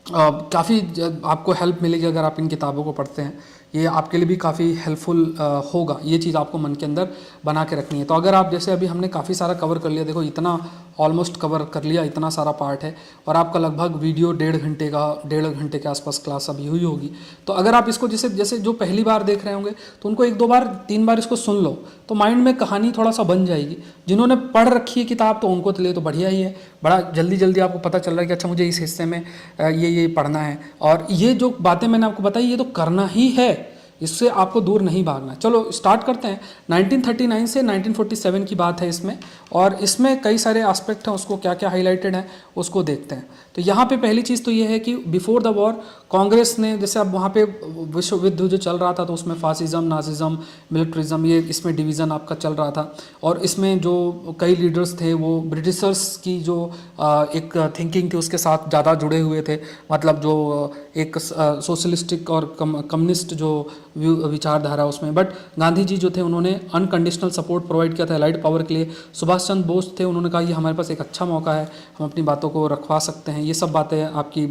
काफ़ी आपको हेल्प मिलेगी अगर आप इन किताबों को पढ़ते हैं, ये आपके लिए भी काफ़ी हेल्पफुल होगा। ये चीज़ आपको मन के अंदर बना के रखनी है। तो अगर आप जैसे अभी हमने काफ़ी सारा कवर कर लिया, देखो इतना ऑलमोस्ट कवर कर लिया, इतना सारा पार्ट है, और आपका लगभग वीडियो 1.5 घंटे के आसपास क्लास अभी हुई होगी। तो अगर आप इसको जैसे जो पहली बार देख रहे होंगे तो उनको 1-2 बार 3 बार इसको सुन लो, तो माइंड में कहानी थोड़ा सा बन जाएगी। जिन्होंने पढ़ रखी है किताब तो उनको तो लिए तो बढ़िया ही है, बड़ा जल्दी आपको पता चल रहा है कि अच्छा मुझे इस हिस्से में ये पढ़ना है, और ये जो बातें मैंने आपको बताई ये तो करना ही है, इससे आपको दूर नहीं भागना। चलो स्टार्ट करते हैं। 1939 से 1947 की बात है इसमें, और इसमें कई सारे एस्पेक्ट हैं, उसको क्या क्या हाईलाइटेड है उसको देखते हैं। तो यहाँ पे पहली चीज़ तो ये है कि बिफोर द वॉर कांग्रेस ने, जैसे अब वहाँ पे विश्व युद्ध जो चल रहा था तो उसमें फासिज्म, नाजिज्म, मिलिट्रिज्म, ये इसमें डिवीज़न आपका चल रहा था, और इसमें जो कई लीडर्स थे वो ब्रिटिशर्स की जो एक थिंकिंग थी उसके साथ ज़्यादा जुड़े हुए थे, मतलब जो एक सोशलिस्टिक और कम्युनिस्ट जो विचारधारा उसमें। बट गांधी जी जो थे उन्होंने अनकंडीशनल सपोर्ट प्रोवाइड किया था एलाइड पावर के लिए। सुभाष चंद्र बोस थे, उन्होंने कहा ये हमारे पास एक अच्छा मौका है, हम अपनी बातों को रखवा सकते हैं। ये सब बातें आपकी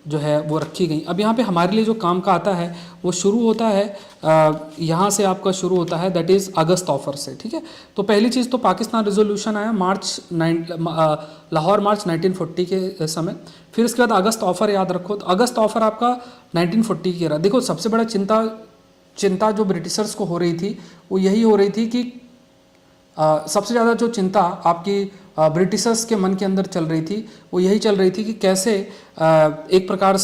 जो है वो रखी गई। अब यहाँ पे हमारे लिए जो काम का आता है वो शुरू होता है यहाँ से आपका शुरू होता है, दैट इज़ अगस्त ऑफर से, ठीक है। तो पहली चीज़ तो पाकिस्तान रेजोल्यूशन आया लाहौर मार्च 1940 के समय। फिर इसके बाद अगस्त ऑफर याद रखो, तो अगस्त ऑफर आपका 1940 की रहा। देखो सबसे बड़ा चिंता जो ब्रिटिशर्स को हो रही थी वो यही हो रही थी कि सबसे ज़्यादा जो चिंता आपकी ब्रिटिशर्स के मन के अंदर चल रही थी वो यही चल रही थी कि कैसे एक प्रकार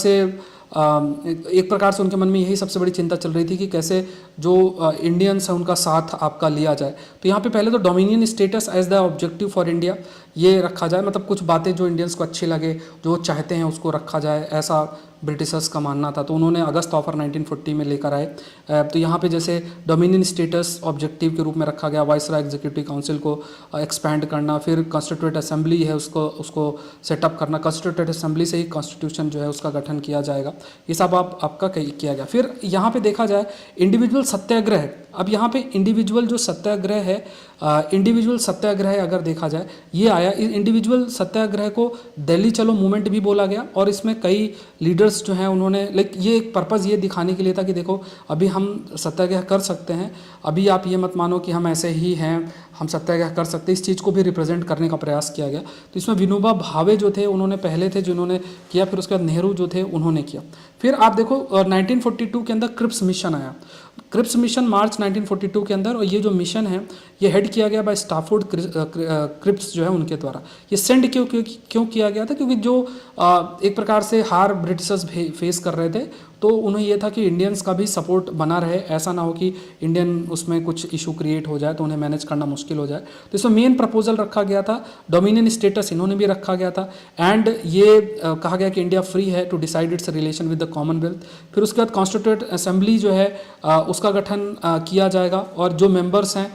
से उनके मन में यही सबसे बड़ी चिंता चल रही थी कि कैसे जो इंडियंस हैं उनका साथ आपका लिया जाए। तो यहाँ पे पहले तो dominion status as the objective for India ये रखा जाए, मतलब कुछ बातें जो इंडियंस को अच्छी लगे, जो चाहते हैं उसको रखा जाए, ऐसा ब्रिटिशर्स का मानना था। तो उन्होंने अगस्त ऑफर 1940 में लेकर आए। तो यहाँ पे जैसे डोमिनियन स्टेटस ऑब्जेक्टिव के रूप में रखा गया, वाइसरॉय एग्जीक्यूटिव काउंसिल को एक्सपैंड करना, फिर कॉन्स्टिट्यूएंट असेंबली है उसको सेटअप करना, कॉन्स्टिट्यूएंट असेंबली से ही कॉन्स्टिट्यूशन जो है उसका गठन किया जाएगा। ये सब आपका किया गया। फिर यहाँ पे देखा जाए इंडिविजुअल सत्याग्रह। अब यहाँ पे इंडिविजुअल जो सत्याग्रह है, इंडिविजुअल सत्याग्रह अगर देखा जाए ये आया, इंडिविजुअल सत्याग्रह को दिल्ली चलो मूवमेंट भी बोला गया। और इसमें कई लीडर्स जो हैं उन्होंने ये एक पर्पज़ ये दिखाने के लिए था कि देखो अभी हम सत्याग्रह कर सकते हैं, अभी आप ये मत मानो कि हम ऐसे ही हैं, हम सत्याग्रह कर सकते हैं। इस चीज़ को भी रिप्रेजेंट करने का प्रयास किया गया। तो इसमें विनोबा भावे जो थे उन्होंने पहले थे जिन्होंने किया, फिर उसके बाद नेहरू जो थे उन्होंने किया। फिर आप देखो 1942 के अंदर क्रिप्स मिशन आया। क्रिप्स मिशन मार्च 1942 के अंदर, और ये जो मिशन है ये हेड किया गया बाय स्टाफोर्ड क्रिप्स जो है उनके द्वारा। ये सेंड क्यों किया गया था? क्योंकि जो एक प्रकार से हार ब्रिटिशर्स फेस कर रहे थे, तो उन्हें ये था कि इंडियंस का भी सपोर्ट बना रहे, ऐसा ना हो कि इंडियन उसमें कुछ इशू क्रिएट हो जाए तो उन्हें मैनेज करना मुश्किल हो जाए। तो इसमें मेन प्रपोजल रखा गया था, डोमिनियन स्टेटस इन्होंने भी रखा गया था, एंड ये कहा गया कि इंडिया फ्री है to decide its relation with the Commonwealth. फिर उसके बाद कॉन्स्टिट्यूएंट असेंबली जो है उसका गठन किया जाएगा, और जो मेंबर्स हैं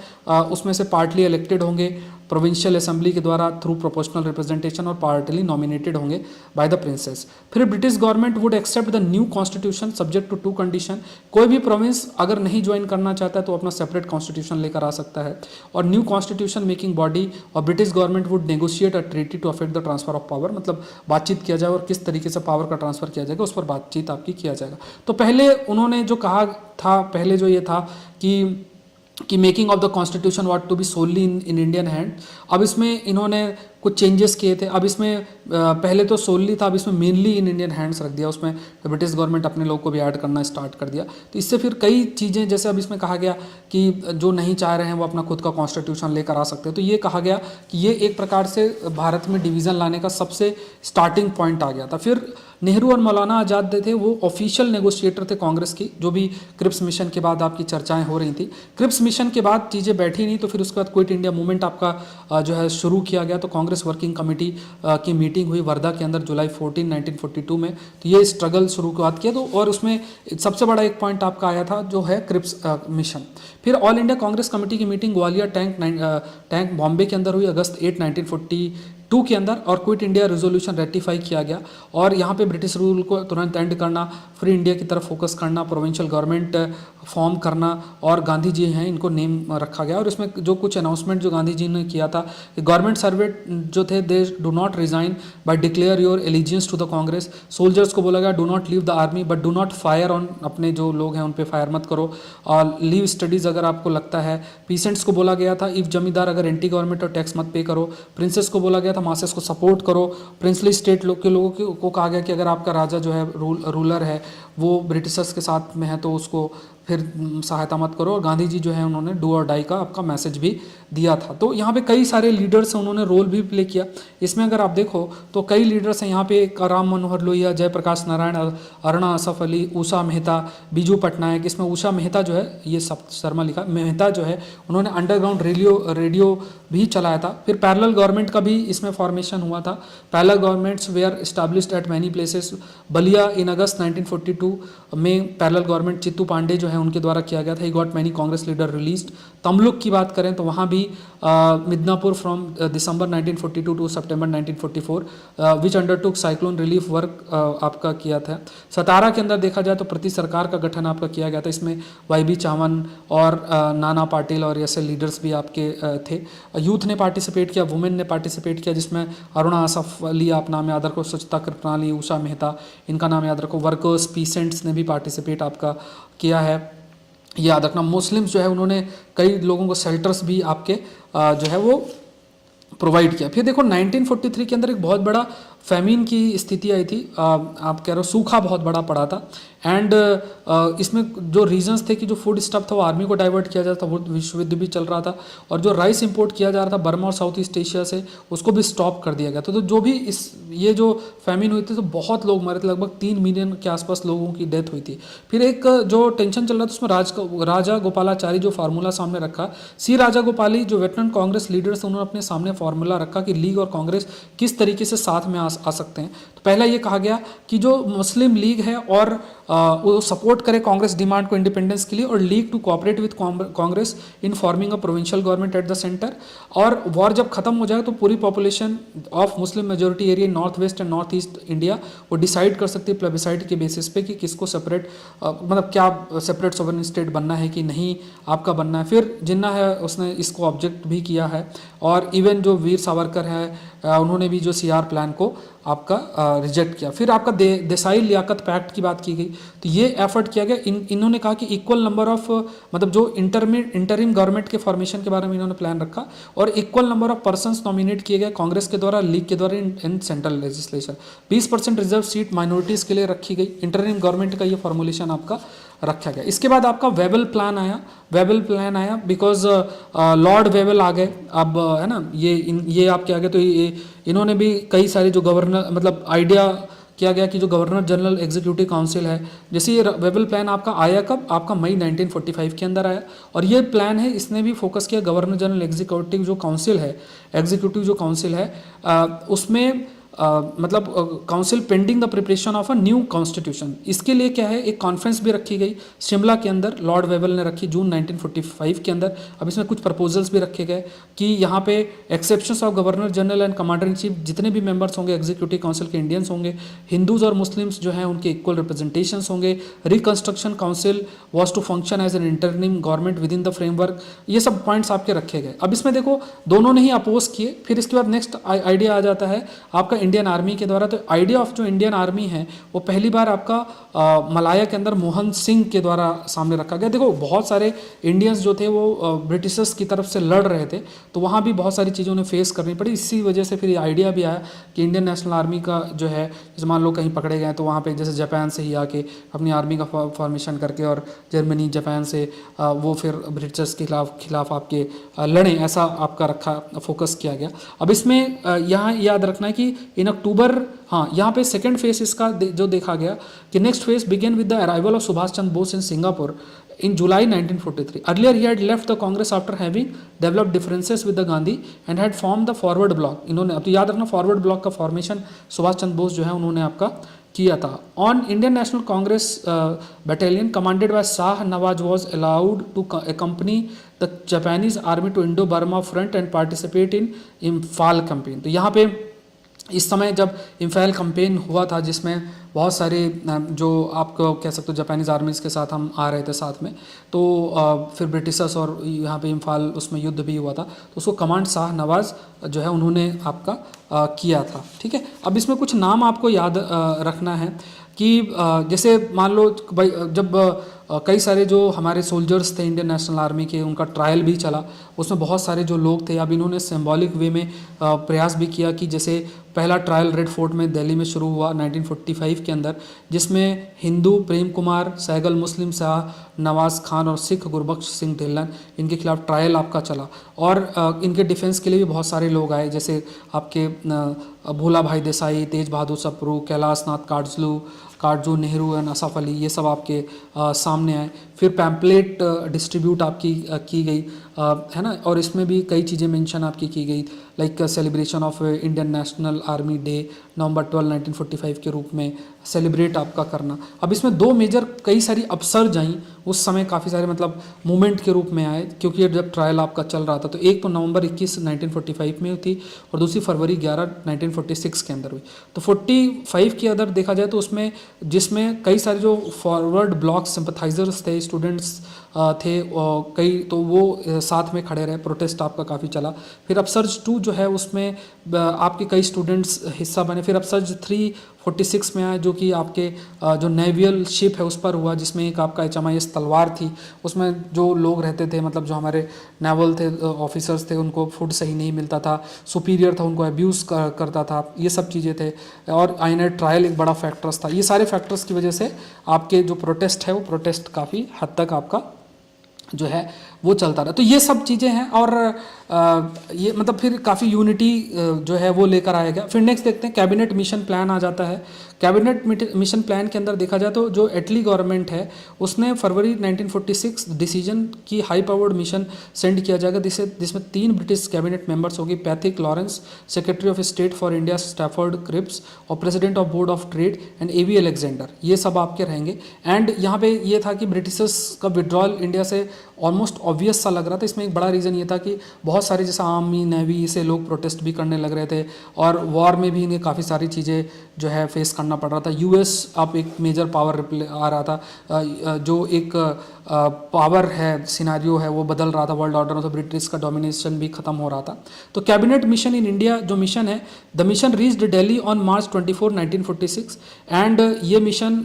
उसमें से पार्टली इलेक्टेड होंगे प्रोविंशियल असेंबली के द्वारा थ्रू प्रोपोर्शनल रिप्रेजेंटेशन, और पार्टली नॉमिनेटेड होंगे बाय द प्रिंसेस। फिर British government would accept the new constitution subject to 2 condition. कोई भी प्रोविंस अगर नहीं ज्वाइन करना चाहता है तो अपना सेपरेट कॉन्स्टिट्यूशन लेकर आ सकता है, और न्यू कॉन्स्टिट्यूशन मेकिंग बॉडी और British government would negotiate a treaty to affect the transfer of power, मतलब बातचीत किया जाए और किस तरीके से पावर का ट्रांसफर किया जाएगा उस पर बातचीत आपकी किया जाएगा। तो पहले उन्होंने जो कहा था, पहले जो ये था कि making of the constitution what to be solely in Indian hand. अब इसमें इन्होंने कुछ चेंजेस किए थे। अब इसमें पहले तो सोलली था, अब इसमें मेनली इन इंडियन हैंड्स रख दिया। उसमें ब्रिटिश गवर्नमेंट अपने लोग को भी ऐड करना स्टार्ट कर दिया। तो इससे फिर कई चीज़ें, जैसे अब इसमें कहा गया कि जो नहीं चाह रहे हैं वो अपना खुद का कॉन्स्टिट्यूशन लेकर आ सकते हैं। तो ये कहा गया कि ये एक प्रकार से भारत में डिवीज़न लाने का सबसे स्टार्टिंग पॉइंट आ गया था। फिर नेहरू और मौलाना आज़ाद थे, वो ऑफिशियल नेगोशिएटर थे कांग्रेस की, जो भी क्रिप्स मिशन के बाद आपकी चर्चाएं हो रही थी। क्रिप्स मिशन के बाद चीज़ें बैठी नहीं, तो फिर उसके बाद क्विट इंडिया मूवमेंट आपका जो है शुरू किया गया। तो कांग्रेस वर्किंग कमेटी की मीटिंग हुई वर्धा के अंदर जुलाई 14, 1942 में। तो ये स्ट्रगल शुरुआत किया। तो और उसमें सबसे बड़ा एक पॉइंट आपका आया था जो है क्रिप्स मिशन। फिर ऑल इंडिया कांग्रेस कमेटी की मीटिंग ग्वालियर टैंक बॉम्बे के अंदर हुई अगस्त 8, 1942 के अंदर, और क्विट इंडिया रेजोल्यूशन रेटिफाई किया गया। और यहाँ पे ब्रिटिश रूल को तुरंत एंड करना, फ्री इंडिया की तरफ फोकस करना, प्रोविंशियल गवर्नमेंट फॉर्म करना, और गांधी जी हैं इनको नेम रखा गया। और इसमें जो कुछ अनाउंसमेंट जो गांधी जी ने किया था कि गवर्नमेंट सर्वेंट जो थे they do not resign but declare your allegiance to the Congress. Soldiers को बोला गया do not leave the army but do not fire on, अपने जो लोग हैं उन पे फायर मत करो, और लीव स्टडीज़ अगर आपको लगता है। पीसेंट्स को बोला गया था इफ जमींदार अगर एंटी गवर्नमेंट और टैक्स मत पे करो। प्रिंसेस को बोला गया था मासेस को सपोर्ट करो। प्रिंसली स्टेट के लोगों को कहा गया कि अगर आपका राजा जो है रूलर है वो ब्रिटिशर्स के साथ में है तो उसको फिर सहायता मत करो। और गांधी जी जो है उन्होंने डू और डाई का आपका मैसेज भी दिया था। तो यहाँ पे कई सारे लीडर्स हैं, उन्होंने रोल भी प्ले किया। इसमें अगर आप देखो तो कई लीडर्स हैं यहाँ पे, राम मनोहर लोहिया, जयप्रकाश नारायण, अरुणा असफ अली, उषा मेहता, बीजू पटनायक। इसमें उषा मेहता जो है, ये शर्मा लिखा, मेहता जो है उन्होंने अंडरग्राउंड रेडियो भी चलाया था। फिर पैरेलल गवर्नमेंट का भी इसमें फॉर्मेशन हुआ था। Parallel governments were established at many places. Ballia in August 1942 में पैरेलल गवर्नमेंट चित्तू पांडे जो है उनके द्वारा किया गया था। He got many Congress leader released. Tamluk की बात करें तो वहाँ भी Midnapore from December 1942 to September 1944 which undertook cyclone relief work आपका किया था। सतारा के अंदर देखा जाए तो प्रति सरकार का गठन आपका किया गया था। इसमें वाई.बी. चावन और नाना पाटिल और ऐसे लीडर्स भी आपके थे। यूथ ने पार्टिसिपेट किया, वुमेन ने पार्टिसिपेट किया, जिसमें अरुणा असफ अली आप नाम याद रखो, स्वच्छता कृपणाली, उषा मेहता इनका नाम याद रखो। वर्कर्स, पीसेंट्स ने भी पार्टिसिपेट आपका किया है, याद रखना। मुस्लिम्स जो है उन्होंने कई लोगों को शेल्टर्स भी आपके जो है वो प्रोवाइड किया। फिर देखो 1943 के अंदर एक बहुत बड़ा फैमिन की स्थिति आई थी, आप कह रहे हो सूखा बहुत बड़ा पड़ा था। एंड इसमें जो रीजंस थे कि जो फूड स्टफ था वो आर्मी को डाइवर्ट किया जाता था, वो विश्व युद्ध भी चल रहा था, और जो राइस इंपोर्ट किया जा रहा था बर्मा और साउथ ईस्ट एशिया से उसको भी स्टॉप कर दिया गया। तो जो भी इस ये जो फैमिन हुई थी तो बहुत लोग मरे थे, लगभग 3 मिलियन के आसपास लोगों की डेथ हुई थी। फिर एक जो टेंशन चल रहा था उसमें राजा गोपालाचारी जो फार्मूला सामने रखा, सी राजा गोपाली जो वेटरन कांग्रेस लीडर्स उन्होंने अपने सामने फार्मूला रखा कि लीग और कांग्रेस किस तरीके से साथ में आ सकते हैं। तो पहला ये कहा गया कि जो मुस्लिम लीग है और वो सपोर्ट करे कांग्रेस डिमांड को इंडिपेंडेंस के लिए, और league to cooperate with Congress in forming a provincial government at the centre. और वॉर जब खत्म हो जाए तो पूरी population of Muslim majority area north west and north east India वो डिसाइड कर सकती है प्लेबिसाइड के बेसिस पे कि किसको सेपरेट मतलब क्या सेपरेट सोवरेन स्टेट बनना है कि नहीं आपका बनना है। फिर जिन्ना है उसने इसको ऑब्जेक्ट भी किया है, और इवन जो वीर सावरकर है उन्होंने भी जो सीआर प्लान को आपका रिजेक्ट किया। फिर आपका देसाई लियाकत पैक्ट की बात की गई, तो ये एफर्ट किया गया। इन्होंने कहा कि इक्वल नंबर ऑफ मतलब जो इंटरिम गवर्नमेंट के फॉर्मेशन के बारे में इन्होंने प्लान रखा, और equal number of persons nominate किए गए कांग्रेस के द्वारा, लीग के द्वारा in central legislature. 20% reserve seat minorities के लिए रखी गई। इंटरिम गवर्नमेंट का ये फॉर्मुलेशन आपका रखा गया। इसके बाद आपका वेबल प्लान आया बिकॉज लॉर्ड वेबल आ गए अब, है ना, ये आपके आगे। तो ये इन्होंने भी कई सारे जो गवर्नर मतलब आइडिया किया गया कि जो गवर्नर जनरल एग्जीक्यूटिव काउंसिल है, जैसे ये वेबल प्लान आपका आया कब, आपका मई 1945 के अंदर आया। और ये प्लान है, इसने भी फोकस किया गवर्नर जनरल एग्जीक्यूटिव जो काउंसिल है उसमें मतलब council pending the preparation of a new constitution. इसके लिए क्या है, एक कॉन्फ्रेंस भी रखी गई शिमला के अंदर, लॉर्ड वेबल ने रखी जून 1945 के अंदर। अब इसमें कुछ प्रपोजल्स भी रखे गए कि यहाँ पे exceptions of governor general and commander in chief जितने भी मेंबर्स होंगे एग्जीक्यूटिव काउंसिल के इंडियंस होंगे, हिंदूज और मुस्लिम्स जो हैं उनके इक्वल रिप्रेजेंटेशंस होंगे, reconstruction council was to function as an interim government within the framework. ये सब पॉइंट्स आपके रखे गए। अब इसमें देखो दोनों ने ही अपोज किए। फिर इसके बाद नेक्स्ट आइडिया आ जाता है आपका इंडियन आर्मी के द्वारा। तो आइडिया ऑफ जो इंडियन आर्मी है वो पहली बार आपका मलाया के अंदर मोहन सिंह के द्वारा सामने रखा गया। देखो बहुत सारे इंडियंस जो थे वो ब्रिटिशर्स की तरफ से लड़ रहे थे, तो वहाँ भी बहुत सारी चीज़ें उन्हें फेस करनी पड़ी। इसी वजह से फिर ये आइडिया भी आया कि इंडियन नेशनल आर्मी का जो है, जैसे मान लो कहीं पकड़े गए तो वहाँ पे जैसे जापान से ही आके अपनी आर्मी का फॉर्मेशन करके, और जर्मनी जापान से वो फिर ब्रिटिशर्स के खिलाफ आपके लड़ें, ऐसा आपका रखा फोकस किया गया। अब इसमें यहाँ याद रखना है कि इन अक्टूबर, हाँ यहाँ पे सेकेंड फेज इसका जो देखा गया कि next phase began with the arrival of Subhash Chandra Bose in Singapore in July 1943. Earlier he had left the Congress after having developed differences with the Gandhi and had formed the forward bloc. इन्होंने, अब तो याद रखना फॉरवर्ड ब्लॉक का formation Subhash Chandra Bose जो है उन्होंने आपका किया था। On Indian National Congress battalion commanded by Shah Nawaz was allowed to accompany the Japanese army to Indo-Burma front and participate in Imphal campaign. तो यहाँ पे इस समय जब इम्फाल कैंपेन हुआ था जिसमें बहुत सारे जो आपको कह सकते हो जापानीज़ आर्मीज़ के साथ हम आ रहे थे साथ में, तो फिर ब्रिटिशर्स और यहाँ पे इम्फाल उसमें युद्ध भी हुआ था, तो उसको कमांड शाह नवाज़ जो है उन्होंने आपका किया था। ठीक है, अब इसमें कुछ नाम आपको याद रखना है कि जैसे मान लो भाई जब कई सारे जो हमारे सोल्जर्स थे इंडियन नेशनल आर्मी के, उनका ट्रायल भी चला, उसमें बहुत सारे जो लोग थे। अब इन्होंने सिंबॉलिक वे में प्रयास भी किया कि जैसे पहला ट्रायल रेड फोर्ट में दिल्ली में शुरू हुआ 1945 के अंदर, जिसमें हिंदू प्रेम कुमार सहगल, मुस्लिम शाह नवाज़ खान और सिख गुरबख्श सिंह ढिल्लन, इनके खिलाफ ट्रायल आपका चला। और इनके डिफेंस के लिए भी बहुत सारे लोग आए, जैसे आपके भोला भाई देसाई, तेज बहादुर सप्रू, कैलाश नाथ काटजू, नेहरू एंड असफ अली, ये सब आपके सामने आए। फिर पैम्पलेट डिस्ट्रीब्यूट आपकी की गई, है ना, और इसमें भी कई चीज़ें मेंशन आपकी की गई, like celebration of Indian national army day November 12, 1945 के रूप में सेलिब्रेट आपका करना। अब इसमें दो मेजर कई सारी अपसर्ज आई उस समय, काफ़ी सारे मतलब मूवमेंट के रूप में आए, क्योंकि जब ट्रायल आपका चल रहा था। तो एक तो नवंबर 21, 1945 में हुई थी, और दूसरी फरवरी 11, 1946 के अंदर हुई। तो 45 के अंदर देखा जाए तो उसमें जिसमें कई सारे जो फॉरवर्ड ब्लॉक सिंपथाइजर्स थे, स्टूडेंट्स थे कई, तो वो साथ में खड़े रहे, प्रोटेस्ट आपका काफ़ी चला। फिर अपसर्ज 2 जो है उसमें आपके कई स्टूडेंट्स हिस्सा बने। फिर अपसर्ज 346 में आया, जो कि आपके जो नेवियल शिप है उस पर हुआ, जिसमें एक आपका HMIS तलवार थी। उसमें जो लोग रहते थे, मतलब जो हमारे नेवल थे ऑफिसर्स थे, उनको फूड सही नहीं मिलता था, सुपीरियर था उनको अब्यूज़ करता था, ये सब चीज़ें थे। और आईएनए ट्रायल एक बड़ा फैक्टर्स था। ये सारे फैक्टर्स की वजह से आपके जो प्रोटेस्ट है वो प्रोटेस्ट काफ़ी हद तक आपका जो है वो चलता रहा। तो ये सब चीज़ें हैं, और ये मतलब फिर काफ़ी यूनिटी जो है वो लेकर आया गया। फिर नेक्स्ट देखते हैं कैबिनेट मिशन प्लान आ जाता है। कैबिनेट मिशन प्लान के अंदर देखा जाए तो जो एटली गवर्नमेंट है उसने फरवरी 1946 डिसीजन की हाई पावर्ड मिशन सेंड किया जाएगा, जिसमें 3 ब्रिटिश कैबिनेट मेंबर्स होगी, Pethick Lawrence, secretary of state for India Stafford Cripps, और president of board of trade, and AV Alexander, ये सब आपके रहेंगे। एंड यहाँ पे ये था कि ब्रिटिशर्स का विड्रॉल इंडिया से ऑलमोस्ट ऑब्वियस सा लग रहा था। इसमें एक बड़ा रीज़न ये था कि बहुत सारे जैसे आर्मी नेवी से लोग प्रोटेस्ट भी करने लग रहे थे, और वॉर में भी इन्हें काफ़ी सारी चीज़ें जो है फेस करना पड़ रहा था। यूएस अब एक मेजर पावर आ रहा था, जो एक पावर है, सिनारियो है, वो बदल रहा था वर्ल्ड ऑर्डर में, तो ब्रिटिश का डोमिनेशन भी खत्म हो रहा था। तो कैबिनेट मिशन इन इंडिया जो मिशन है, the mission reached Delhi on March 24, 1946, and ये मिशन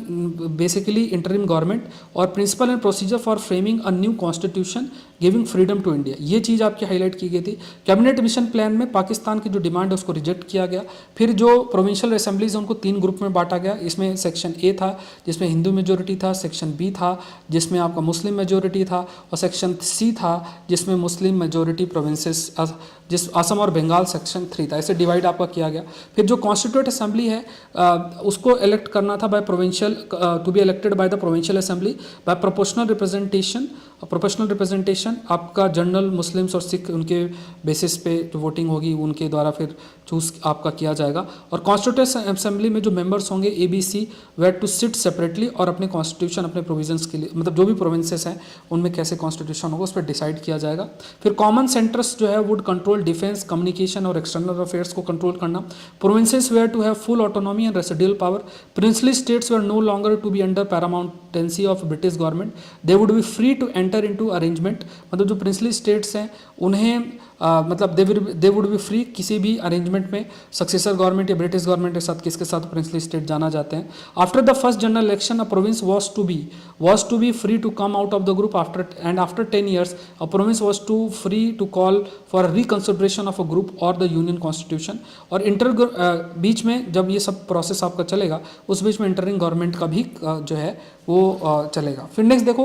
बेसिकली इंटरिम गवर्नमेंट और principle and procedure for framing a new constitution giving freedom to India, ये चीज़ आपकी हाईलाइट की गई थी। कैबिनेट मिशन प्लान में पाकिस्तान की जो डिमांड है उसको रिजेक्ट किया गया। फिर जो प्रोविंशियल असेंबलीज हैं उनको 3 ग्रुप में बांटा गया। इसमें सेक्शन ए था जिसमें हिंदू मेजोरिटी था, सेक्शन बी था जिसमें आपका मुस्लिम मेजोरिटी था, और सेक्शन सी था जिसमें मुस्लिम मेजोरिटी प्रोविंसेस जिस असम और बंगाल सेक्शन 3 था। ऐसे डिवाइड आपका किया गया। फिर जो कॉन्स्टिट्यूट असेंबली है उसको इलेक्ट करना था by provincial, to be elected by the provincial assembly by proportional representation आपका जनरल मुस्लिम्स और सिख उनके बेसिस पे जो वोटिंग होगी उनके द्वारा फिर चूज आपका किया जाएगा। और कॉन्स्टिट्यूट असेंबली में जो मेंबर्स होंगे ABC were to sit separately, और अपने कॉन्स्टिट्यूशन अपने प्रोविजंस के लिए, मतलब जो भी प्रोविंसेस हैं उनमें कैसे कॉन्स्टिट्यूशन होगा उस पर डिसाइड किया जाएगा। फिर कॉमन सेंटर्स जो है वुड कंट्रोल डिफेंस, कम्युनिकेशन और एक्सटर्नल अफेयर्स को कंट्रोल करना। Provinces were to have full autonomy and residual power. Princely states were no longer to be under paramountcy of British government. They would be free to enter into arrangement, मतलब जो princely states हैं उन्हें मतलब दे would be free किसी भी arrangement में successor government या British government के साथ किसके साथ प्रिंसली स्टेट जाना चाहते हैं। After the first general election a province was to be free to come out of the group after 10 years a province was to free to call for reconsideration of a group और the union constitution. और बीच में जब ये सब process आपका चलेगा उस बीच में इंटरिंग गवर्नमेंट का भी जो है वो चलेगा। फिर नेक्स्ट देखो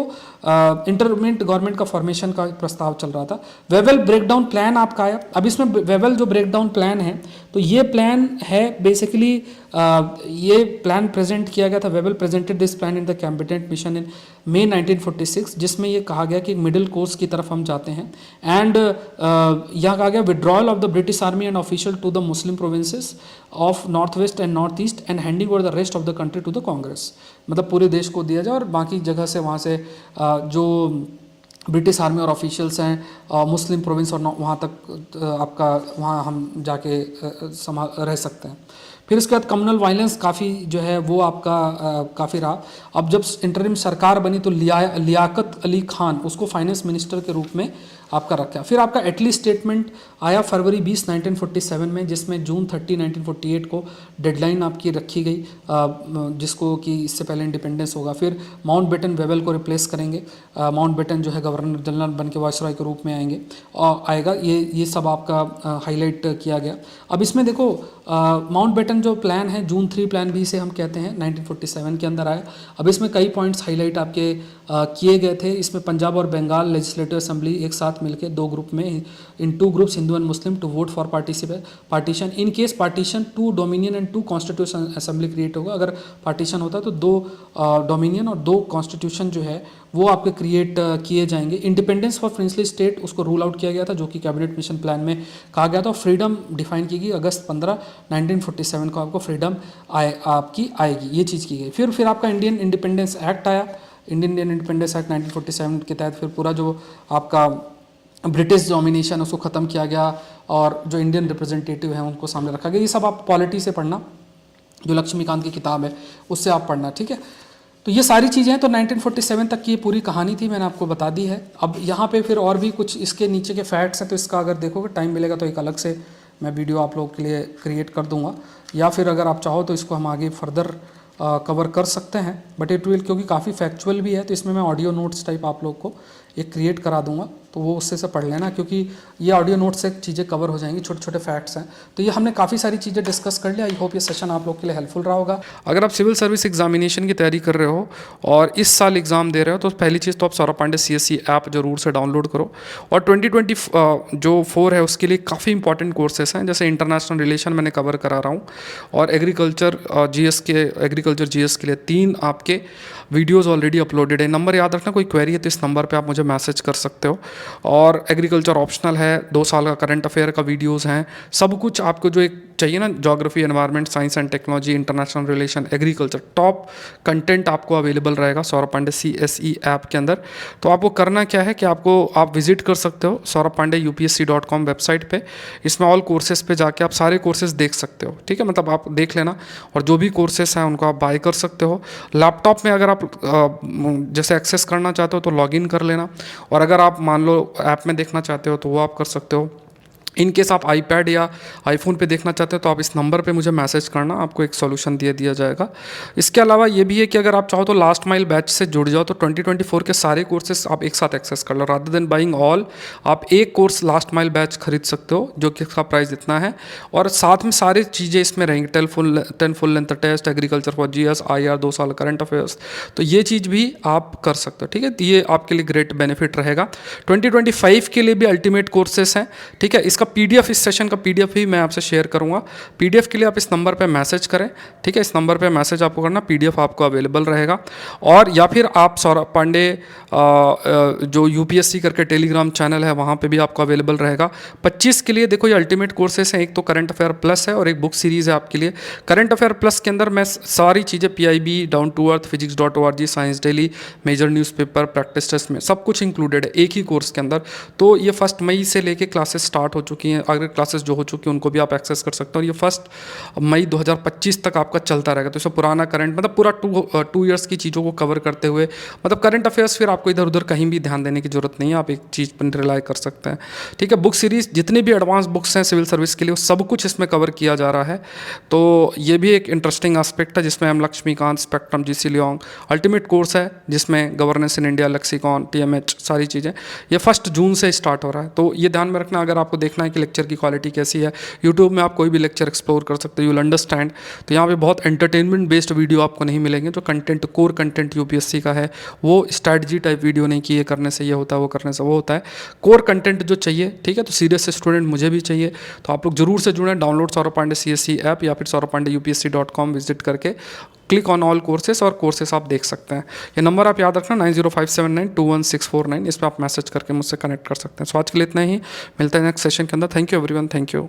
इंटरमीडिएट गवर्नमेंट का फॉर्मेशन का प्रस्ताव चल रहा था। वेवेल ब्रेकडाउन प्लान आपका आया। अब इसमें वेवेल जो ब्रेकडाउन प्लान है तो ये प्लान है बेसिकली ये प्लान प्रेजेंट किया गया था। Wavell presented this plan in the cabinet mission in May 1946, जिसमें ये कहा गया कि मिडिल कोर्स की तरफ हम जाते हैं। एंड यहाँ कहा गया withdrawal of the British army and official to the Muslim provinces of north west and north east and handing over the rest of the country to the Congress, मतलब पूरे देश को दिया जाए और बाकी जगह से वहाँ से जो ब्रिटिश आर्मी और ऑफिशियल्स हैं मुस्लिम प्रोविंस और वहाँ तक आपका वहाँ हम जाके रह सकते हैं। फिर इसके बाद कम्युनल वायलेंस काफ़ी जो है वो आपका काफ़ी रहा। अब जब इंटरिम सरकार बनी तो लियाकत अली खान उसको फाइनेंस मिनिस्टर के रूप में आपका रखा। फिर आपका एटली स्टेटमेंट आया फरवरी 20, 1947 में, जिसमें जून 30, 1948 को डेडलाइन आपकी रखी गई जिसको कि इससे पहले इंडिपेंडेंस होगा। फिर माउंटबेटन वेवेल को रिप्लेस करेंगे। माउंटबेटन जो है गवर्नर जनरल बन के वायसरॉय के रूप में आएगा। ये सब आपका हाईलाइट किया गया। अब इसमें देखो माउंटबेटन जो प्लान है जून 3 प्लान भी से हम कहते हैं 1947 के अंदर आया। अब इसमें कई पॉइंट्स हाईलाइट आपके किए गए थे। इसमें पंजाब और बंगाल लेजिस्लेटिव असेंबली एक साथ मिलकर 2 ग्रुप में in 2 groups Hindu and Muslim to vote for partition in case partition 2 dominion and 2 constitution assembly create होगा। अगर पार्टीशन होता है तो 2 डोमिनियन और 2 कॉन्स्टिट्यूशन जो है वो आपके क्रिएट किए जाएंगे। इंडिपेंडेंस फॉर प्रिंसली स्टेट उसको रूल आउट किया गया था जो कि कैबिनेट मिशन प्लान में कहा गया था। फ्रीडम डिफाइन की गई अगस्त 15, 1947 को आपको फ्रीडम आपकी आएगी, ये चीज़ की गई। फिर आपका इंडियन इंडिपेंडेंस एक्ट आया। इंडियन इंडिपेंडेंस एक्ट 1947 के तहत फिर पूरा जो आपका ब्रिटिश डोमिनेशन उसको ख़त्म किया गया और जो इंडियन रिप्रेजेंटेटिव हैं उनको सामने रखा गया। ये सब आप पॉलिटी से पढ़ना, जो लक्ष्मीकांत की किताब है उससे आप पढ़ना, ठीक है। तो ये सारी चीज़ें हैं। तो 1947 तक की ये पूरी कहानी थी, मैंने आपको बता दी है। अब यहाँ पे फिर और भी कुछ इसके नीचे के फैक्ट्स हैं, तो इसका अगर देखोगे टाइम मिलेगा तो एक अलग से मैं वीडियो आप लोगों के लिए क्रिएट कर दूंगा, या फिर अगर आप चाहो तो इसको हम आगे फर्दर कवर कर सकते हैं। बट इट विल, क्योंकि काफ़ी फैक्चुअल भी है, तो इसमें मैं ऑडियो नोट्स टाइप आप लोग को एक क्रिएट करा दूंगा, तो वो उससे से पढ़ लेना, क्योंकि ये ऑडियो नोट से चीज़ें कवर हो जाएंगी, छोटे छोटे फैक्ट्स हैं। तो ये हमने काफ़ी सारी चीज़ें डिस्कस कर लिया। आई होप ये सेशन आप लोग के लिए हेल्पफुल रहा होगा। अगर आप सिविल सर्विस एग्जामिनेशन की तैयारी कर रहे हो और इस साल एग्ज़ाम दे रहे हो, तो पहली चीज़ तो आप सौरभ पांडे CSE ऐप जरूर से डाउनलोड करो। और 2024 है उसके लिए काफ़ी इंपॉर्टेंट कोर्सेस हैं, जैसे इंटरनेशनल रिलेशन मैंने कवर करा रहा हूँ, और एग्रीकल्चर GS के लिए 3 आपके वीडियोस ऑलरेडी अपलोडेड है। नंबर याद रखना, कोई क्वेरी है तो इस नंबर पे आप मुझे मैसेज कर सकते हो। और एग्रीकल्चर ऑप्शनल है, 2 साल का करंट अफेयर का वीडियोस हैं, सब कुछ आपको जो एक चाहिए ना, geography, environment, science and technology, international relation, agriculture, top content आपको अवेलेबल रहेगा सौरभ पांडे CSE ऐप के अंदर। तो आपको करना क्या है कि आप विजिट कर सकते हो सौरभ पांडे UPSC.com वेबसाइट पे। इसमें ऑल कोर्सेज पे जाके आप सारे कोर्सेज देख सकते हो, ठीक है, मतलब आप देख लेना, और जो भी कोर्सेज हैं उनको आप बाय कर सकते हो। लैपटॉप में अगर आप जैसे एक्सेस करना चाहते हो तो लॉगिन कर लेना, और अगर आप मान लो ऐप में देखना चाहते हो तो वो आप कर सकते हो। इन केस आप iPad या iPhone पे देखना चाहते हो तो आप इस नंबर पे मुझे मैसेज करना, आपको एक सॉल्यूशन दिया जाएगा। इसके अलावा ये भी है कि अगर आप चाहो तो लास्ट माइल बैच से जुड़ जाओ, तो 2024 के सारे कोर्सेज आप एक साथ एक्सेस कर लो, रादर देन बाइंग ऑल। आप एक कोर्स लास्ट माइल बैच खरीद सकते हो, जो कि इसका प्राइस इतना है, और साथ में सारी चीज़ें इसमें रहेंगी, 10 full length test, agriculture for GS, IR 2 साल करंट अफेयर्स, तो ये चीज़ भी आप कर सकते हो, ठीक है। तो ये आपके लिए ग्रेट बेनिफिट रहेगा। 2025 के लिए भी अल्टीमेट कोर्सेस हैं, ठीक है। इसका PDF, इस सेशन का PDF भी मैं आपसे शेयर करूंगा। PDF के लिए आप इस नंबर पे मैसेज करें, ठीक है, इस नंबर पे मैसेज आपको करना, PDF आपको अवेलेबल रहेगा। और या फिर आप सौरभ पांडे जो UPSC करके टेलीग्राम चैनल है, वहाँ पे भी आपको अवेलेबल रहेगा। 25 के लिए देखो ये अल्टीमेट कोर्सेस हैं, एक तो करंट अफेयर प्लस है और एक बुक सीरीज़ है आपके लिए। करंट अफेयर प्लस के अंदर मैं सारी चीज़ें PIB, down to earth, physics.org, science daily, major newspaper, practice test में सब कुछ इंक्लूडेड है एक ही कोर्स के अंदर। तो ये 1 मई से लेके क्लासेस स्टार्ट हो चुकी हैं, अगर क्लासेस जो हो चुकी हैं उनको भी आप एक्सेस कर सकते हो, और ये 1 मई 2025 तक आपका चलता रहेगा। तो इसमें पुराना करंट, मतलब पूरा 2 ईयर्स की चीज़ों को कवर करते हुए, मतलब करंट अफेयर्स, फिर आपको इधर उधर कहीं भी ध्यान देने की जरूरत नहीं है, आप एक चीज़ पर रिलाई कर सकते हैं, ठीक है। बुक सीरीज जितनी भी एडवांस बुक्स हैं सिविल सर्विस के लिए, सब कुछ इसमें कवर किया जा रहा है। तो ये भी एक इंटरेस्टिंग एस्पेक्ट है, जिसमें हम Laxmikanth, spectrum, GC Leong, ultimate course है जिसमें governance in India, lexicon, TMH, सारी चीज़ें, ये 1 जून से स्टार्ट हो रहा है। तो ये ध्यान में रखना, अगर आपको देखना है कि लेक्चर की क्वालिटी कैसी है, यूट्यूब में आप कोई भी लेक्चर एक्सप्लोर कर सकते हो, यू विल अंडरस्टैंड। तो यहाँ पे बहुत एंटरटेनमेंट बेस्ड वीडियो आपको नहीं मिलेंगे, जो कंटेंट, कोर कंटेंट UPSC का है, वो स्ट्रैटेजी टाइप वीडियो नहीं कि ये करने से ये होता है, वो करने से वो होता है। कोर कंटेंट जो चाहिए, ठीक है, तो सीरियस स्टूडेंट मुझे भी चाहिए, तो आप लोग जरूर से जुड़ें। Download Saurabh Pandey CSE app, या फिर सौरभ पांडे UPSC.com विजिट करके क्लिक ऑन ऑल कोर्सेस, और कोर्सेस आप देख सकते हैं। ये नंबर आप याद रखना, 9057921649, इस पर आप मैसेज करके मुझसे कनेक्ट कर सकते हैं। सो आज के लिए इतना ही, मिलते हैं नेक्स्ट सेशन के अंदर। Thank you everyone, thank you.